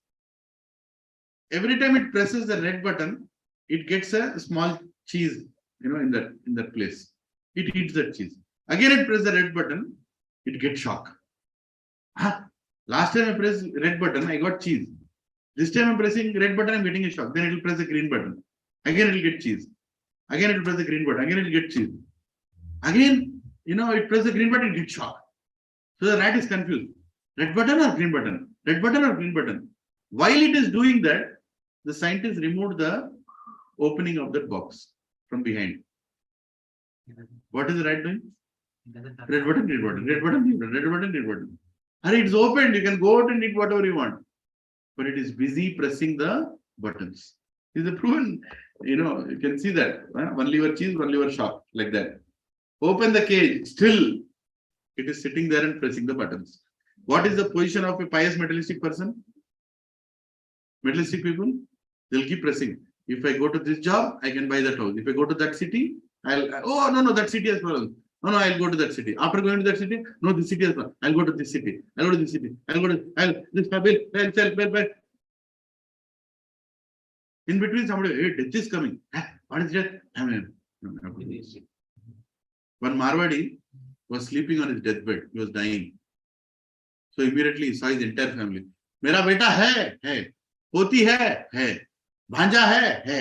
Every time it presses the red button, it gets a small cheese, in that place. It eats that cheese. Again, it presses the red button, it gets shock. Last time I pressed red button, I got cheese. This time I'm pressing red button, I'm getting a shock. Then it will press the green button. Again, it will get cheese. Again, it will press the green button. Again, it will get cheese. Again, it presses the green button, it gets shock. So the rat is confused. Red button or green button? Red button or green button? While it is doing that, the scientist removed the opening of that box from behind. What is the rat doing? Red button, green button, red button, green button, red button, green button. And it's opened, you can go out and eat whatever you want. But it is busy pressing the buttons. This is a proven, you can see that. 1 liver cheese, 1 liver shock, like that. Open the cage, still it is sitting there and pressing the buttons. What is the position of a pious materialistic person? Materialistic people, they'll keep pressing. If I go to this job, I can buy that house. If I go to that city, no, that city has problems. No, I'll go to that city. After going to that city, no, this city has problems. I'll go to this city. I'll go to this city. This bill. In between, somebody, hey, death is coming. What is that? One Marwadi was sleeping on his deathbed. He was dying. So immediately he saw his entire family. Mera beta hai. Poti hai. भांजा है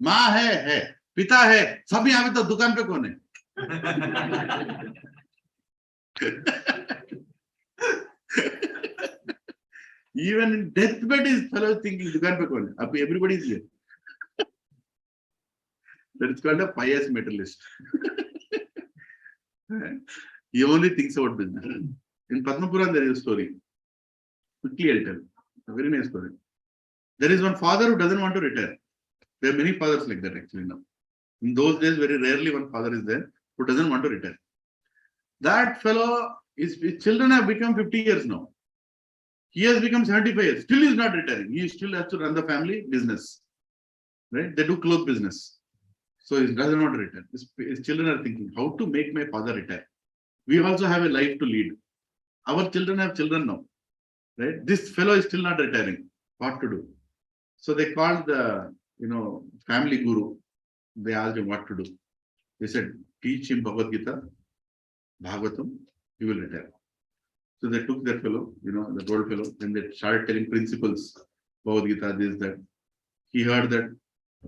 माँ है पिता है सब यहाँ पे तो दुकान पे कौन है even in deathbed is fellow thinking दुकान पे कौन है everybody is here. That is called a pious materialist. He only thinks about business. In Padma Puran there is a story. Quickly I'll tell. A very nice story. There is one father who doesn't want to retire. There are many fathers like that actually now. In those days, very rarely one father is there who doesn't want to retire. That fellow, his children have become 50 years now. He has become 75 years. Still is not retiring. He still has to run the family business. Right? They do clothes business. So he doesn't want to retire. His children are thinking, how to make my father retire? We also have a life to lead. Our children have children now. Right? This fellow is still not retiring. What to do? So they called the family guru. They asked him what to do. They said, teach him Bhagavad Gita, Bhagavatam, he will retire. So they took that fellow, the old fellow, and they started telling principles, Bhagavad Gita, this, that. He heard that.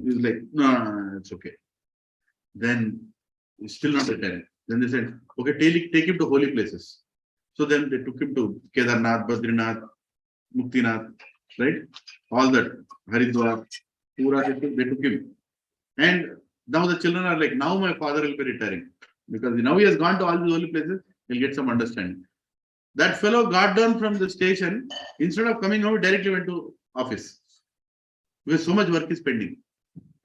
He was like, no, it's okay. Then he's still not retiring. Then they said, okay, take him to holy places. So then they took him to Kedarnath, Badrinath, Muktinath, right? All that, Haridwar, Pura, they took him. And now the children are like, now my father will be retiring. Because now he has gone to all these holy places, he'll get some understanding. That fellow got down from the station, instead of coming home, directly went to office. Because so much work is pending.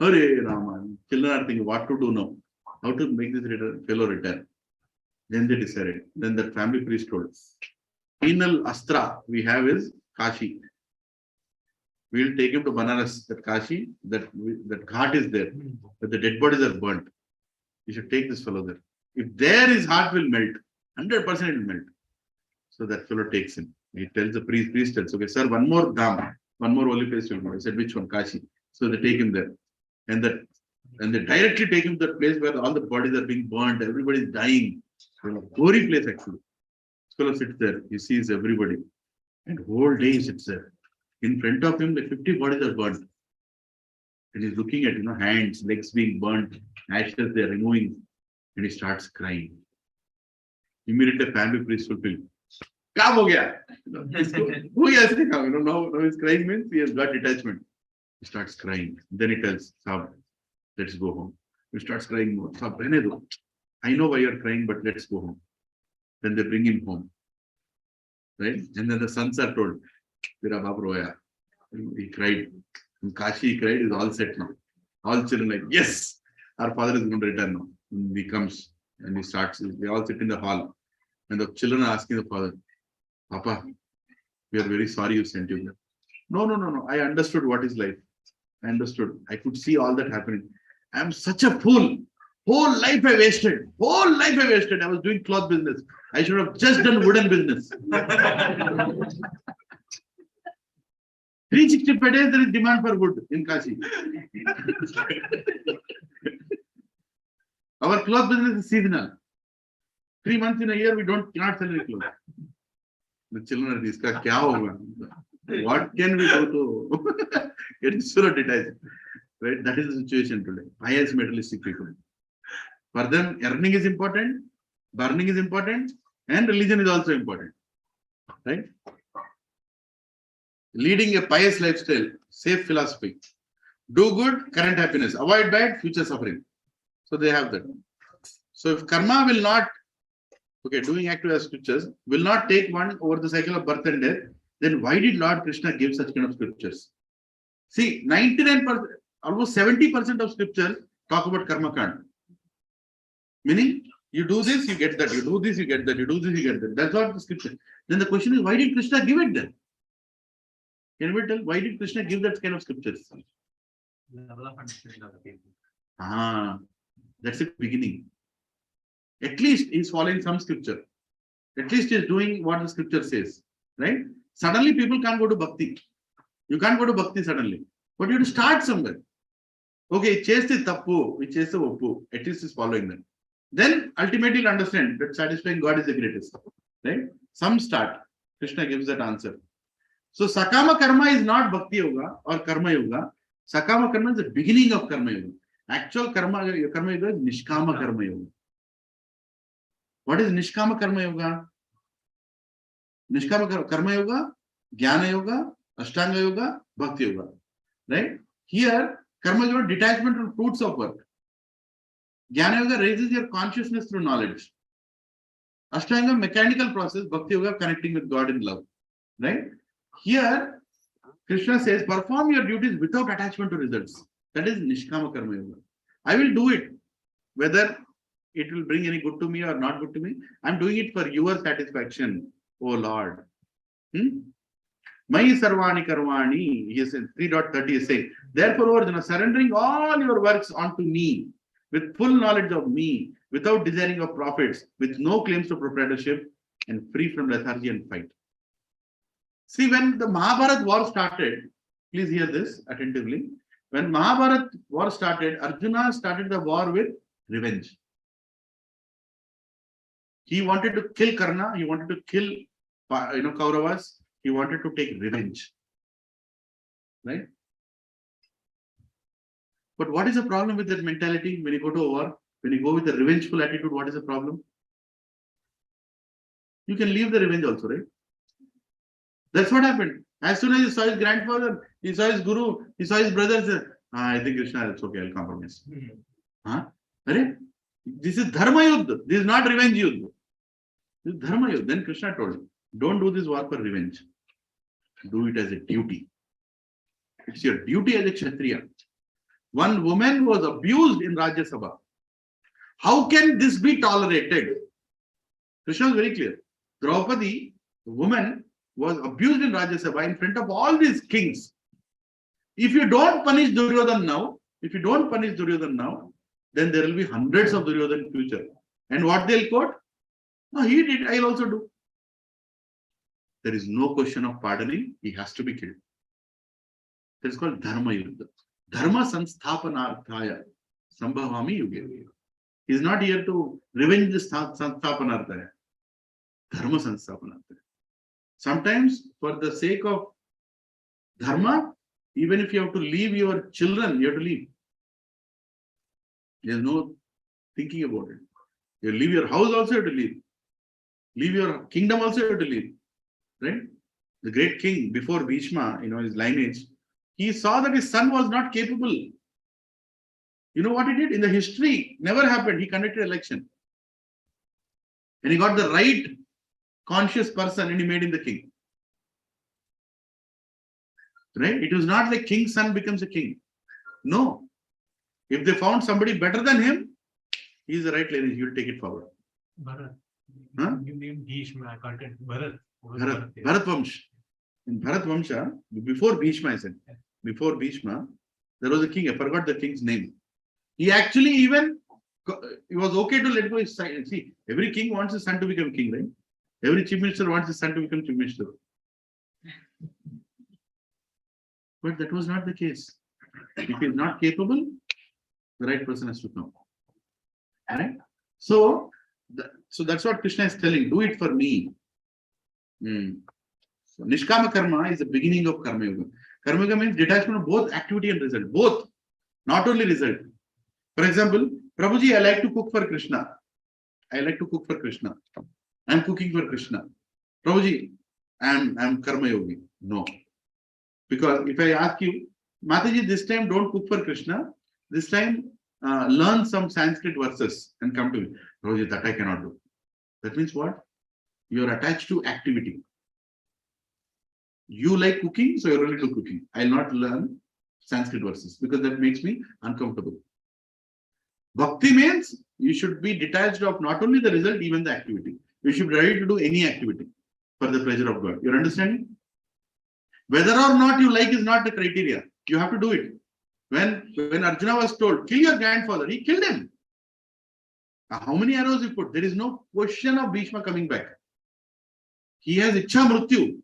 Hare Rama, children are thinking what to do now, how to make this fellow retire. Then they decided. Then the family priest told, penal astra we have is Kashi. We will take him to Banaras, that Kashi, that ghat is there, but the dead bodies are burnt. You should take this fellow there. If there his heart will melt, 100% it will melt. So that fellow takes him. He tells the priest tells, okay, sir, one more dham, one more holy place will go. He said, which one? Kashi. So they take him there. And they directly take him to that place where all the bodies are being burnt, everybody is dying. Gory place actually. This fellow sits there, he sees everybody. And whole day he sits there. In front of him, like 50 bodies are burnt. And he's looking at, hands, legs being burnt, ashes they're removing. And he starts crying. Immediately, family priest will feel, Kaam ho gaya. Who has to come? Now he's crying means he has got detachment. He starts crying. Then he tells, Sab, let's go home. He starts crying more. Sab, rehne do. I know why you're crying, but let's go home. Then they bring him home. Right? And then the sons are told, Vira Bab Roya. He cried. In Kashi, he cried, he's all set now. All children like, yes, our father is going to return now. And he comes and he starts, they all sit in the hall. And the children are asking the father, Papa, we are very sorry you sent him there. No. I understood what is life. I understood. I could see all that happening. I am such a fool. Whole life I wasted. I was doing cloth business. I should have just done wooden business. 365 days there is demand for wood in Kashi. Our cloth business is seasonal. 3 months in a year we cannot sell any clothes. The children are this kya hoga? What can we do to get so detached? Right? That is the situation today. Pious materialistic people. For them, earning is important, burning is important, and religion is also important. Right? Leading a pious lifestyle, safe philosophy. Do good, current happiness. Avoid bad, future suffering. So they have that. So if karma will not, doing active as scriptures, will not take one over the cycle of birth and death, then why did Lord Krishna give such kind of scriptures? See, 99%, almost 70% of scriptures talk about karma kand. Meaning, you do this, you get that. You do this, you get that. You do this, you get that. That's what the scripture. Then the question is, why did Krishna give it then? Can we tell why did Krishna give that kind of scriptures? Level of understanding of the people. That's the beginning. At least he's following some scripture. At least he's doing what the scripture says. Right? Suddenly people can't go to Bhakti. You can't go to Bhakti suddenly. But you have to start somewhere. Okay, chase the tappu, we chase the oppu. At least he's following them. Then ultimately you'll understand that satisfying God is the greatest. Right? Some start. Krishna gives that answer. So Sakama Karma is not Bhakti Yoga or Karma Yoga. Sakama Karma is the beginning of Karma Yoga. Actual Karma Yoga is Nishkama Karma Yoga. What is Nishkama Karma Yoga? Nishkama Karma Yoga, Jnana Yoga, Ashtanga Yoga, Bhakti Yoga. Right? Here, Karma Yoga detachment from fruits of work. Jnana Yoga raises your consciousness through knowledge. Ashtanga, mechanical process, Bhakti Yoga, connecting with God in love. Right? Here, Krishna says, perform your duties without attachment to results. That is Nishkama Karma Yoga. I will do it, whether it will bring any good to me or not good to me. I'm doing it for your satisfaction, oh Lord. Mai sarvani karvani, he said 3.30 is saying, therefore, Arjuna, surrendering all your works onto me, with full knowledge of me, without desiring of profits, with no claims to proprietorship, and free from lethargy and fight. See, when the Mahabharata war started, please hear this attentively. When Mahabharata war started, Arjuna started the war with revenge. He wanted to kill Karna, he wanted to kill Kauravas, he wanted to take revenge. Right? But what is the problem with that mentality when you go to a war? When you go with a revengeful attitude, what is the problem? You can leave the revenge also, right? That's what happened. As soon as he saw his grandfather, he saw his guru, he saw his brothers, I think Krishna, it's okay, I'll compromise. This is Dharma Yuddha. This is not revenge Yuddha. This is Dharma Yuddha. Then Krishna told him, don't do this war for revenge. Do it as a duty. It's your duty as a Kshatriya. One woman was abused in Rajya Sabha. How can this be tolerated? Krishna is very clear. Draupadi, the woman, was abused in Rajya Sabha in front of all these kings. If you don't punish Duryodhana now, then there will be hundreds of Duryodhana in future. And what they'll quote? No, he did, I'll also do. There is no question of pardoning, he has to be killed. That is called Dharma Yuddha. Dharma Sansthapanarthaya Sambhavami Yuge. He is not here to revenge the Sansthapanarthaya. Dharma Sansthapanarthaya. Sometimes, for the sake of Dharma, even if you have to leave your children, you have to leave. There's no thinking about it. You leave your house also, you have to leave. Leave your kingdom also, you have to leave. Right? The great king, before Bhishma, his lineage, he saw that his son was not capable. You know what he did? In the history, never happened. He conducted election. And he got the right conscious person and he made him the king. Right? It was not like king's son becomes a king. No. If they found somebody better than him, he is the right lineage. He will take it forward. Bharat. Huh? You named Bhishma, I can't get Bharat. Bharat Vamsh. In Bharat Vamsha, before Bhishma, I said, before Bhishma, there was a king. I forgot the king's name. He actually he was okay to let go his son. See, every king wants his son to become king, right? Every chief minister wants his son to become chief minister. But that was not the case. If he is not capable, the right person has to come. Right? So that's what Krishna is telling. Do it for me. So Nishkama Karma is the beginning of Karma Yoga. Karma Yoga means detachment of both activity and result. Both. Not only result. For example, Prabhuji, I like to cook for Krishna. I'm cooking for Krishna. Prabhuji, I'm Karma Yogi. No. Because if I ask you, Mataji, this time don't cook for Krishna. This time learn some Sanskrit verses and come to me. Prabhuji, that I cannot do. That means what? You are attached to activity. You like cooking, so you're only do cooking. I'll not learn Sanskrit verses because that makes me uncomfortable. Bhakti means you should be detached of not only the result, even the activity. You should be ready to do any activity for the pleasure of God. You're understanding? Whether or not you like is not the criteria. You have to do it. When Arjuna was told, kill your grandfather, he killed him. How many arrows he put? There is no question of Bhishma coming back. He has Ichha Mrityu.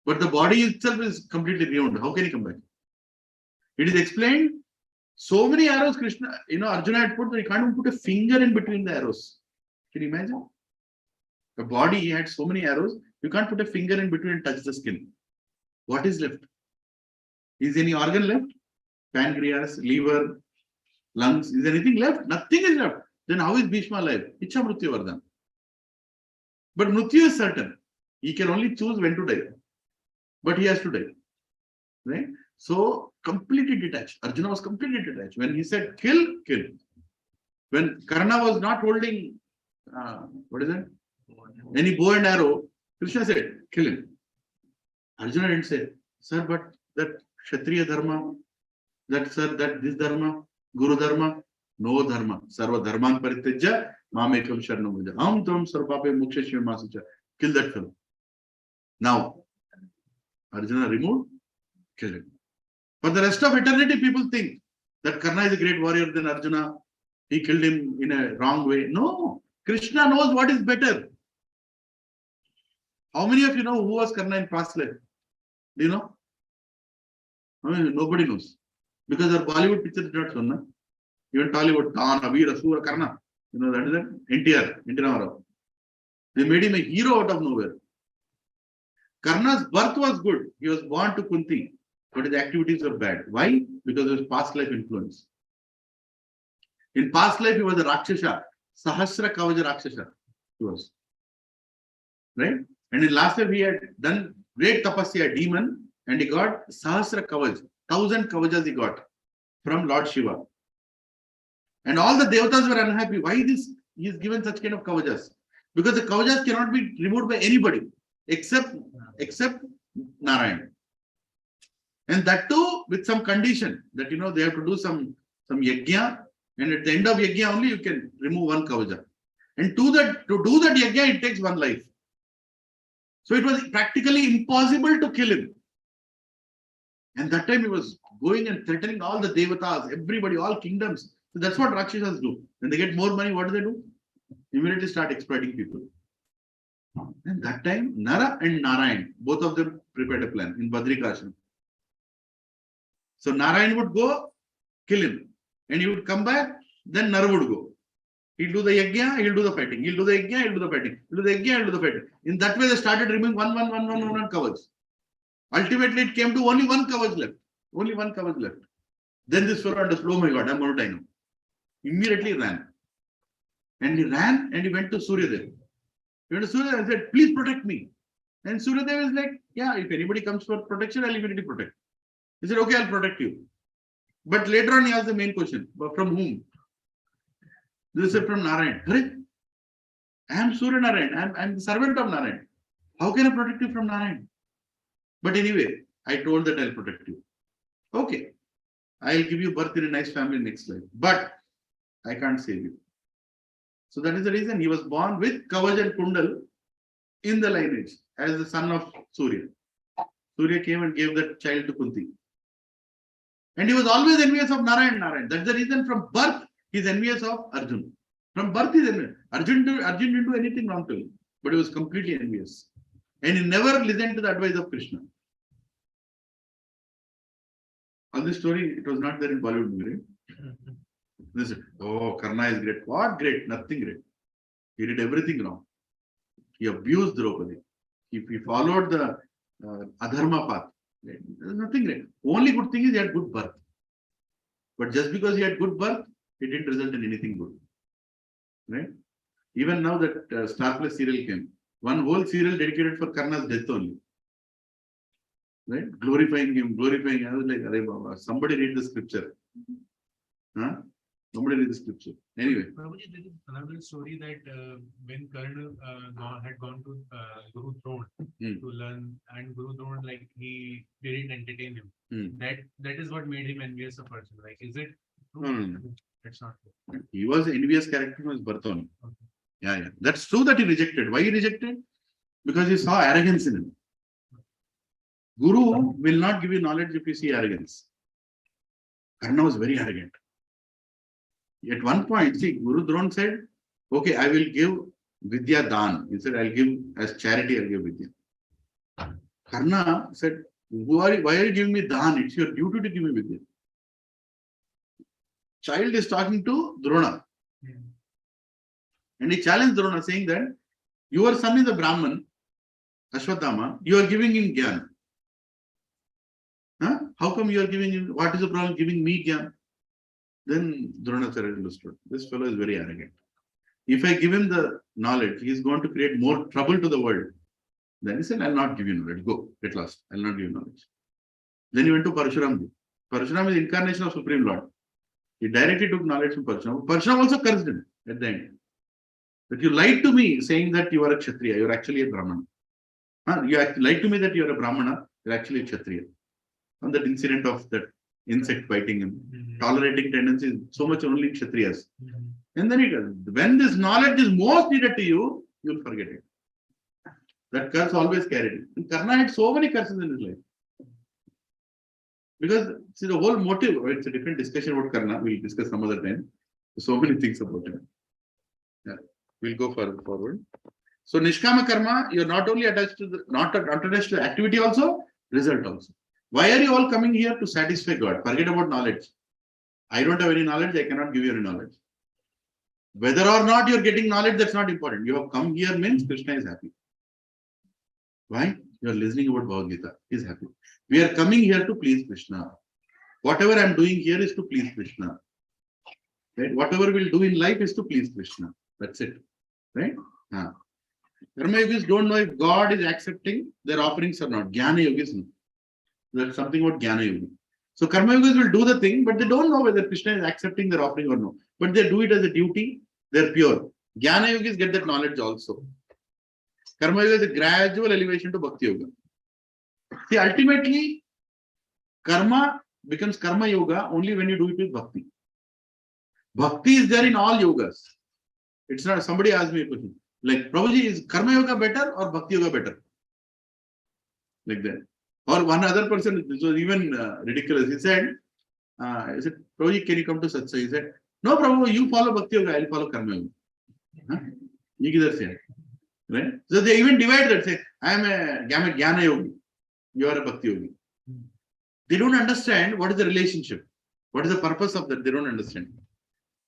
But the body itself is completely beyond. How can he come back? It is explained. So many arrows Arjuna had put that he can't even put a finger in between the arrows. Can you imagine? The body, he had so many arrows, you can't put a finger in between and touch the skin. What is left? Is any organ left? Pancreas, liver, lungs, is anything left? Nothing is left. Then how is Bhishma alive? Ichha Mrityu Vardhan. But Mrityu is certain. He can only choose when to die. But he has to die. Right? So, completely detached. Arjuna was completely detached. When he said kill, kill. When Karna was not holding, any bow and arrow, Krishna said, kill him. Arjuna didn't say, sir, but that Kshatriya Dharma, that this Dharma, Guru Dharma, No dharma. Sarva dharman parityaja mamekam sharanam vraja. Aham tvam sarvapape mokshasya masicha. Kill that fellow. Now, Arjuna removed, killed him. For the rest of eternity, people think that Karna is a great warrior than Arjuna. He killed him in a wrong way. No, Krishna knows what is better. How many of you know who was Karna in past life? Do you know? I mean, nobody knows. Because our Bollywood picture is not shown. Even Tollywood, Dharma, Veera, Sura, Karna. You know, that is that NTR, Rao. They made him a hero out of nowhere. Karna's birth was good. He was born to Kunti, but his activities were bad. Why? Because of his past life influence. In past life, he was a Rakshasa, Sahasra Kavaja Rakshasa. He was. Right? And in last life, he had done great tapasya, demon, and he got Sahasra Kavaj, 1,000 Kavajas he got from Lord Shiva. And all the devatas were unhappy. Why this? He is given such kind of Kavajas. Because the Kavajas cannot be removed by anybody except Narayan. And that too with some condition that they have to do some yajna, and at the end of yajna only you can remove one Kavaja. And to do that yajna, it takes one life. So it was practically impossible to kill him. And that time he was going and threatening all the devatas, everybody, all kingdoms. So that's what Rakshasas do. When they get more money, what do? Immediately start exploiting people. And that time, Nara and Narayan, both of them prepared a plan in Badrikashram. So Narayan would go, kill him. And he would come back, then Nara would go. He'll do the yajna, he'll do the fighting. He'll do the yajna, he'll do the fighting. He'll do the yajna, he'll do the fighting. In that way, they started removing one Kavach. Ultimately, it came to only one Kavach left. Only one Kavach left. Then this fellow understood, oh my God, I'm going to die now. Immediately ran. And he ran and he went to Suryadev. He went to Suryadev and said, please protect me. And Suryadev is like, yeah, if anybody comes for protection, I'll immediately protect. He said, okay, I'll protect you. But later on, he asked the main question, but from whom? This is from Narayan. I am Surya Narayan. I'm the servant of Narayan. How can I protect you from Narayan? But anyway, I told that I'll protect you. Okay. I'll give you birth in a nice family next life. But I can't save you. So that is the reason he was born with Kavaj and Kundal in the lineage as the son of Surya. Surya came and gave that child to Kunti. And he was always envious of Narayan. That's the reason from birth he is envious of Arjun. From birth he is envious. Arjun didn't do anything wrong to him, but he was completely envious. And he never listened to the advice of Krishna. On this story, it was not there in Bollywood movie, right? This is, oh, Karna is great. What great? Nothing great. He did everything wrong. He abused Draupadi. He followed the adharma path. There's nothing great. Only good thing is he had good birth. But just because he had good birth, it didn't result in anything good. Right? Even now that Star Plus serial came, one whole serial dedicated for Karna's death only. Right? Glorifying him. I was like, Arey Baba, somebody read the scripture. Huh? Somebody read the scripture. Anyway. Prabhuji, there is another story that when Karna had gone to Guru Drona to learn, and Guru Drona, like, he didn't entertain him. That is what made him envious of Arjun. Like, is it true? No. That's not true. He was an envious character from his birth only. Okay. Yeah. That's true that he rejected. Why he rejected? Because he saw arrogance in him. Guru will not give you knowledge if you see arrogance. Karna was very arrogant. At one point, see, Guru Drona said, okay, I will give Vidya Dan. He said, I'll give as charity, I'll give Vidya. Karna said, why are you giving me Dan? It's your duty to give me Vidya. Child is talking to Drona. And he challenged Drona saying that your son is a Brahman, Ashwatthama, you are giving him Gyan. Huh? How come you are giving him, what is the problem giving me Gyan? Then Dronacharya understood. This fellow is very arrogant. If I give him the knowledge, he is going to create more trouble to the world. Then he said, I'll not give you knowledge. Go, get lost. I'll not give you knowledge. Then he went to Parshuram. Parshuram is incarnation of Supreme Lord. He directly took knowledge from Parshuram. Parshuram also cursed him at the end. That you lied to me saying that you are a Kshatriya. You are actually a Brahmana. You lied to me that you are a Brahmana. You are actually a Kshatriya. On that incident of that insect biting him. Mhm. Tolerating tendencies, so much only Kshatriyas. Mhm. And then when this knowledge is most needed to you, you'll forget it. That curse always carried it. And Karna had so many curses in his life. Because see the whole motive, it's a different discussion about Karna. We'll discuss some other time. So many things about it. Yeah. We'll go further forward. So Nishkama Karma, you're not only attached to the not attached to the activity also, result also. Why are you all coming here to satisfy God? Forget about knowledge. I don't have any knowledge, I cannot give you any knowledge. Whether or not you're getting knowledge, that's not important. You have come here means Krishna is happy. Why? You're listening about Bhagavad Gita. He's happy. We are coming here to please Krishna. Whatever I'm doing here is to please Krishna. Right? Whatever we'll do in life is to please Krishna. That's it. Right? Karma yogis don't know if God is accepting their offerings or not. Jnana yogis know. That's something about Jnana yogi. So Karma yogis will do the thing, but they don't know whether Krishna is accepting their offering or no. But they do it as a duty. They're pure. Jnana yogis get that knowledge also. Karma yoga is a gradual elevation to Bhakti yoga. See, ultimately, karma becomes karma yoga only when you do it with bhakti. Bhakti is there in all yogas. It's not, somebody asked me a question. Like, Prabhuji, is karma yoga better or bhakti yoga better? Like that. Or one other person, this was even ridiculous. He said, Prabhuji, can you come to Satsang? He said, no, Prabhu, you follow bhakti yoga, I'll follow karma yoga. Huh? Right? So they even divide that, say, I am a Jnana yogi, you are a Bhakti yogi. They don't understand what is the relationship, what is the purpose of that, they don't understand.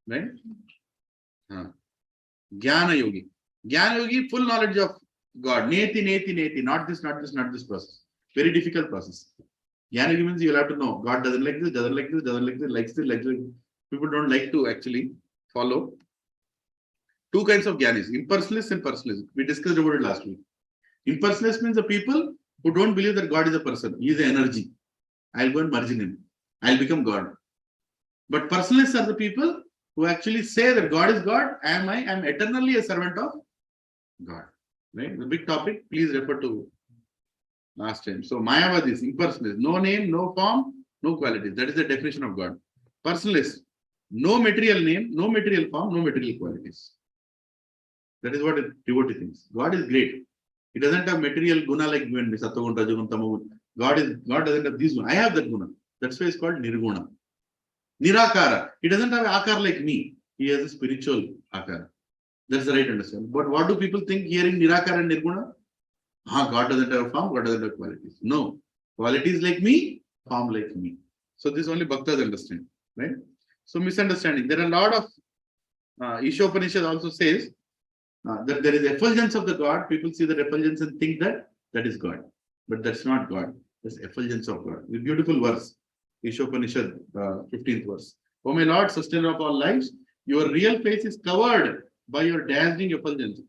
Right? Jnana yogi. Jnana yogi, full knowledge of God. Neti, neti, neti, not this, not this, not this process. Very difficult process. Jnana yogi means you'll have to know, God doesn't like this, doesn't like this, doesn't like this, likes this, likes this. People don't like to actually follow. Two kinds of jnanis, impersonalists and personalists. We discussed about it last week. Impersonalists means the people who don't believe that God is a person. He is an energy. I'll go and merge in him. I'll become God. But personalists are the people who actually say that God is God. I'm eternally a servant of God. Right? The big topic. Please refer to last time. So Mayavadis, impersonalists. No name, no form, no qualities. That is the definition of God. Personalists. No material name, no material form, no material qualities. That is what a devotee thinks. God is great. He doesn't have material guna like you and me. Sattvagun, Rajagun, Tamagun. God doesn't have this guna. I have that guna. That's why it's called Nirguna. Nirakara. He doesn't have akar like me. He has a spiritual akar. That's the right understanding. But what do people think hearing Nirakara and Nirguna? God doesn't have a form, God doesn't have qualities. No. Qualities like me, form like me. So this only bhaktas understand. Right? So misunderstanding. There are a lot of Ishopanishad also says that there is effulgence of the God. People see that effulgence and think that that is God. But that's not God. That's effulgence of God. The beautiful verse. Ishopanishad, 15th verse. O my Lord, sustainer of all lives, your real face is covered by your dazzling effulgence.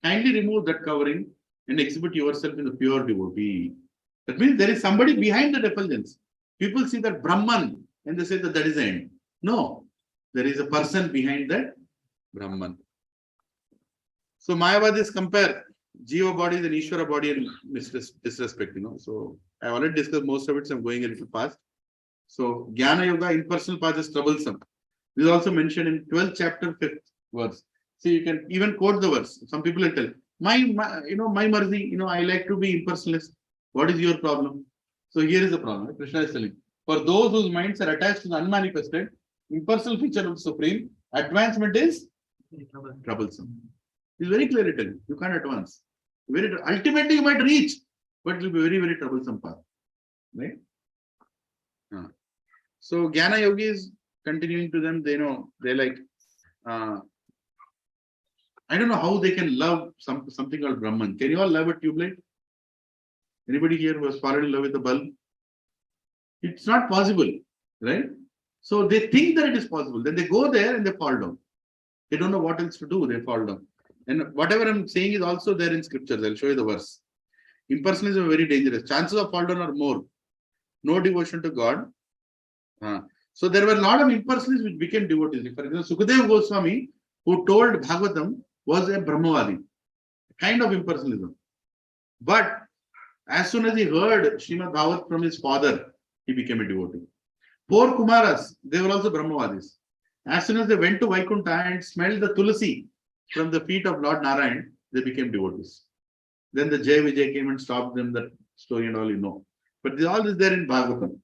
Kindly remove that covering and exhibit yourself in the pure devotee. That means there is somebody behind that effulgence. People see that Brahman and they say that that is the end. No, there is a person behind that Brahman. So Mayavadis compare Jiva body and Ishvara body and disrespect, So I already discussed most of it, so I'm going a little fast. So Jnana Yoga, impersonal path is troublesome. This is also mentioned in 12th chapter, 5th verse. See, you can even quote the verse. Some people will tell, my marzi, I like to be impersonalist. What is your problem? So here is the problem. Krishna is telling, for those whose minds are attached to the unmanifested, impersonal feature of the Supreme, advancement is troublesome. It's very clearly telling. You can't advance. Ultimately, you might reach, but it will be very, very troublesome path. Right? So Jnana yogis continuing to them, they're like, I don't know how they can love something called Brahman. Can you all love a tube light? Anybody here who has fallen in love with the bulb? It's not possible, right? So they think that it is possible. Then they go there and they fall down. They don't know what else to do. They fall down. And whatever I'm saying is also there in scriptures. I'll show you the verse. Impersonalism is very dangerous. Chances of fall down are more. No devotion to God. So there were a lot of impersonalists which became devotees. For example, Sukadeva Goswami, who told Bhagavatam, was a Brahmavadi, kind of impersonalism. But as soon as he heard Srimad Bhagavat from his father, he became a devotee. 4 Kumaras, they were also Brahmavadis. As soon as they went to Vaikuntha and smelled the tulasi from the feet of Lord Narayan, they became devotees. Then the Jai Vijay came and stopped them, that story and all you know. But all is there in Bhagavatam.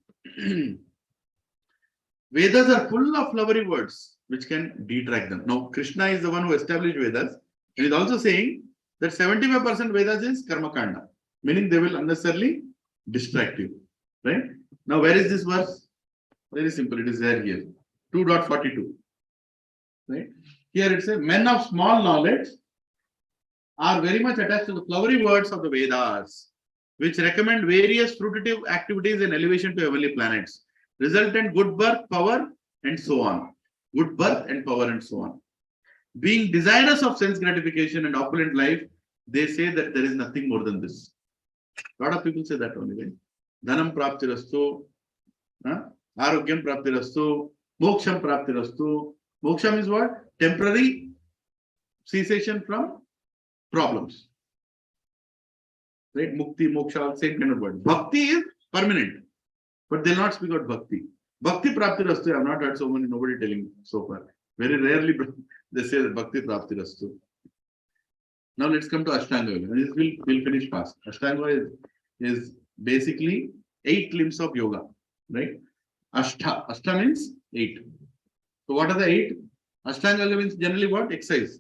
Vedas are full of flowery words which can detract them. Now, Krishna is the one who established Vedas. And he's also saying that 75% Vedas is Karmakanda, meaning they will unnecessarily distract you. Right? Now, where is this verse? Very simple. It is there here. 2.42. Right? Here it says, men of small knowledge are very much attached to the flowery words of the Vedas, which recommend various fruitive activities and elevation to heavenly planets, resultant good birth, power, and so on. Good birth and power and so on. Being desirous of sense gratification and opulent life, they say that there is nothing more than this. A lot of people say that only, right? Dhanam praptirastu, Arogyam praptirastu, Moksham praptirastu. Moksham is what? Temporary cessation from problems. Right? Mukti, moksha, same kind of word. Bhakti is permanent, but they'll not speak about bhakti. Bhakti praptirastu, I have not heard nobody telling so far. Very rarely they say that bhakti praptirastu. Now let's come to Ashtanga Yoga. We'll finish fast. Ashtanga is basically 8 limbs of yoga, right? Ashta means 8. So what are the 8? Ashtanga Yoga means generally what? Exercise.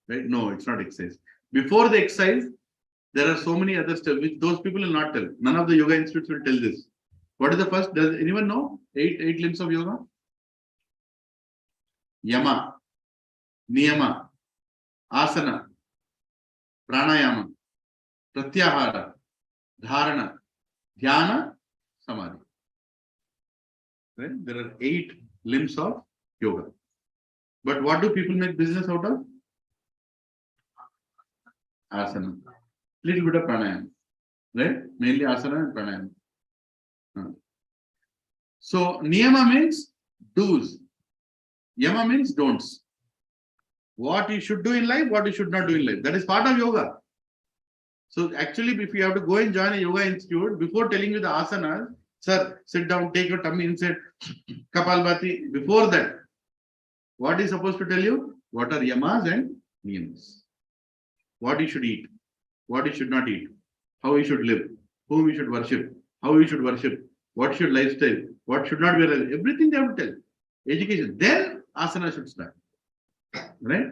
Right? No, it's not exercise. Before the exercise, there are so many other steps which those people will not tell. None of the yoga institutes will tell this. What is the first? Does anyone know? 8 limbs of yoga? Yama, Niyama, Asana, Pranayama, Pratyahara, Dharana, Dhyana, Samadhi. Right? There are 8 limbs of yoga. But what do people make business out of? Asana. Little bit of pranayama. Right? Mainly asana and pranayama. So, niyama means do's. Yama means don'ts. What you should do in life, what you should not do in life. That is part of yoga. So actually, if you have to go and join a yoga institute, before telling you the asanas, sir, sit down, take your tummy inside, Kapalbhati. Before that, what is supposed to tell you? What are yamas and niyamas? What you should eat, what you should not eat, how you should live, whom you should worship, how you should worship, what should lifestyle, what should not be alive. Everything they have to tell. Education. Then asana should start. Right?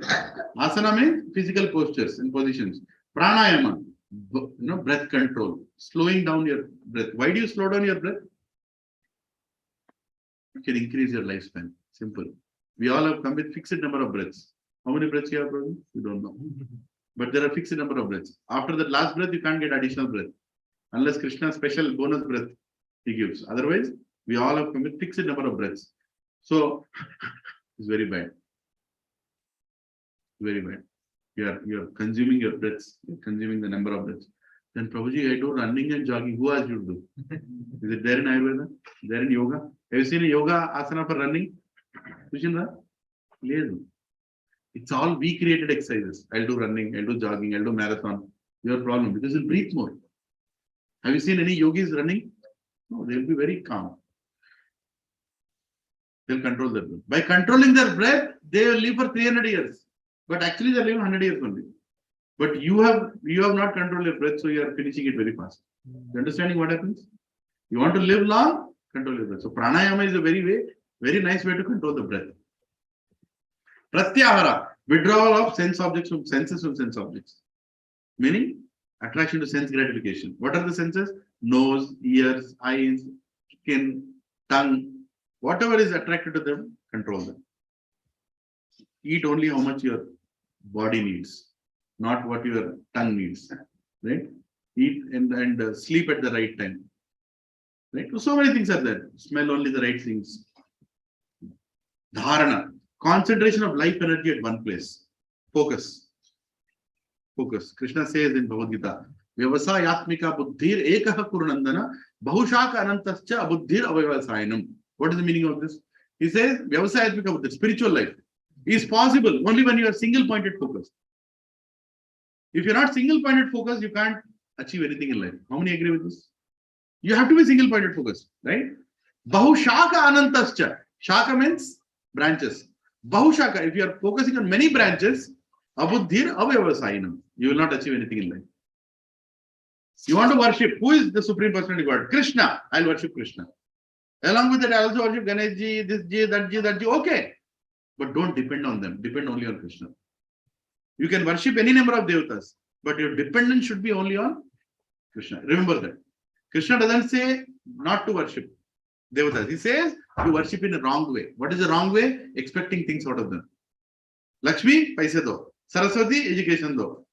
Asana means physical postures and positions. Pranayama, breath control, slowing down your breath. Why do you slow down your breath? You can increase your lifespan. Simple. We all have come with fixed number of breaths. How many breaths you have, brother? You don't know. But there are fixed number of breaths. After the last breath, you can't get additional breath. Unless Krishna's special bonus breath he gives. Otherwise, we all have come with fixed number of breaths. So, it's very bad. Very bad. You are consuming your breaths, consuming the number of breaths. Then Prabhuji, I do running and jogging. Who asked you to do? Is it there in Ayurveda? There in yoga? Have you seen a yoga asana for running? It's all we created exercises. I'll do running, I'll do jogging, I'll do marathon. Your problem, because you'll breathe more. Have you seen any yogis running? No, they'll be very calm. They'll control their breath. By controlling their breath, they will live for 300 years. But actually, they're living 100 years only. But you have not controlled your breath, so you are finishing it very fast. You understanding what happens? You want to live long, control your breath. So pranayama is a very nice way to control the breath. Pratyahara, withdrawal of sense objects from senses from sense objects. Meaning attraction to sense gratification. What are the senses? Nose, ears, eyes, skin, tongue. Whatever is attracted to them, control them. Eat only how much your body needs, not what your tongue needs. Right? Eat and sleep at the right time. Right? So many things are there. Smell only the right things. Dharana, concentration of life energy at one place. Focus. Focus. Krishna says in Bhagavad Gita, Vyavasayatmika buddhir ekaha kurunandana bahushaka anantascha abuddhir avayvasayanam. What is the meaning of this? He says, Vyavasayatmika buddhir, spiritual life is possible only when you are single-pointed focused. If you're not single-pointed focused, you can't achieve anything in life. How many agree with this? You have to be single-pointed focused, right? Bahushaka anantascha. Shaka means branches. Bahushaka, if you are focusing on many branches, abuddhir avyavasainam. You will not achieve anything in life. You want to worship. Who is the Supreme Personality of God? Krishna. I'll worship Krishna. Along with that, I also worship Ganeshji, this Ji, that Ji, that Ji. Okay. But don't depend on them. Depend only on Krishna. You can worship any number of devatas, but your dependence should be only on Krishna. Remember that. Krishna doesn't say not to worship devatas. He says you worship in a wrong way. What is the wrong way? Expecting things out of them. Lakshmi, paise do. Saraswati, education do.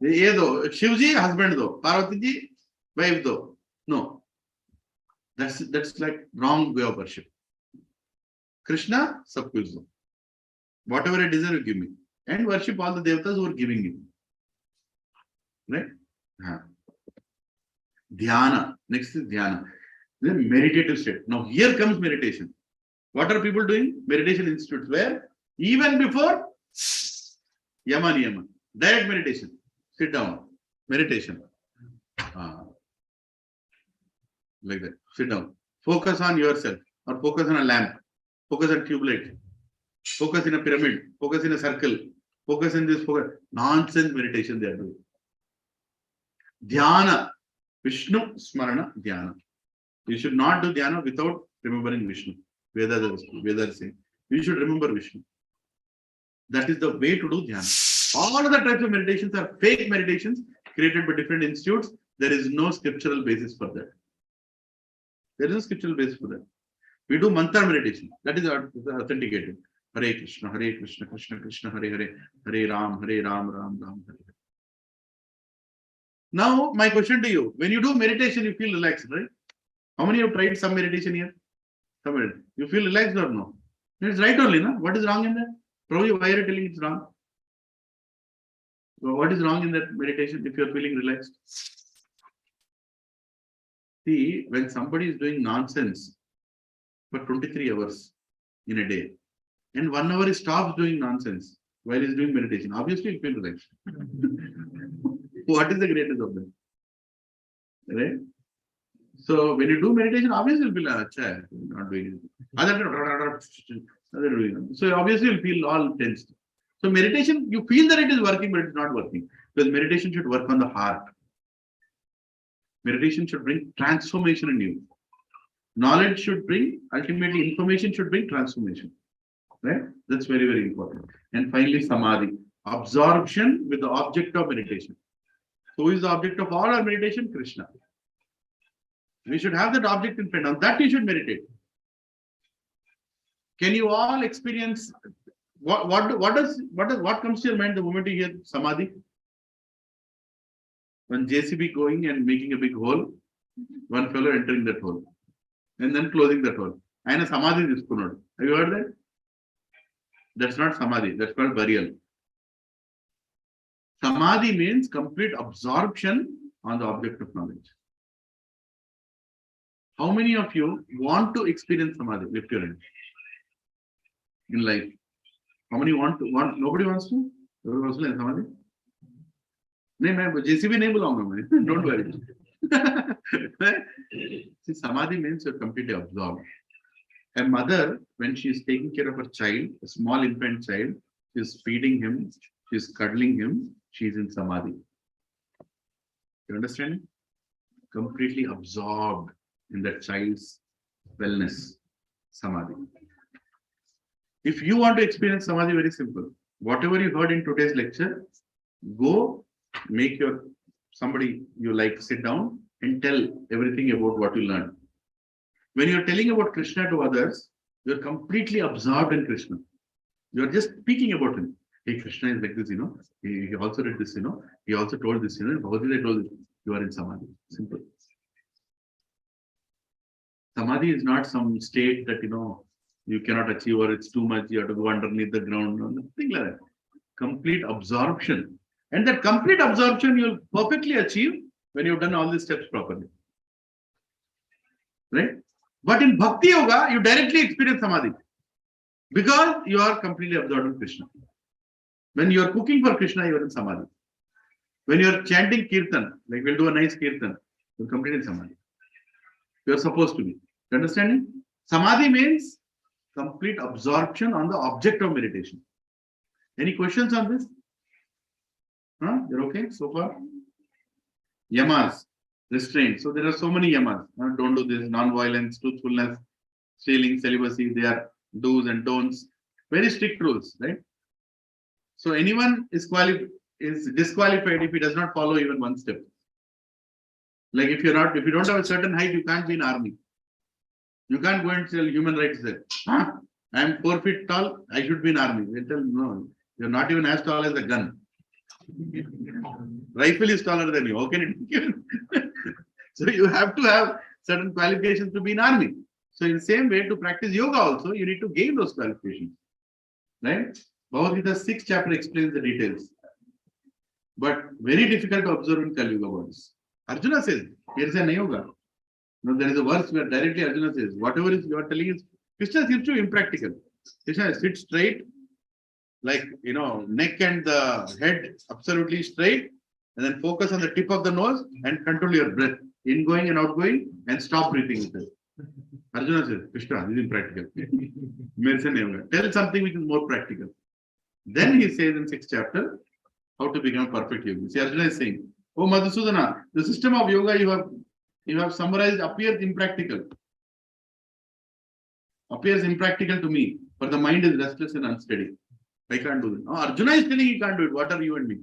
Ye do. Shivji, husband do. Parvati ji, wife do. No. That's like wrong way of worship. Krishna, sab kuch do. Whatever I desire, you give me. And worship all the devatas who are giving you. Right? Dhyana. Next is dhyana. The meditative state. Now here comes meditation. What are people doing? Meditation institutes where even before yama niyama, direct meditation. Sit down. Meditation. Like that. Sit down. Focus on yourself or focus on a lamp. Focus on tube light. Focus in a pyramid. Focus in a circle. Focus in this. Focus. Nonsense meditation they are doing. Dhyana. Vishnu Smarana Dhyana. You should not do dhyana without remembering Vishnu. Vedas say. You should remember Vishnu. That is the way to do dhyana. All other types of meditations are fake meditations created by different institutes. There is no scriptural basis for that. There is no scriptural basis for that. We do mantra meditation. That is authenticated. Hare Krishna, Krishna Krishna, Hare Hare, Hare Ram, Ram Ram, Hare Hare. Now, my question to you, when you do meditation, you feel relaxed, right? How many have tried some meditation here? You feel relaxed or no? It's right only, no? What is wrong in that? Probably why are you telling it's wrong? So what is wrong in that meditation if you're feeling relaxed? See, when somebody is doing nonsense for 23 hours in a day, and 1 hour he stops doing nonsense while he's doing meditation, obviously he'll feel relaxed. What is the greatness of that? Right? So when you do meditation, obviously you'll feel not doing it. So obviously you'll feel all tensed. So meditation, you feel that it is working, but it's not working. Because meditation should work on the heart. Meditation should bring transformation in you. Knowledge should bring, ultimately information should bring transformation. Right? That's very, very important. And finally, Samadhi. Absorption with the object of meditation. Who is the object of all our meditation? Krishna. We should have that object in front. On that you should meditate. Can you all experience what comes to your mind the moment you hear Samadhi? When JCB going and making a big hole, one fellow entering that hole and then closing that hole. Aina Samadhi tiskunnadu. Have you heard that? That's not Samadhi. That's called burial. Samadhi means complete absorption on the object of knowledge. How many of you want to experience Samadhi? Lift your hand. In life. How many want? Nobody wants to? Nobody wants to learn Samadhi? No, JCB nahi bulaunga main. Don't worry. See, Samadhi means you're completely absorbed. A mother, when she is taking care of her child, a small infant child, she is feeding him, she is cuddling him, she is in Samadhi. You understand? Completely absorbed in that child's wellness. Samadhi. If you want to experience Samadhi, very simple. Whatever you heard in today's lecture, go make somebody you like sit down and tell everything about what you learned. When you're telling about Krishna to others, you're completely absorbed in Krishna. You're just speaking about him. Hey, Krishna is like this, He also did this, He also told this, Bhagavad Gita told this. You are in Samadhi. Simple. Samadhi is not some state that, you cannot achieve or it's too much, you have to go underneath the ground. No, nothing like that. Complete absorption. And that complete absorption you'll perfectly achieve when you've done all these steps properly. Right? But in Bhakti Yoga, you directly experience Samadhi. Because you are completely absorbed in Krishna. When you are cooking for Krishna, you are in Samadhi. When you are chanting Kirtan, like we'll do a nice Kirtan, you're completely in Samadhi. You are supposed to be. You understanding? Samadhi means complete absorption on the object of meditation. Any questions on this? Huh? You're okay so far? Yamas, restraint. So there are so many yamas. Don't do this, non-violence, truthfulness, stealing, celibacy. They are do's and don'ts. Very strict rules, right? So anyone is disqualified if he does not follow even one step. Like if you don't have a certain height, you can't be in army. You can't go and tell human rights there. Huh? I am 4 feet tall, I should be in army. They tell no, you're not even as tall as a gun. Rifle is taller than you. How can it be given? So you have to have certain qualifications to be in army. So in the same way, to practice yoga also, you need to gain those qualifications. Right? Bhagavad Gita 6th chapter explains the details. But very difficult to observe in Kali Yuga words. Arjuna says, here is an yoga. No, there is a verse where directly Arjuna says, whatever is you are telling is, Krishna seems to be impractical. Krishna sits straight, like, neck and the head absolutely straight, and then focus on the tip of the nose and control your breath, ingoing and outgoing, and stop breathing with it. Arjuna says, Krishna, this is impractical. Tell something which is more practical. Then he says in 6th chapter, how to become a perfect yogi. See, Arjuna is saying, oh Madhusudana, the system of yoga you have summarized appears impractical. Appears impractical to me, for the mind is restless and unsteady. I can't do that. Oh, Arjuna is telling he can't do it. What are you and me?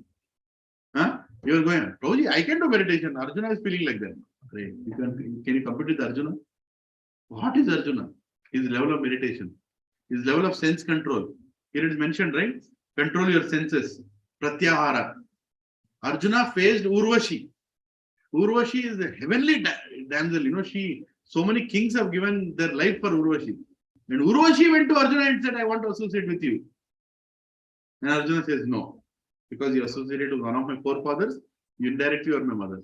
Huh? You are going, Toji, I can do meditation. Arjuna is feeling like that. Right. Can you compete with Arjuna? What is Arjuna? His level of meditation, his level of sense control. Here it is mentioned, right? Control your senses. Pratyahara. Arjuna faced Urvashi. Urvashi is a heavenly damsel. So many kings have given their life for Urvashi. And Urvashi went to Arjuna and said, I want to associate with you. And Arjuna says, no. Because you associated with one of my forefathers, you indirectly are my mother.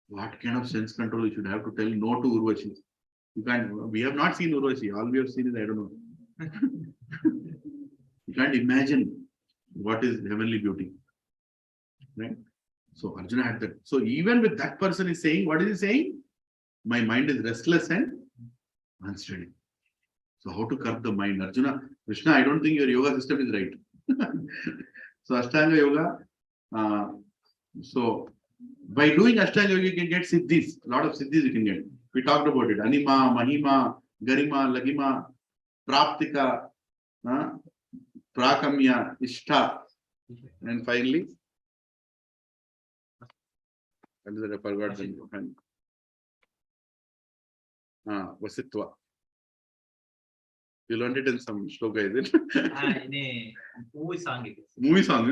What kind of sense control you should have to tell no to Urvashi? You can't. We have not seen Urvashi. All we have seen is, I don't know. You can't imagine what is heavenly beauty. Right? So Arjuna had that. So even with that person is saying, what is he saying? My mind is restless and unsteady. So how to curb the mind? Arjuna, Krishna, I don't think your yoga system is right. So Ashtanga Yoga. So by doing Ashtanga Yoga, you can get siddhis. A lot of siddhis you can get. We talked about it. Anima, Mahima, Garima, Lagima, Praptika, Prakamya, Ishta. And finally, I forgot the Vasitva. You learned it in some shloka, is it? In a movie song it is. Movie song?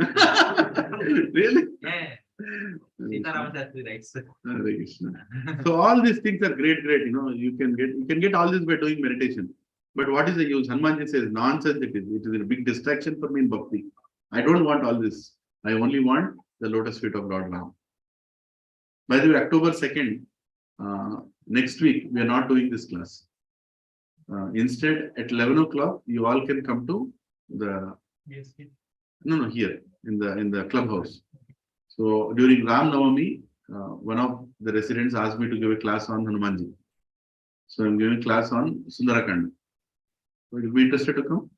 Really? Yeah. Sitaram Shastri writes. Hare Krishna. So all these things are great. You can get all this by doing meditation. But what is the use? Hanumanji says nonsense it is. It is a big distraction for me in bhakti. I don't want all this. I only want the lotus feet of Lord Ram. By the way, October 2nd, next week, we are not doing this class. Instead, at 11 o'clock, you all can come to the here in the clubhouse. So during Ram Navami, one of the residents asked me to give a class on Hanumanji. So I'm giving a class on Sundarakand. So you'll be interested to come?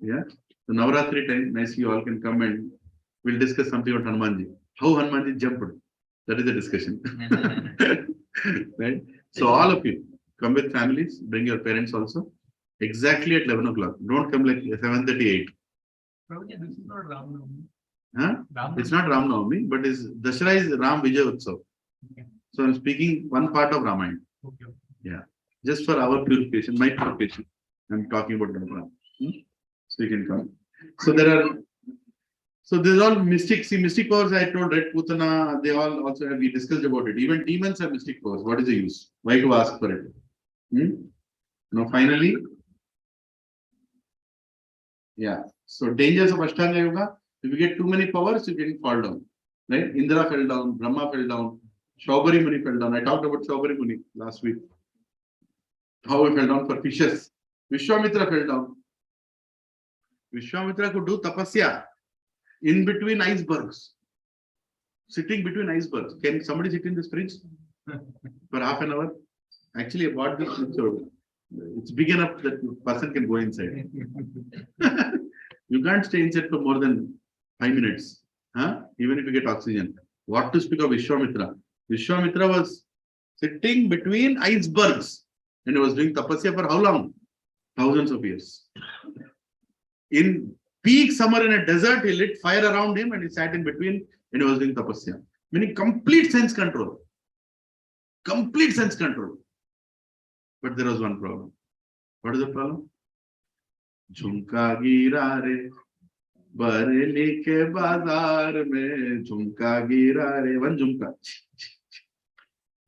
Yeah. So Navaratri time, nice you all can come and we'll discuss something about Hanumanji. How Hanumanji jumped. That is the discussion. Right? So all of you, come with families, bring your parents also. Exactly at 11 o'clock. Don't come like 7:38. This is not Ram Navami. Huh? It's not Ram Navami, but Dashara is Ram Vijay Utsav. Okay. So I'm speaking one part of Ramayana. Okay. Yeah. Just for our purification, my purification. I'm talking about Dharma. So you can come. So there's all mystics. See, mystic powers I told, Red Putana, they all also have, we discussed about it. Even demons have mystic powers. What is the use? Why to ask for it? Now finally, yeah. So dangers of Ashtanga Yoga. If you get too many powers, you can fall down. Right? Indra fell down, Brahma fell down, Shaubari Muni fell down. I talked about Shaubari Muni last week. How he fell down for fishes. Vishwamitra fell down. Vishwamitra could do tapasya in between icebergs. Sitting between icebergs. Can somebody sit in this fridge for half an hour? Actually, I bought this episode. It's big enough that the person can go inside. You can't stay inside for more than 5 minutes. Huh? Even if you get oxygen. What to speak of Vishwamitra? Vishwamitra was sitting between icebergs and he was doing tapasya for how long? Thousands of years. In peak summer in a desert, he lit fire around him and he sat in between and he was doing tapasya. Meaning complete sense control. Complete sense control. But there was one problem. What is the problem? Jhumka gira re, Bareilly ke bazaar mein, jhumka gira re. One jhumka.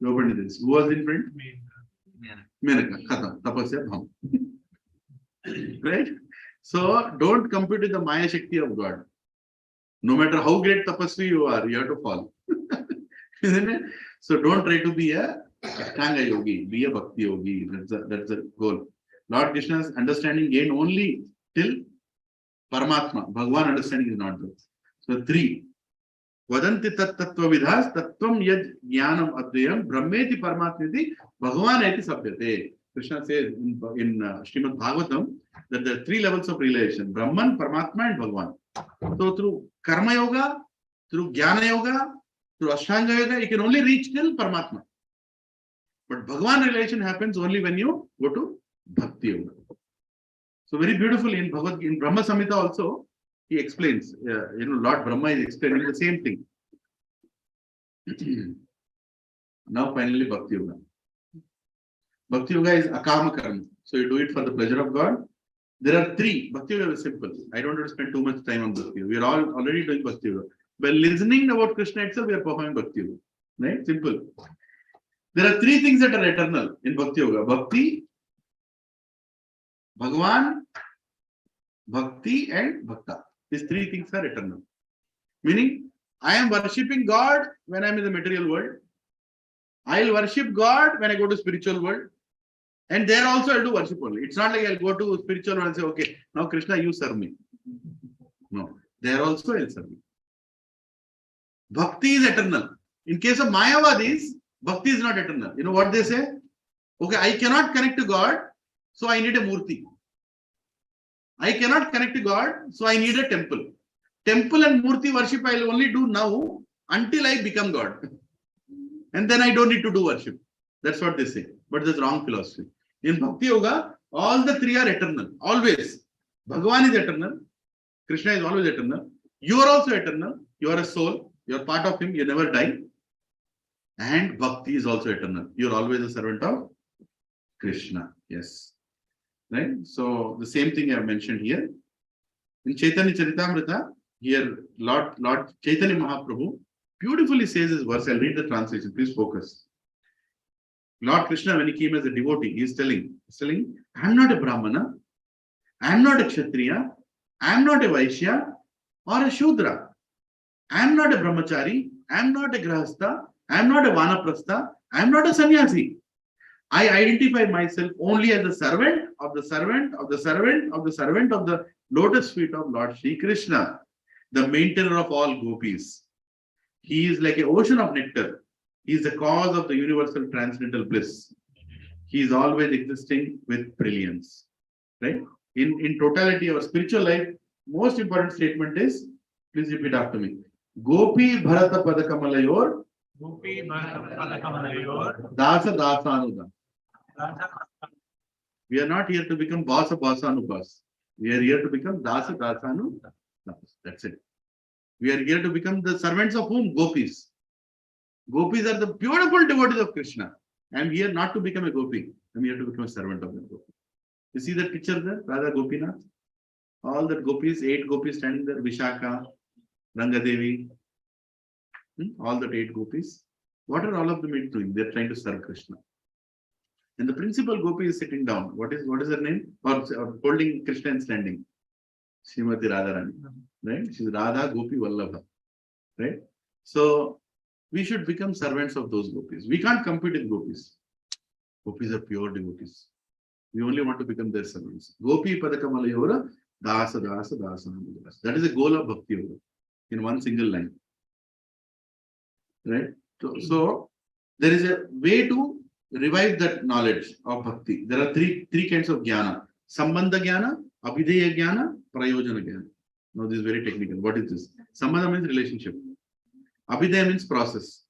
Nobody this. Who was in front? Menaka. Khatam. Tapasya bham. Right? So don't compete with the Maya Shakti of God. No matter how great tapasvi you are, you have to fall. Isn't it? So don't try to be a Ashtanga yogi, be a Bhakti yogi. That's the goal. Lord Krishna's understanding gained only till Paramatma. Bhagwan understanding is not there. So 3. Vadanti tat tattva vidhas tattvam yad jnanam adhyam brahmeti paramatmiti Bhagwan eti sabhyate. Krishna says in Srimad Bhagavatam that there are 3 levels of realization: Brahman, Paramatma, and Bhagwan. So through Karma Yoga, through Jnana Yoga, through Ashtanga Yoga, you can only reach till Paramatma. But Bhagwan realization happens only when you go to Bhakti Yoga. So very beautifully in Brahma Samhita also, he explains, Lord Brahma is explaining the same thing. Now finally Bhakti Yoga. Bhakti Yoga is akama karma. So you do it for the pleasure of God. There are 3. Bhakti Yoga is simple. I don't want to spend too much time on Bhakti Yoga. We are all already doing Bhakti Yoga. By listening about Krishna itself, we are performing Bhakti Yoga. Right? Simple. There are 3 things that are eternal in Bhakti Yoga. Bhakti, Bhagwan, Bhakti and Bhakta. These 3 things are eternal. Meaning, I am worshipping God when I am in the material world. I will worship God when I go to spiritual world. And there also I'll do worship only. It's not like I'll go to spiritual world and say, okay, now Krishna, you serve me. No. There also I'll serve you. Bhakti is eternal. In case of Mayavadis, Bhakti is not eternal. You know what they say? Okay, I cannot connect to God, so I need a murti. I cannot connect to God, so I need a temple. Temple and murti worship I will only do now until I become God. And then I don't need to do worship. That's what they say. But that's wrong philosophy. In Bhakti Yoga, all the 3 are eternal. Always. Bhagavan is eternal. Krishna is always eternal. You are also eternal. You are a soul. You are part of him. You never die. And Bhakti is also eternal. You are always a servant of Krishna. Yes. Right? So the same thing I have mentioned here. In Chaitanya Charitamrita, here Lord Chaitanya Mahaprabhu beautifully says this verse. I'll read the translation. Please focus. Lord Krishna, when he came as a devotee, he is telling, I am not a Brahmana, I am not a Kshatriya, I am not a Vaishya or a Shudra. I am not a Brahmachari, I am not a Grahastha, I am not a Vanaprastha, I am not a Sannyasi. I identify myself only as the servant of the servant of the servant of the servant of the lotus feet of Lord Shri Krishna, the maintainer of all gopis. He is like an ocean of nectar. He is the cause of the universal transcendental bliss. He is always existing with brilliance. Right? In totality, our spiritual life, most important statement is, please repeat after me. Gopi Bharata Padakamalayur. Gopi Bharata Padakamalayur. Dasa Dasanuda. We are not here to become Basa Basanubas. We are here to become Dasa Dasanu. That's it. We are here to become the servants of whom? Gopis. Gopis are the beautiful devotees of Krishna. I am here not to become a gopi. I am here to become a servant of the gopi. You see that picture there? Radha Gopinath? All the gopis, 8 gopis standing there. Vishaka, Rangadevi. All the 8 gopis. What are all of them doing? They are trying to serve Krishna. And the principal gopi is sitting down. What is her name? Or holding Krishna and standing. Srimati Radharani. Right? She's Radha Gopi Vallabha. Right? So we should become servants of those gopis. We can't compete with gopis. Gopis are pure devotees. We only want to become their servants. Gopi Padakamalayora Dasa Dasa Dasa. That is the goal of Bhakti Yoga in one single line. Right? So there is a way to revive that knowledge of bhakti, there are three kinds of jnana. Sambandha jnana, abhideya jnana, prayojana jnana. Now this is very technical. What is this? Sambandha means relationship. Abhideya means process.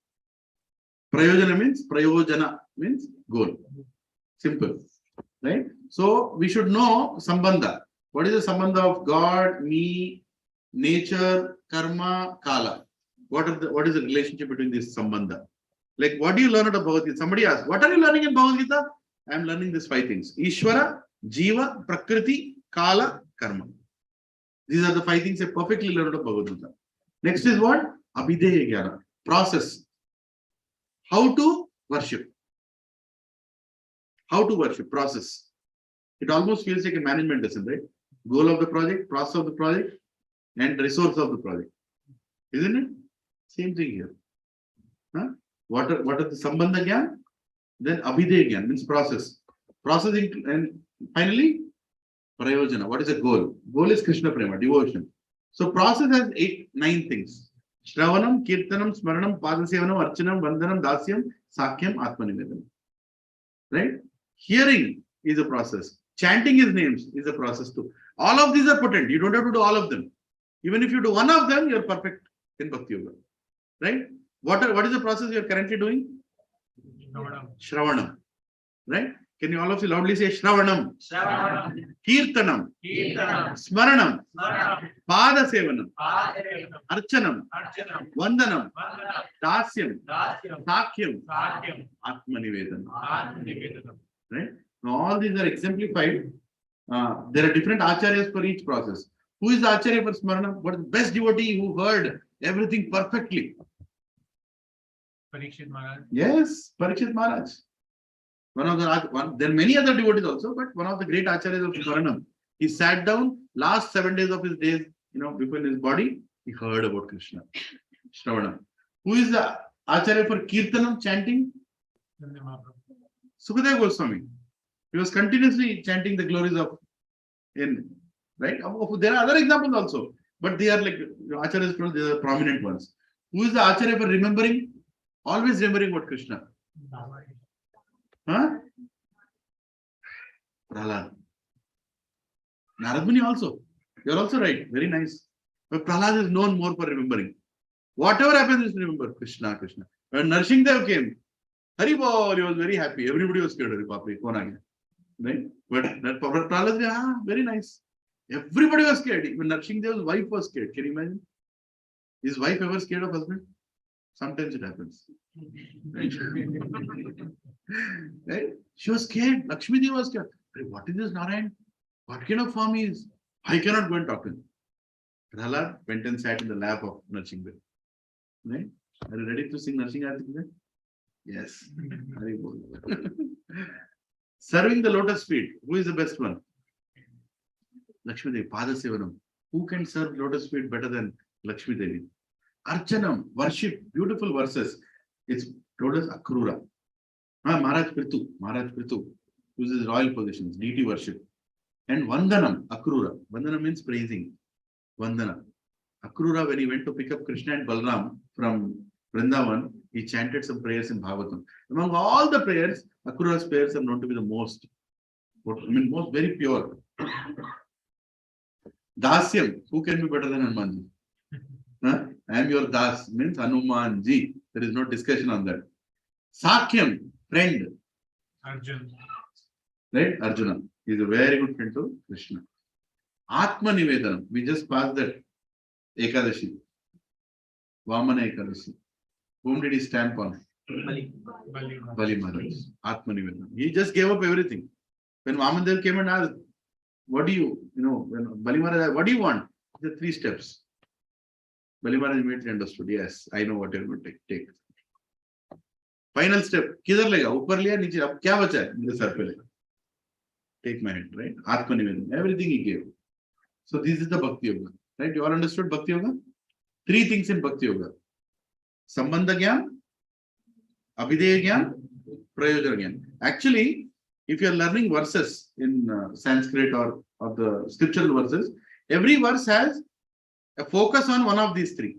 Prayojana means goal. Simple. Right? So we should know sambandha. What is the sambandha of God, me, nature, karma, kala? What is the relationship between this sambandha? Like, what do you learn about Bhagavad Gita? Somebody asked, what are you learning in Bhagavad Gita? I am learning these 5 things. Ishvara, Jiva, Prakriti, Kala, Karma. These are the 5 things I perfectly learned of Bhagavad Gita. Next is what? Abhideya Jnana. Process. How to worship. How to worship. Process. It almost feels like a management lesson, right? Goal of the project, process of the project, and resource of the project. Isn't it? Same thing here. Huh? What are the Sambandha Gyan? Then Abhideya Gyan means process. Processing, and finally, Prayojana. What is the goal? Goal is Krishna Prema, devotion. So process has 9 things. Shravanam, Kirtanam, Smaranam, Padasevanam, Archanam, Vandanam, Dasyam, Sakyam, Atmanivedanam. Right? Hearing is a process. Chanting his names is a process too. All of these are potent. You don't have to do all of them. Even if you do one of them, you're perfect in Bhakti Yoga. Right? What is the process you are currently doing? Shravanam. Right? Can you all of you loudly say Shravanam? Kirtanam. Smaranam. Padasevanam. Archanam. Vandanam. Dasyam. Sakyam. Atmanivedanam. Right? Now all these are exemplified. There are different acharyas for each process. Who is the acharya for Smaranam? What is the best devotee who heard everything perfectly? Parikshit Maharaj. Yes, Parikshit Maharaj. There are many other devotees also, but one of the great acharyas of Smaranam. He sat down last 7 days of his days, before his body, he heard about Krishna. Shravanam. Who is the acharya for Kirtanam, chanting? Sukadeva Goswami. He was continuously chanting the glories of right? There are other examples also, but they are like acharyas, they are prominent ones. Who is the acharya for remembering? Always remembering what Krishna. Huh? Prahlad. Narad Muni also. You're also right. Very nice. But Prahlad is known more for remembering. Whatever happens, is remember Krishna, Krishna. When Narsimha Dev came, Hari Bol, he was very happy. Everybody was scared. Hari Baap re, kaun aa gaya? Right? But that Prahlad said, very nice. Everybody was scared. Even Narsimha Dev's wife was scared. Can you imagine? Is wife ever scared of husband? Sometimes it happens. Right? Right? She was scared. Lakshmi Devi was scared. What is this Narayan? What kind of form he is? I cannot go and talk to him. Prahlad went and sat in the lap of Narsimha Devi. Right? Are you ready to sing Narsimha Devi? Yes. Serving the lotus feet. Who is the best one? Lakshmi Devi, Padasevanam. Who can serve lotus feet better than Lakshmi Devi? Archanam, worship, beautiful verses. It's told as Akrura. Maharaj Prithu uses royal positions, deity worship. And Vandanam, Akrura. Vandana means praising. Vandana. Akrura, when he went to pick up Krishna and Balram from Vrindavan, he chanted some prayers in Bhagavatam. Among all the prayers, Akrura's prayers are known to be the most very pure. Dasyam, who can be better than Hanumanji? I am your Das, means Hanumanji. There is no discussion on that. Sakyam, friend. Arjuna. Right? Arjuna. He is a very good friend to Krishna. Atma Nivedanam. We just passed that Ekadashi. Vamana Ekadashi. Whom did he stamp on? Bali Maharaj. Atma Nivedanam. He just gave up everything. When Vamandev came and asked, what do when Bali Maharaj, what do you want? The 3 steps. Bali Maharaj immediately understood. Yes, I know what you're going to take. Final step. Kidhar lega? Upar liya, niche. Ab kya bacha hai? Mere sar pe lega. Take my hand, right? Atma Nivedanam. Everything he gave. So this is the Bhakti Yoga. Right? You all understood Bhakti Yoga? 3 things in Bhakti Yoga. Sambandha Gyan, Abhideya Gyan, Prayojana Gyan. Actually, if you are learning verses in Sanskrit or the scriptural verses, every verse has a focus on one of these 3.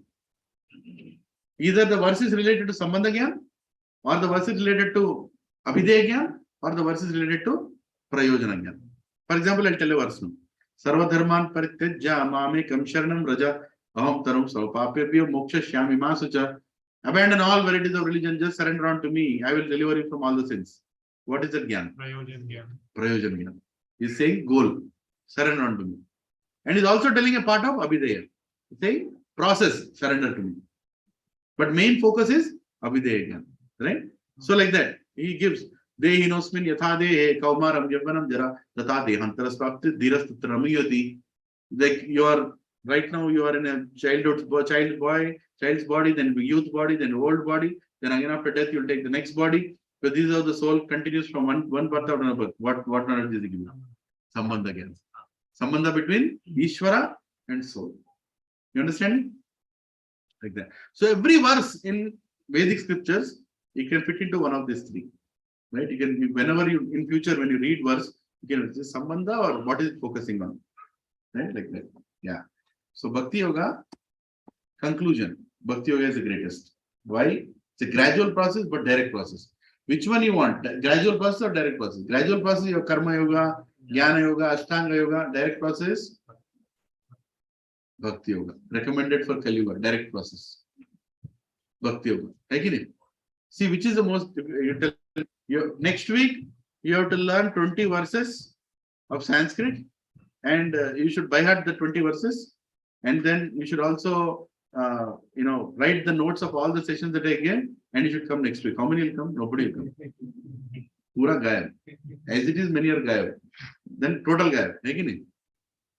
Either the verse is related to Sambandha Gyan, or the verse is related to Abhideya Gyan or the verse is related to Prayojana Gyan. For example, I'll tell you a verse now. Sarva dharman parityajya mamekam sharanam raja aham tarum saupapyabhyo moksha shyami masucha. Abandon all varieties of religion, just surrender unto me. I will deliver you from all the sins. What is that Gyan? Prayojan Gyan. Prayojan Gyan. He's saying goal, surrender unto me. And he's also telling a part of Abhideya. He's saying process, surrender to me. But main focus is Abhideya Gyan. Right? So like that, he gives Dehi nosmin yatha dehe kaumaram yavvanam jara tata dehantaras prapti dhirastatra ramiyati. Like you are right now, you are in a child's body, then youth body, then old body, then again after death you'll take the next body. But these are the soul continues from one birth after another birth. What knowledge is he giving? Sambandha again. Sambandha between Ishvara and soul. You understand? Like that. So every verse in Vedic scriptures, you can fit into one of these three. Right? You can, whenever you, in future, when you read verse, you can, is this Sambandha or what is it focusing on? Right? Like that. Yeah. So Bhakti Yoga, conclusion. Bhakti Yoga is the greatest. Why? It's a gradual process, but direct process. Which one you want? Gradual process or direct process? Gradual process, your Karma Yoga, Jnana Yoga, Ashtanga Yoga. Direct process, Bhakti Yoga. Recommended for Kali Yuga. Direct process. Bhakti Yoga. Again, see which is the most. Next week, you have to learn 20 verses of Sanskrit, and you should by heart the 20 verses, and then you should also write the notes of all the sessions that I gave, and you should come next week. How many will come? Nobody will come. Pura Gayab. As it is, many are Gayab. Then total Gayab.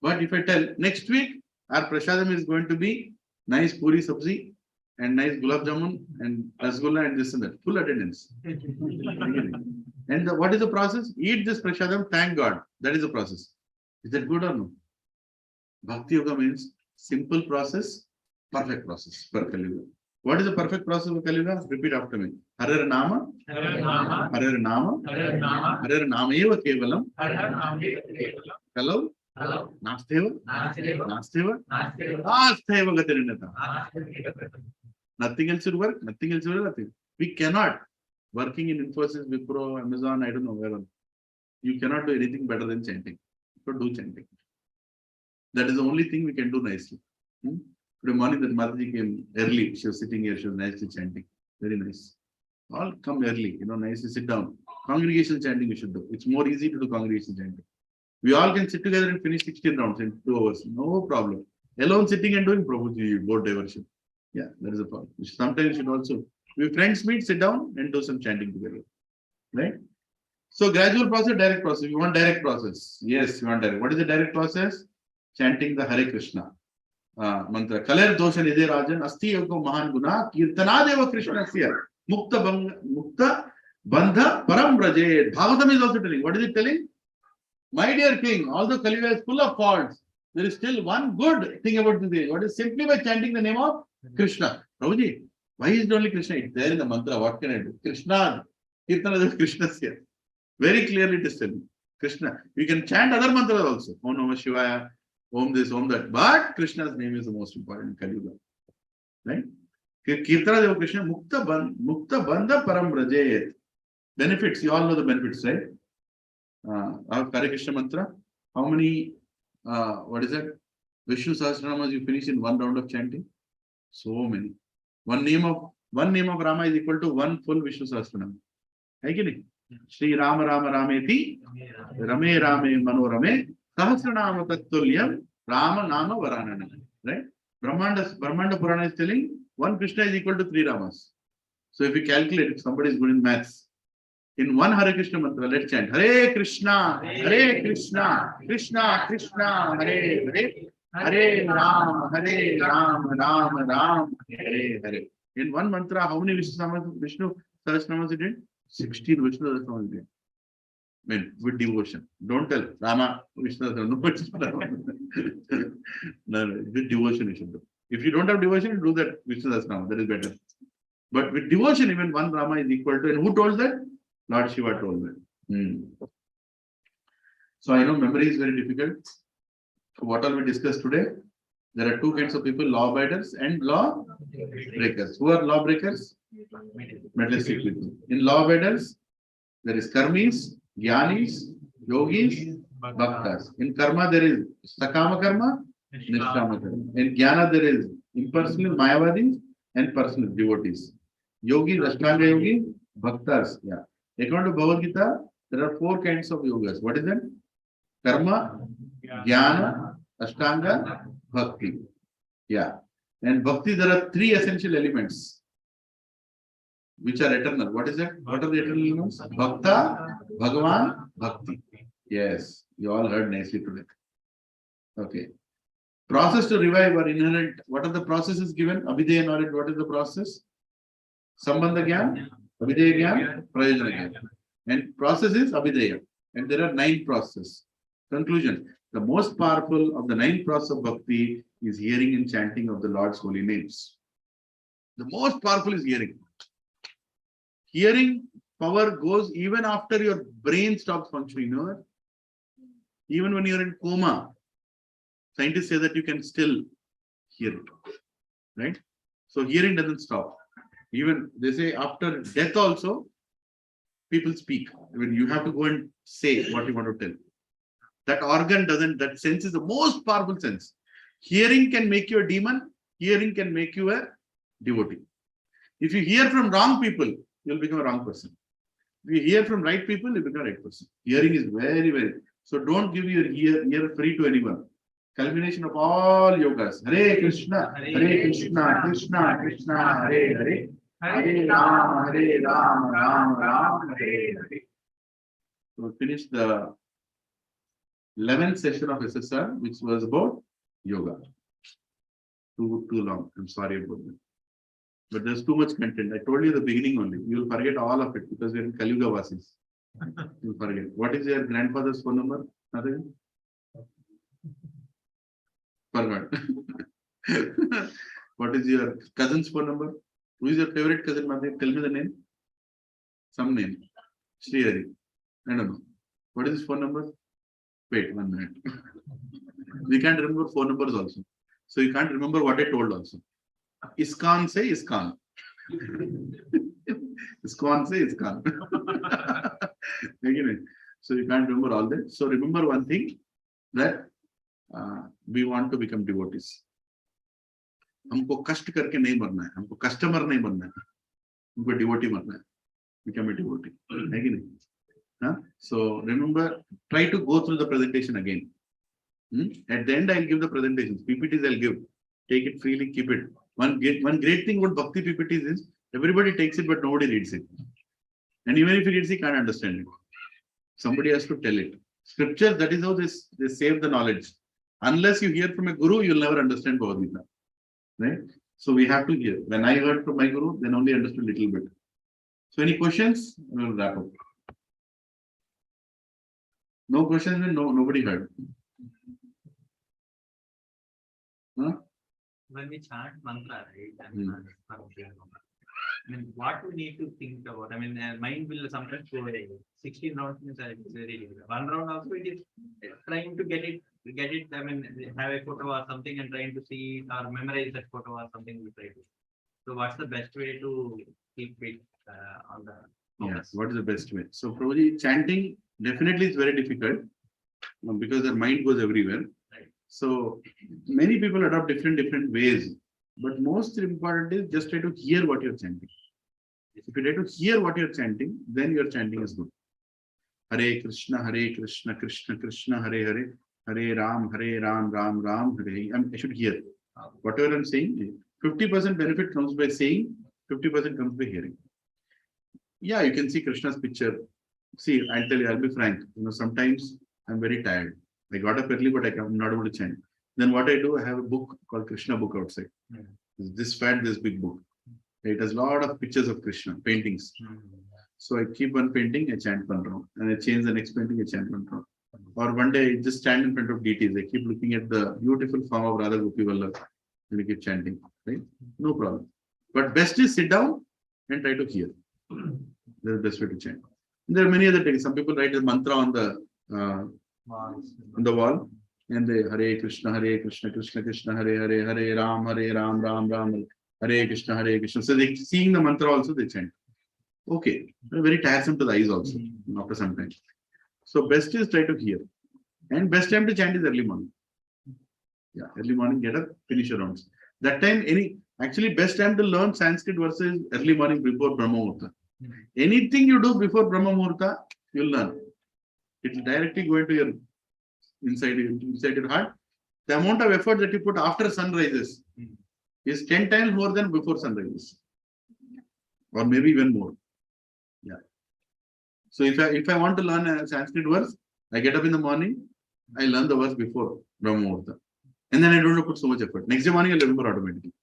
But if I tell next week, our prasadam is going to be nice puri sabzi and nice gulab jamun and rasgulla and this and that. Full attendance. And what is the process? Eat this prasadam, thank God. That is the process. Is that good or no? Bhakti Yoga means simple process, perfect process for Kali Yuga. What is the perfect process of Kali Yuga? Repeat after me. Harer Nama, Harer Nama, Harer Nama, Harer Nama, Harer Nameva Kevalam, Harer Nama, Kalau, Hello, Nasteva, Nasteva, Nasteva, Nasteva, Nasteva Gatirinata. Nasteva. Nothing else will work, nothing else will work. We cannot. Working in Infosys, Wipro, Amazon, I don't know where. You cannot do anything better than chanting. So do chanting. That is the only thing we can do nicely. Today morning that Mataji came early. She was sitting here, she was nicely chanting. Very nice. All come early, nicely sit down. Congregation chanting we should do. It's more easy to do congregation chanting. We all can sit together and finish 16 rounds in 2 hours. No problem. Alone sitting and doing Prabhuji, board diversion. Yeah, that is a problem. Sometimes you should also, if friends meet, sit down and do some chanting together. Right? So gradual process, direct process. You want direct process. Yes, you want direct. What is the direct process? Chanting the Hare Krishna mantra. Kaler dosha nidhe rajan asti yogo mahan guna kirtana deva Krishna siya mukta bandha param braje. Bhagavatam is also telling. What is it telling? My dear king, although Kali Yuga is full of faults, there is still one good thing about this age. What is simply by chanting the name of Krishna. Prabhuji, why is it only Krishna? It's there in the mantra. What can I do? Krishna, Kirtana deva Krishna siya. Very clearly it is telling. Krishna. We can chant other mantras also. Om Namah Shivaya, Om this, Om that. But Krishna's name is the most important in Kali Yuga. Right? Kirtana deva Krishna, Mukta Bandha Param Brajayet. Benefits, you all know the benefits, right? Our Hare Krishna mantra. How many, what is that? Vishnu Sahasranamas you finish in one round of chanting? So many. One name of Rama is equal to one full Vishnu Sahasranama. Right? Shri Rama Rama Rameti, Rame Rame Manorame, Sahasranama Tatthulyam, Rama Nama Varanana. Right? Brahmanda Purana is telling one Krishna is equal to 3 Ramas. So if you calculate, if somebody is good in maths, in one Hare Krishna mantra, let's chant Hare Krishna, Krishna Krishna, Hare Hare, Hare Ram, Ram Ram, Hare Hare. In one mantra, how many Vishnu Sahasranamas you did? 16 Vishnu Sahasranamas you did. I mean, with devotion. Don't tell Rama, Vishnu Sahasranamas. No, with devotion you should do. If you don't have devotion, do that Vishnu Sahasranama. That is better. But with devotion, even one Rama is equal to, and who told that? Lord Shiva told that. So I know memory is very difficult. So what all we discussed today? There are 2 kinds of people, law abiders and law breakers. Who are law breakers? Materialistic people. In law abiders, there is karmis, jnanis, yogis, bhaktas. In karma, there is sakama karma, nishkama karma. In jnana, there is impersonal mayavadis and personal devotees. Yogis, ashtanga yogis, bhaktas. Yeah. According to Bhagavad Gita, there are 4 kinds of yogas. What is it? Karma, jnana, ashtanga, bhakti. Yeah. And bhakti, there are 3 essential elements which are eternal. What is that? What are the eternal elements? Bhakta, Bhagavan, Bhakti. Yes, you all heard nicely today. Okay. Process to revive or inherent. What are the processes given? Abhideya knowledge. What is the process? Sambandha Gyan, Abhideya Gyan, Prayojana Gyan. And process is Abhideya. And there are 9 processes. Conclusion. The most powerful of the 9 processes of Bhakti is hearing and chanting of the Lord's holy names. The most powerful is hearing. Hearing power goes even after your brain stops functioning. You know that? Even when you're in coma, scientists say that you can still hear it. Right? So hearing doesn't stop. Even they say after death also, people speak. I mean, you have to go and say what you want to tell. That organ doesn't, that sense is the most powerful sense. Hearing can make you a demon. Hearing can make you a devotee. If you hear from wrong people, you'll become a wrong person. If you hear from right people, you become a right person. Hearing is very, very. So don't give your ear free to anyone. Culmination of all yogas. Hare Krishna, Krishna Krishna, Hare Hare. Hare Rama, Rama Rama, Hare Hare. So we finished the 11th session of SSR, which was about yoga. Too long. I'm sorry about that. But there's too much content. I told you the beginning only. You'll forget all of it because we're in Kali-yuga Vasis. You'll forget. What is your grandfather's phone number? Nothing? Forgot. What is your cousin's phone number? Who is your favorite cousin? Tell me the name. Some name. Sri Hari. I don't know. What is his phone number? Wait 1 minute. We can't remember phone numbers also. So you can't remember what I told also. ISKCON say ISKCON. ISKCON say ISKCON. So you can't remember all that. So remember one thing, that we want to become devotees. हमको कष्ट करके नहीं मरना है, हमको customer नहीं बनना है, हमको डिवोटी बनना है. Become a devotee. है कि नहीं? So remember, try to go through the presentation again. At the end, I'll give the presentations. PPTs I'll give. Take it freely, keep it. One great thing about Bhakti PPTs is everybody takes it, but nobody reads it. And even if he reads, he can't understand it. Somebody has to tell it. Scriptures, that is how they save the knowledge. Unless you hear from a guru, you'll never understand Bhagavad Gita. Right? So we have to hear. When I heard from my guru, then only understood a little bit. So any questions? We'll wrap up. No questions, then nobody heard. Huh? When we chant mantra, right? I mean, what we need to think about? I mean, mind will sometimes go away. 16 rounds is very difficult. 1 round also it is trying to get it. I mean, have a photo or something and trying to see it or memorize that photo or something we try to. So, what's the best way to keep it on the focus? Yes, what is the best way? So, probably chanting definitely is very difficult because their mind goes everywhere. Right. So, many people adopt different ways. But most important is just try to hear what you're chanting. If you try to hear what you're chanting, then your chanting is good. Hare Krishna, Krishna Krishna, Hare Hare, Hare Ram, Ram Ram, Hare. I should hear. Whatever I'm saying, 50% benefit comes by saying, 50% comes by hearing. Yeah, you can see Krishna's picture. See, I'll tell you, I'll be frank. Sometimes I'm very tired. I got up early, but I'm not able to chant. Then what I do, I have a book called Krishna book outside. This big book. It has a lot of pictures of Krishna, paintings. So I keep one painting, I chant one round. And I change the next painting, I chant one round. Or one day I just stand in front of deities. I keep looking at the beautiful form of Radha Gopi Vallabh and I keep chanting. Right? No problem. But best is sit down and try to hear. That's the best way to chant. And there are many other things. Some people write a mantra on the wall. And they Hare Krishna, Krishna Krishna, Hare Hare, Hare Ram, Ram Ram, Hare Krishna, Krishna. So they seeing the mantra also they chant. Okay, very tiresome to the eyes also. after some time. So best is try to hear. And best time to chant is early morning. Yeah, early morning, get up, finish your rounds. That time, actually best time to learn Sanskrit versus early morning before Brahma Muhurta. Anything you do before Brahma Muhurta, you'll learn. It will directly go into your inside your heart. The amount of effort that you put after sun rises is 10 times more than before sun rises. Or maybe even more. Yeah. So if I want to learn a Sanskrit verse, I get up in the morning, I learn the verse before Brahma Muhurta. And then I don't have to put so much effort. Next day morning, I'll remember automatically.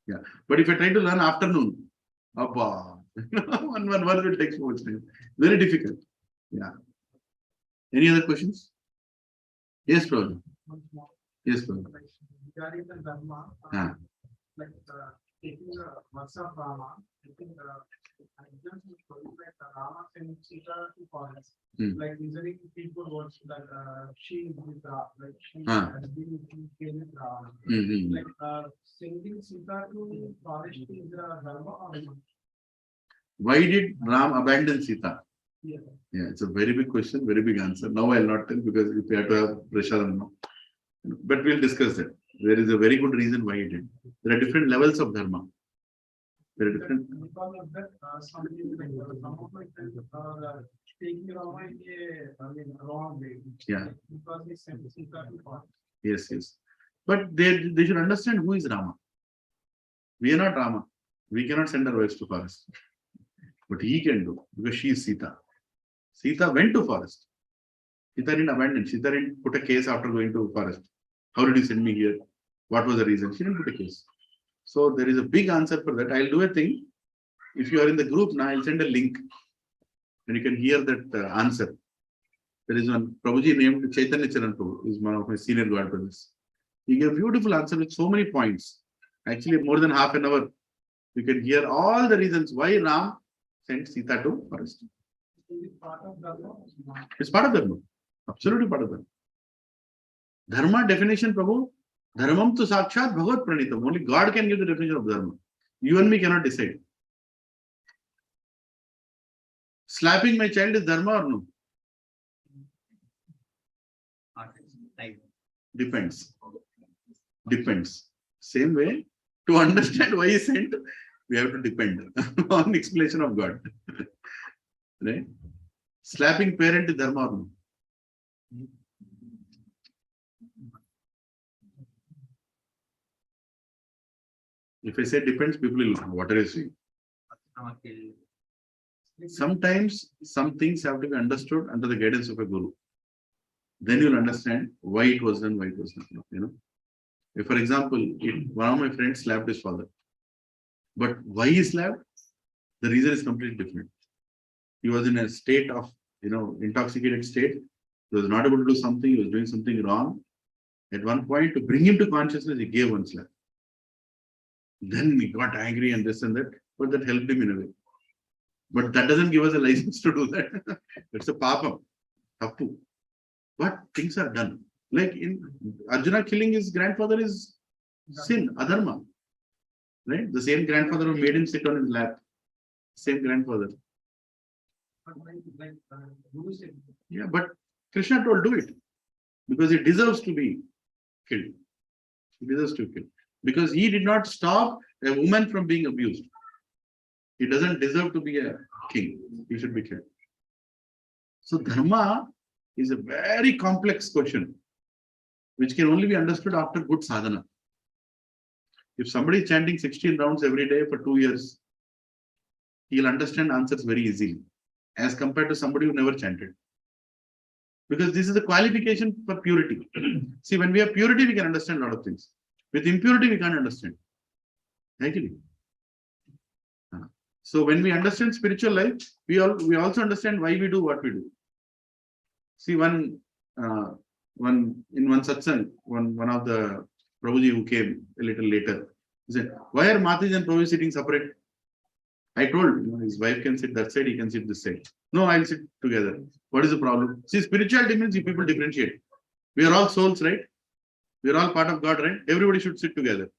Yeah. But if I try to learn afternoon, one verse will take so much time. Very difficult. Yeah. Any other questions? Yes, Prabhu. Yes, Prabhu. Regarding the Dharma, Ah. like taking the verse of Rama, I think examples for you, like Rama sent Sita to forest. Like usually people watch that she is with like she has been with Rama. Like sending Sita to forest is Dharma or not? Why did Ram abandon Sita? Yeah. Yeah, it's a very big question, very big answer. Now I'll not tell because if we have to have Prashadam now. But we'll discuss that. There is a very good reason why he did. There are different levels of Dharma. There are different. Because of that, some of my friends are taking Rama in a wrong way. Yeah. Because he sent Sita to forest. Yes, yes. But they should understand who is Rama. We are not Rama. We cannot send our wives to forest. But he can do because she is Sita. Sita went to forest. Sita didn't abandon. Sita didn't put a case after going to forest. How did you send me here? What was the reason? She didn't put a case. So there is a big answer for that. I'll do a thing. If you are in the group now, I'll send a link. And you can hear that answer. There is one Prabhuji named Chaitanya Charan Prabhu, is one of my senior God brothers. He gave a beautiful answer with so many points. Actually, more than half an hour. You can hear all the reasons why Ram sent Sita to forest. Is it part of Dharma? It's part of Dharma. Absolutely part of Dharma. Dharma definition, Prabhu. Dharmam tu sakshat bhagavad pranitam. Only God can give the definition of Dharma. You and me cannot decide. Slapping my child is Dharma or no? Depends. Depends. Same way, to understand why he sent, we have to depend on explanation of God. Right? Slapping parent is Dharma or no? If I say depends, people will know what are you saying. Sometimes some things have to be understood under the guidance of a guru. Then you'll understand why it was done, why it was not. You know, if for example, one of my friends slapped his father, but why he slapped, the reason is completely different. He was in a state of, intoxicated state. He was not able to do something. He was doing something wrong. At one point, to bring him to consciousness, he gave one slap. Then he got angry and this and that, but that helped him in a way. But that doesn't give us a license to do that. It's a papam, tappu. But things are done. Like in Arjuna killing his grandfather is sin, adharma. Right? The same grandfather who made him sit on his lap. Same grandfather. But like Guru said, Yeah, but Krishna told do it. Because he deserves to be killed. He deserves to be killed. Because he did not stop a woman from being abused. He doesn't deserve to be a king. He should be killed. So dharma is a very complex question, which can only be understood after good sadhana. If somebody is chanting 16 rounds every day for 2 years, he'll understand answers very easily, as compared to somebody who never chanted. Because this is a qualification for purity. See, when we have purity, we can understand a lot of things. With impurity, we can't understand. Actually. So when we understand spiritual life, we also understand why we do what we do. See, in one satsang, one of the Prabhuji who came a little later, he said, why are Mataji and Prabhuji sitting separate? I told his wife can sit that side, he can sit this side. No, I'll sit together. What is the problem? See, spirituality means people differentiate. We are all souls, right? We are all part of God, right? Everybody should sit together.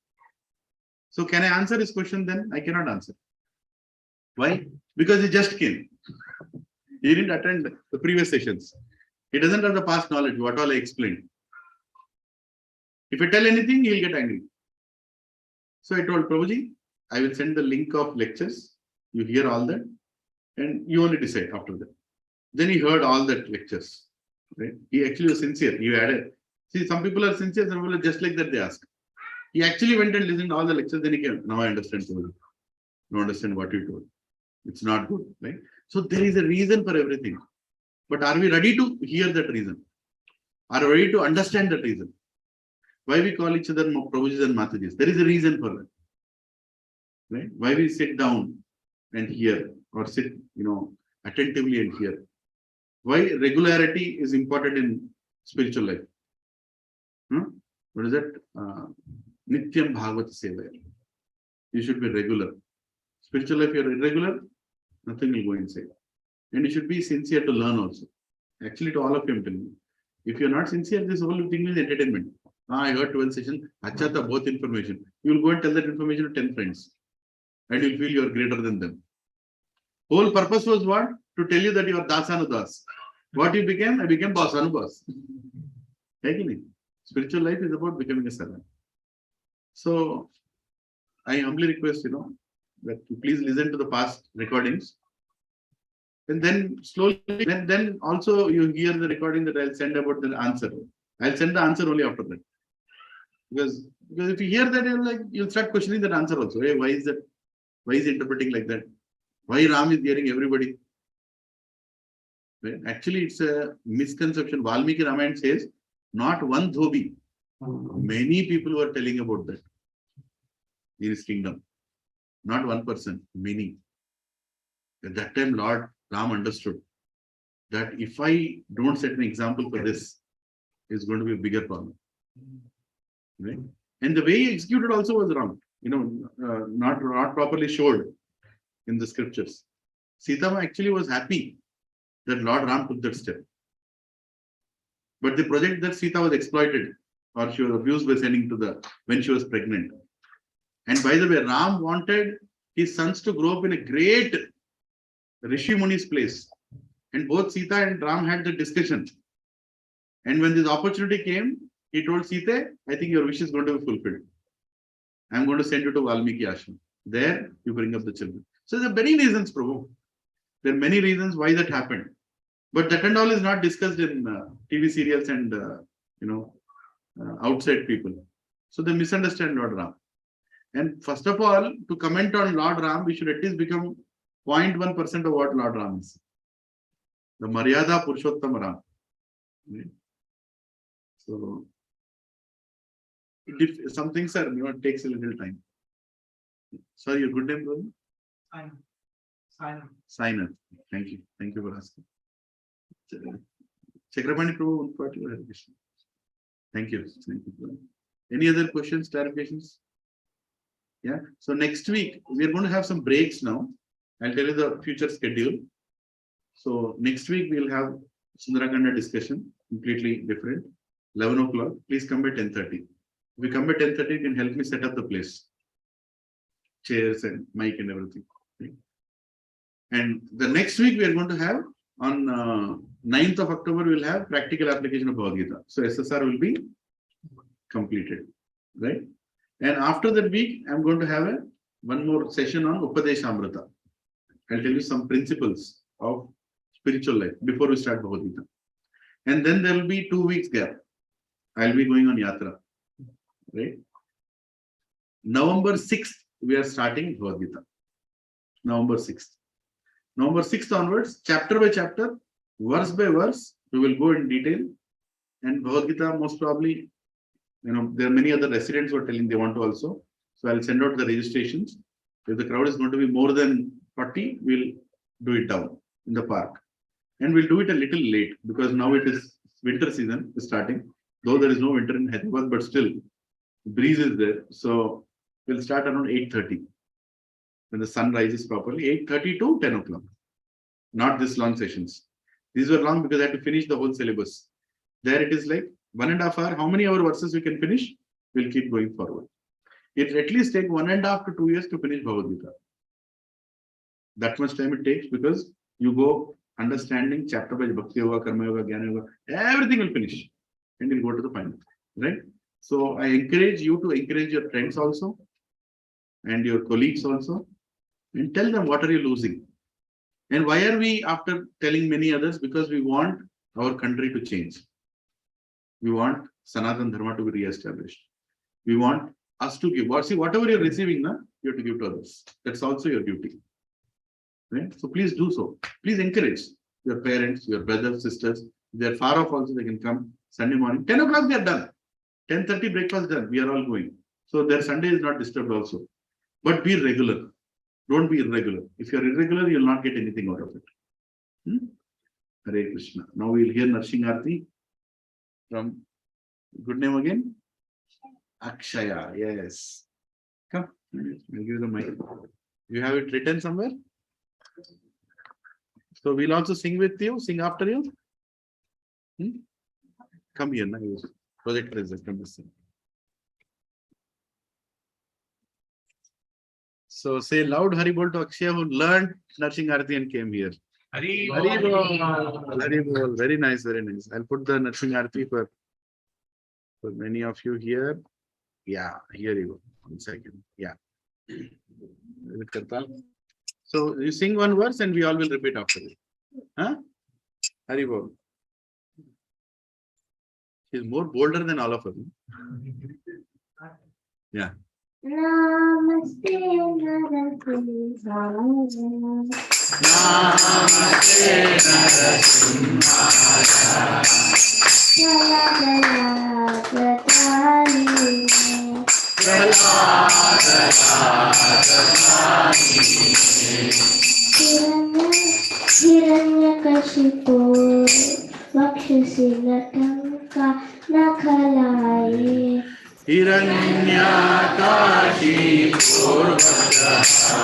So can I answer his question then? I cannot answer. Why? Because he just came. He didn't attend the previous sessions. He doesn't have the past knowledge, what all I explained. If I tell anything, he'll get angry. So I told Prabhuji, I will send the link of lectures. You hear all that and you only decide after that. Then he heard all that lectures. Right? He actually was sincere. He added. See, some people are sincere, some people are just like that they ask. He actually went and listened to all the lectures, then he came. Now I understand. Now understand what you told. It's not good, right? So there is a reason for everything. But are we ready to hear that reason? Are we ready to understand that reason? Why we call each other Prabhujis and Matajis? There is a reason for that. Right? Why we sit down and hear or sit, attentively and hear. Why regularity is important in spiritual life? What is that? Nityam Bhagavata Seva. You should be regular. Spiritual life, you're irregular, nothing will go inside. And you should be sincere to learn also. Actually, to all of you, I'm telling you. If you're not sincere, this whole thing is entertainment. I heard 12 sessions, achata, both information. You will go and tell that information to 10 friends. And you'll feel you're greater than them. Whole purpose was what? To tell you that you are Dasanu Das. What you became? I became Basanu Bas. Spiritual life is about becoming a servant. So, I humbly request, that you please listen to the past recordings. And then slowly, then also you hear the recording that I'll send about the answer. I'll send the answer only after that. Because if you hear that, you'll start questioning that answer also. Hey, why is that? Why is he interpreting like that? Why Ram is hearing everybody? Right? Actually, it's a misconception. Valmiki Ramayana says, not one Dhobi. Many people were telling about that in his kingdom. Not one person, many. At that time, Lord Ram understood that if I don't set an example for this, it's going to be a bigger problem. Right? And the way he executed also was wrong. Not properly showed in the scriptures. Sita actually was happy that Lord Ram took that step. But the project that Sita was exploited or she was abused by sending when she was pregnant. And by the way, Ram wanted his sons to grow up in a great Rishi Muni's place. And both Sita and Ram had the discussion. And when this opportunity came, he told Sita, I think your wish is going to be fulfilled. I'm going to send you to Valmiki Ashram. There, you bring up the children. So there are many reasons, Prabhu. There are many reasons why that happened. But that and all is not discussed in TV serials and, outside people. So they misunderstand Lord Ram. And first of all, to comment on Lord Ram, we should at least become 0.1% of what Lord Ram is. The Maryada Purushottam Ram. Right? So, some things are, it takes a little time. Sorry, your good name, brother? Sainath. Thank you. Thank you for asking. Chakrapani Prabhu, thank you. Thank you. Any other questions, clarifications? Yeah. So next week, we are going to have some breaks now. I'll tell you the future schedule. So next week, we'll have Sundarakanda discussion, completely different. 11 o'clock. Please come by 10:30. If you come by 10:30, you can help me set up the place. Chairs and mic and everything. Okay. And the next week, we are going to have on 9th of October, we'll have practical application of Bhagavad Gita. So SSR will be completed, right? And after that week, I'm going to have one more session on Upadeshamrita. I'll tell you some principles of spiritual life before we start Bhagavad Gita. And then there will be 2 weeks gap. I'll be going on Yatra, right? November 6th, we are starting Bhagavad Gita. November 6th. November 6th onwards, chapter by chapter, verse by verse, we will go in detail. And Bhagavad Gita, most probably, there are many other residents who are telling they want to also. So I'll send out the registrations. If the crowd is going to be more than 40, we'll do it down in the park. And we'll do it a little late because now it is winter season is starting. Though there is no winter in Hyderabad, but still, the breeze is there. So we'll start around 8:30 when the sun rises properly, 8:30 to 10 o'clock. Not this long sessions. These were long because I had to finish the whole syllabus. There it is like 1.5 hours. How many hour verses we can finish? We'll keep going forward. It at least take 1.5 to 2 years to finish Bhagavad Gita. That much time it takes because you go understanding chapter by Bhakti Yoga, Karma Yoga, Jnana Yoga, everything will finish and we'll go to the final, right? So I encourage you to encourage your friends also and your colleagues also and tell them what are you losing. And why are we after telling many others? Because we want our country to change. We want Sanatana Dharma to be re-established. We want us to give. See, whatever you're receiving, na, you have to give to others. That's also your duty. Right? So please do so. Please encourage your parents, your brothers, sisters. If they're far off also, they can come Sunday morning. 10 o'clock they are done. 10:30 breakfast done. We are all going. So their Sunday is not disturbed also. But be regular. Don't be irregular. If you're irregular, you'll not get anything out of it. Hare Krishna. Now we'll hear Narshing Arti from, good name again? Akshaya. Yes. Come. I'll give you the mic. You have it written somewhere? So we'll also sing with you, sing after you. Come here now. Project is come to sing. So say loud Haribol to Akshaya who learned Narshing Arati and came here. Haribol. Haribol. Very nice, very nice. I'll put the Narshing Arati for many of you here. Yeah, here you go. 1 second. Yeah. Is it Kartal? So you sing one verse and we all will repeat after it. Huh? Haribol. She's more bolder than all of us. Yeah. Namaste Narasimhaya. Namaste Narasimhaya. Jala jala pratani. Hiranyakashipu vakshasi natanka nakhalaye. Hiranyakashipurvakshasa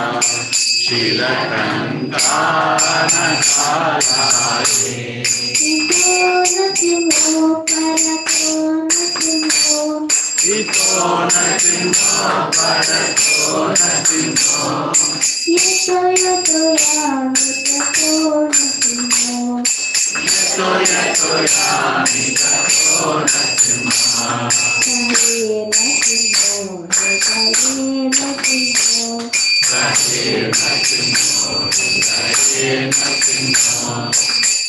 Shilakankanakalaye. Ito natimo parato natimo. Yeto yeto yamitato natimo. Yeto yeto yamitato natimo. Kahe natimo. Kahe natimo. Kahe natimo.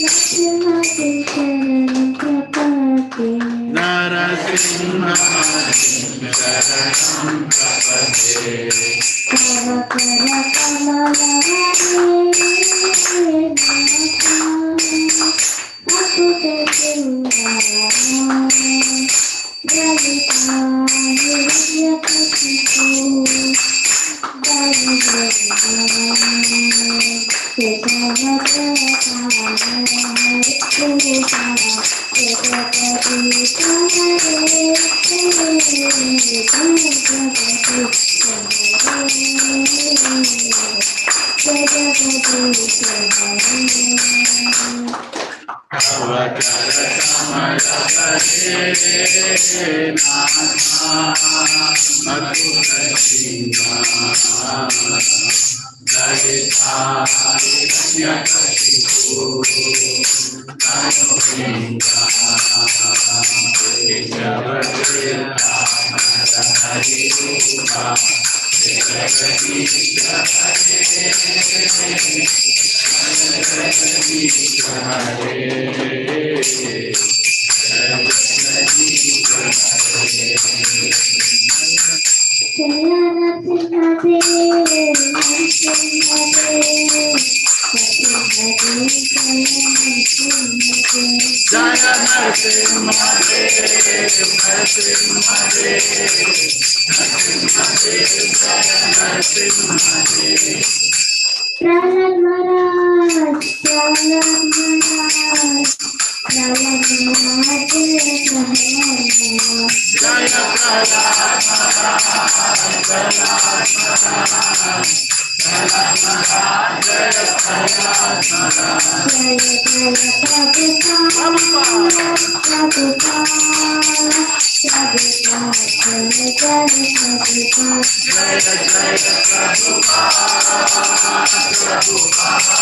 Narasimha sharanam prapate. Narasimha sharanam prapate. Kara kara kamalahare. Akute singara. Dalita hiryakashipu. Prahlad Maharaj, Prahlad Maharaj, Prahlad Maharaj, Jaya Prahlad Maharaj, Prahlad Maharaj, Prahlad Maharaj, Jaya Prahlad Maharaj. Jaya Jaya Prabhupada, Prabhupada,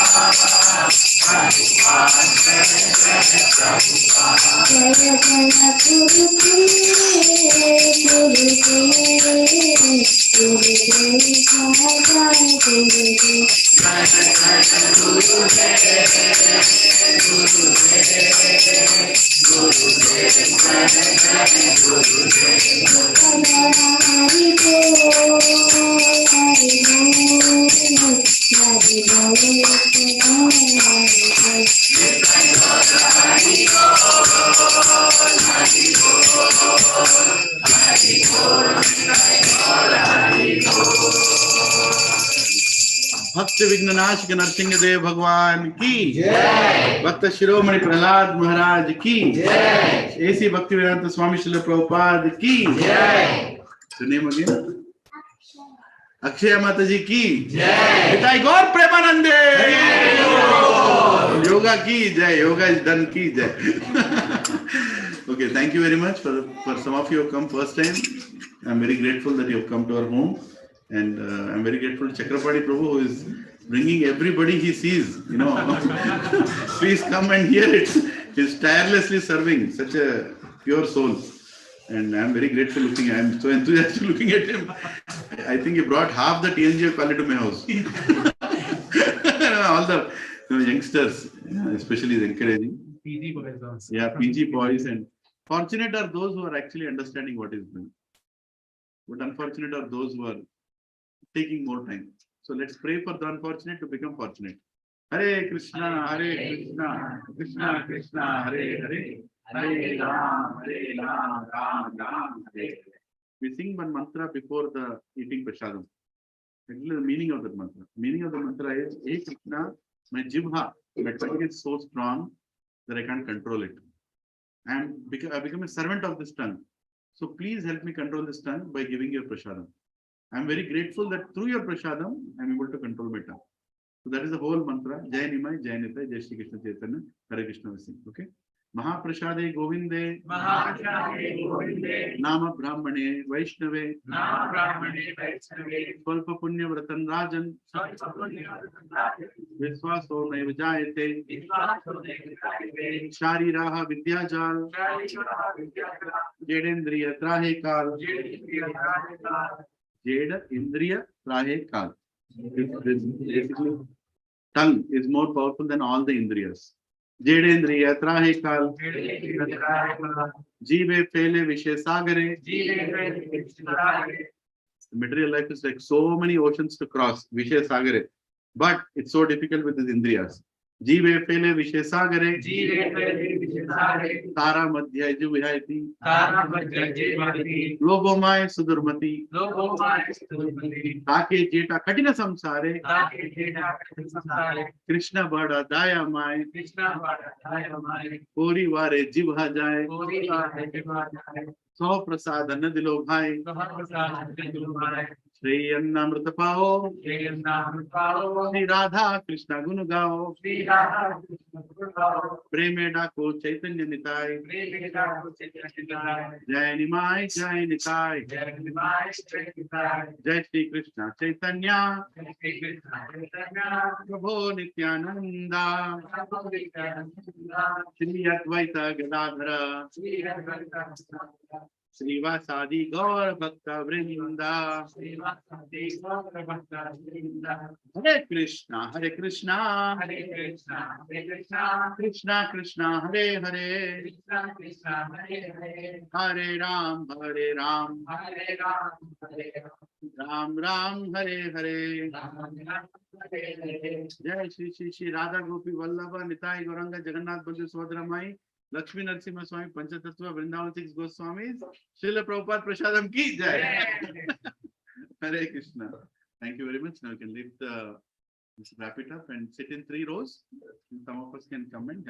भक्त विघ्ननाश के नरसिंह देव भगवान की जय। भक्त शिरोमणि प्रहलाद महाराज की जय। ऐसी भक्ति वेदांत स्वामी श्रील प्रभुपाद की जय। सुनिए मगे अक्षय माता जी की जय। पिताई गौर प्रेमानंदे योगा की जय। योगा इज डन की जय। Okay, thank you very much for some of you who have come first time. I'm very grateful that you have come to our home. And I'm very grateful to Chakrapati Prabhu who is bringing everybody he sees, you know. Please come and hear it. He's tirelessly serving such a pure soul. And I'm very grateful looking. I'm so enthusiastic looking at him. I think he brought half the TNG quality to my house. All the youngsters, especially is encouraging. PG boys also. Yeah, PG boys. And fortunate are those who are actually understanding what is doing. But unfortunate are those who are taking more time. So let's pray for the unfortunate to become fortunate. Hare Krishna, Krishna Krishna, Hare Hare, Hare Ram, Ram Ram, Hare Hare. We sing one mantra before the eating prasadam. Actually, the meaning of that mantra. Meaning of the mantra is, Hey Krishna, my jibha, my tongue is so strong that I can't control it. I become a servant of this tongue. So please help me control this tongue by giving your prasadam. I'm very grateful that through your prasadam, I'm able to control my tongue. So that is the whole mantra. Jai Nimai, Jai Nitai, Jai Shri Krishna Chaitanya, Hare Krishna we sing. Okay. Mahaprasade Govinde, Nama Brahmane, Vaishnave, Swalpa Punya Vratan Rajan, Viswaso Naiva Jayate, Shari Raha Vidyajal, Jedendriya Trahe Kal, Jeda Indriya Trahe Kal. Basically, tongue is more powerful than all the Indriyas. Jedendriya Trahe Kal, Jive Fele Vishe Sagare. Material life is like so many oceans to cross, Vishe Sagare. But it's so difficult with these Indriyas. Jive Fele Vishe Sagare. Tara Madhya Jivayati. Lobomai Sudurmati. Take Jeta Katina Samsare. Krishna Bada Daya Mai. Puri Vare Jivha Jai. So Prasad Anadilo Bhai. Shri Annamrita Pao. Shri Radha Krishna Gunu Gao. Preme Dako Chaitanya Nitai. Jai Nimai Jai Nitai. Jai Shri Krishna Chaitanya. Prabhu Nityananda. Shri Advaita Gadadhara. Srivasadi Gaur Bhakta Vrinda. Hare Krishna, Hare Krishna, Krishna Krishna, Hare Hare, Hare Ram, Ram Ram, Hare Hare. Jai Shri Shri Radha Gopi Vallabha Nitai Gauranga Jagannath Baldev Sodramai Lakshmi Narasimha Swami Panchatattva Vrindavan 6 Goswamis Srila Prabhupada Prasadam ki jai. Hare Krishna. Thank you very much. Now you can leave let's wrap it up and sit in 3 rows. Some of us can come and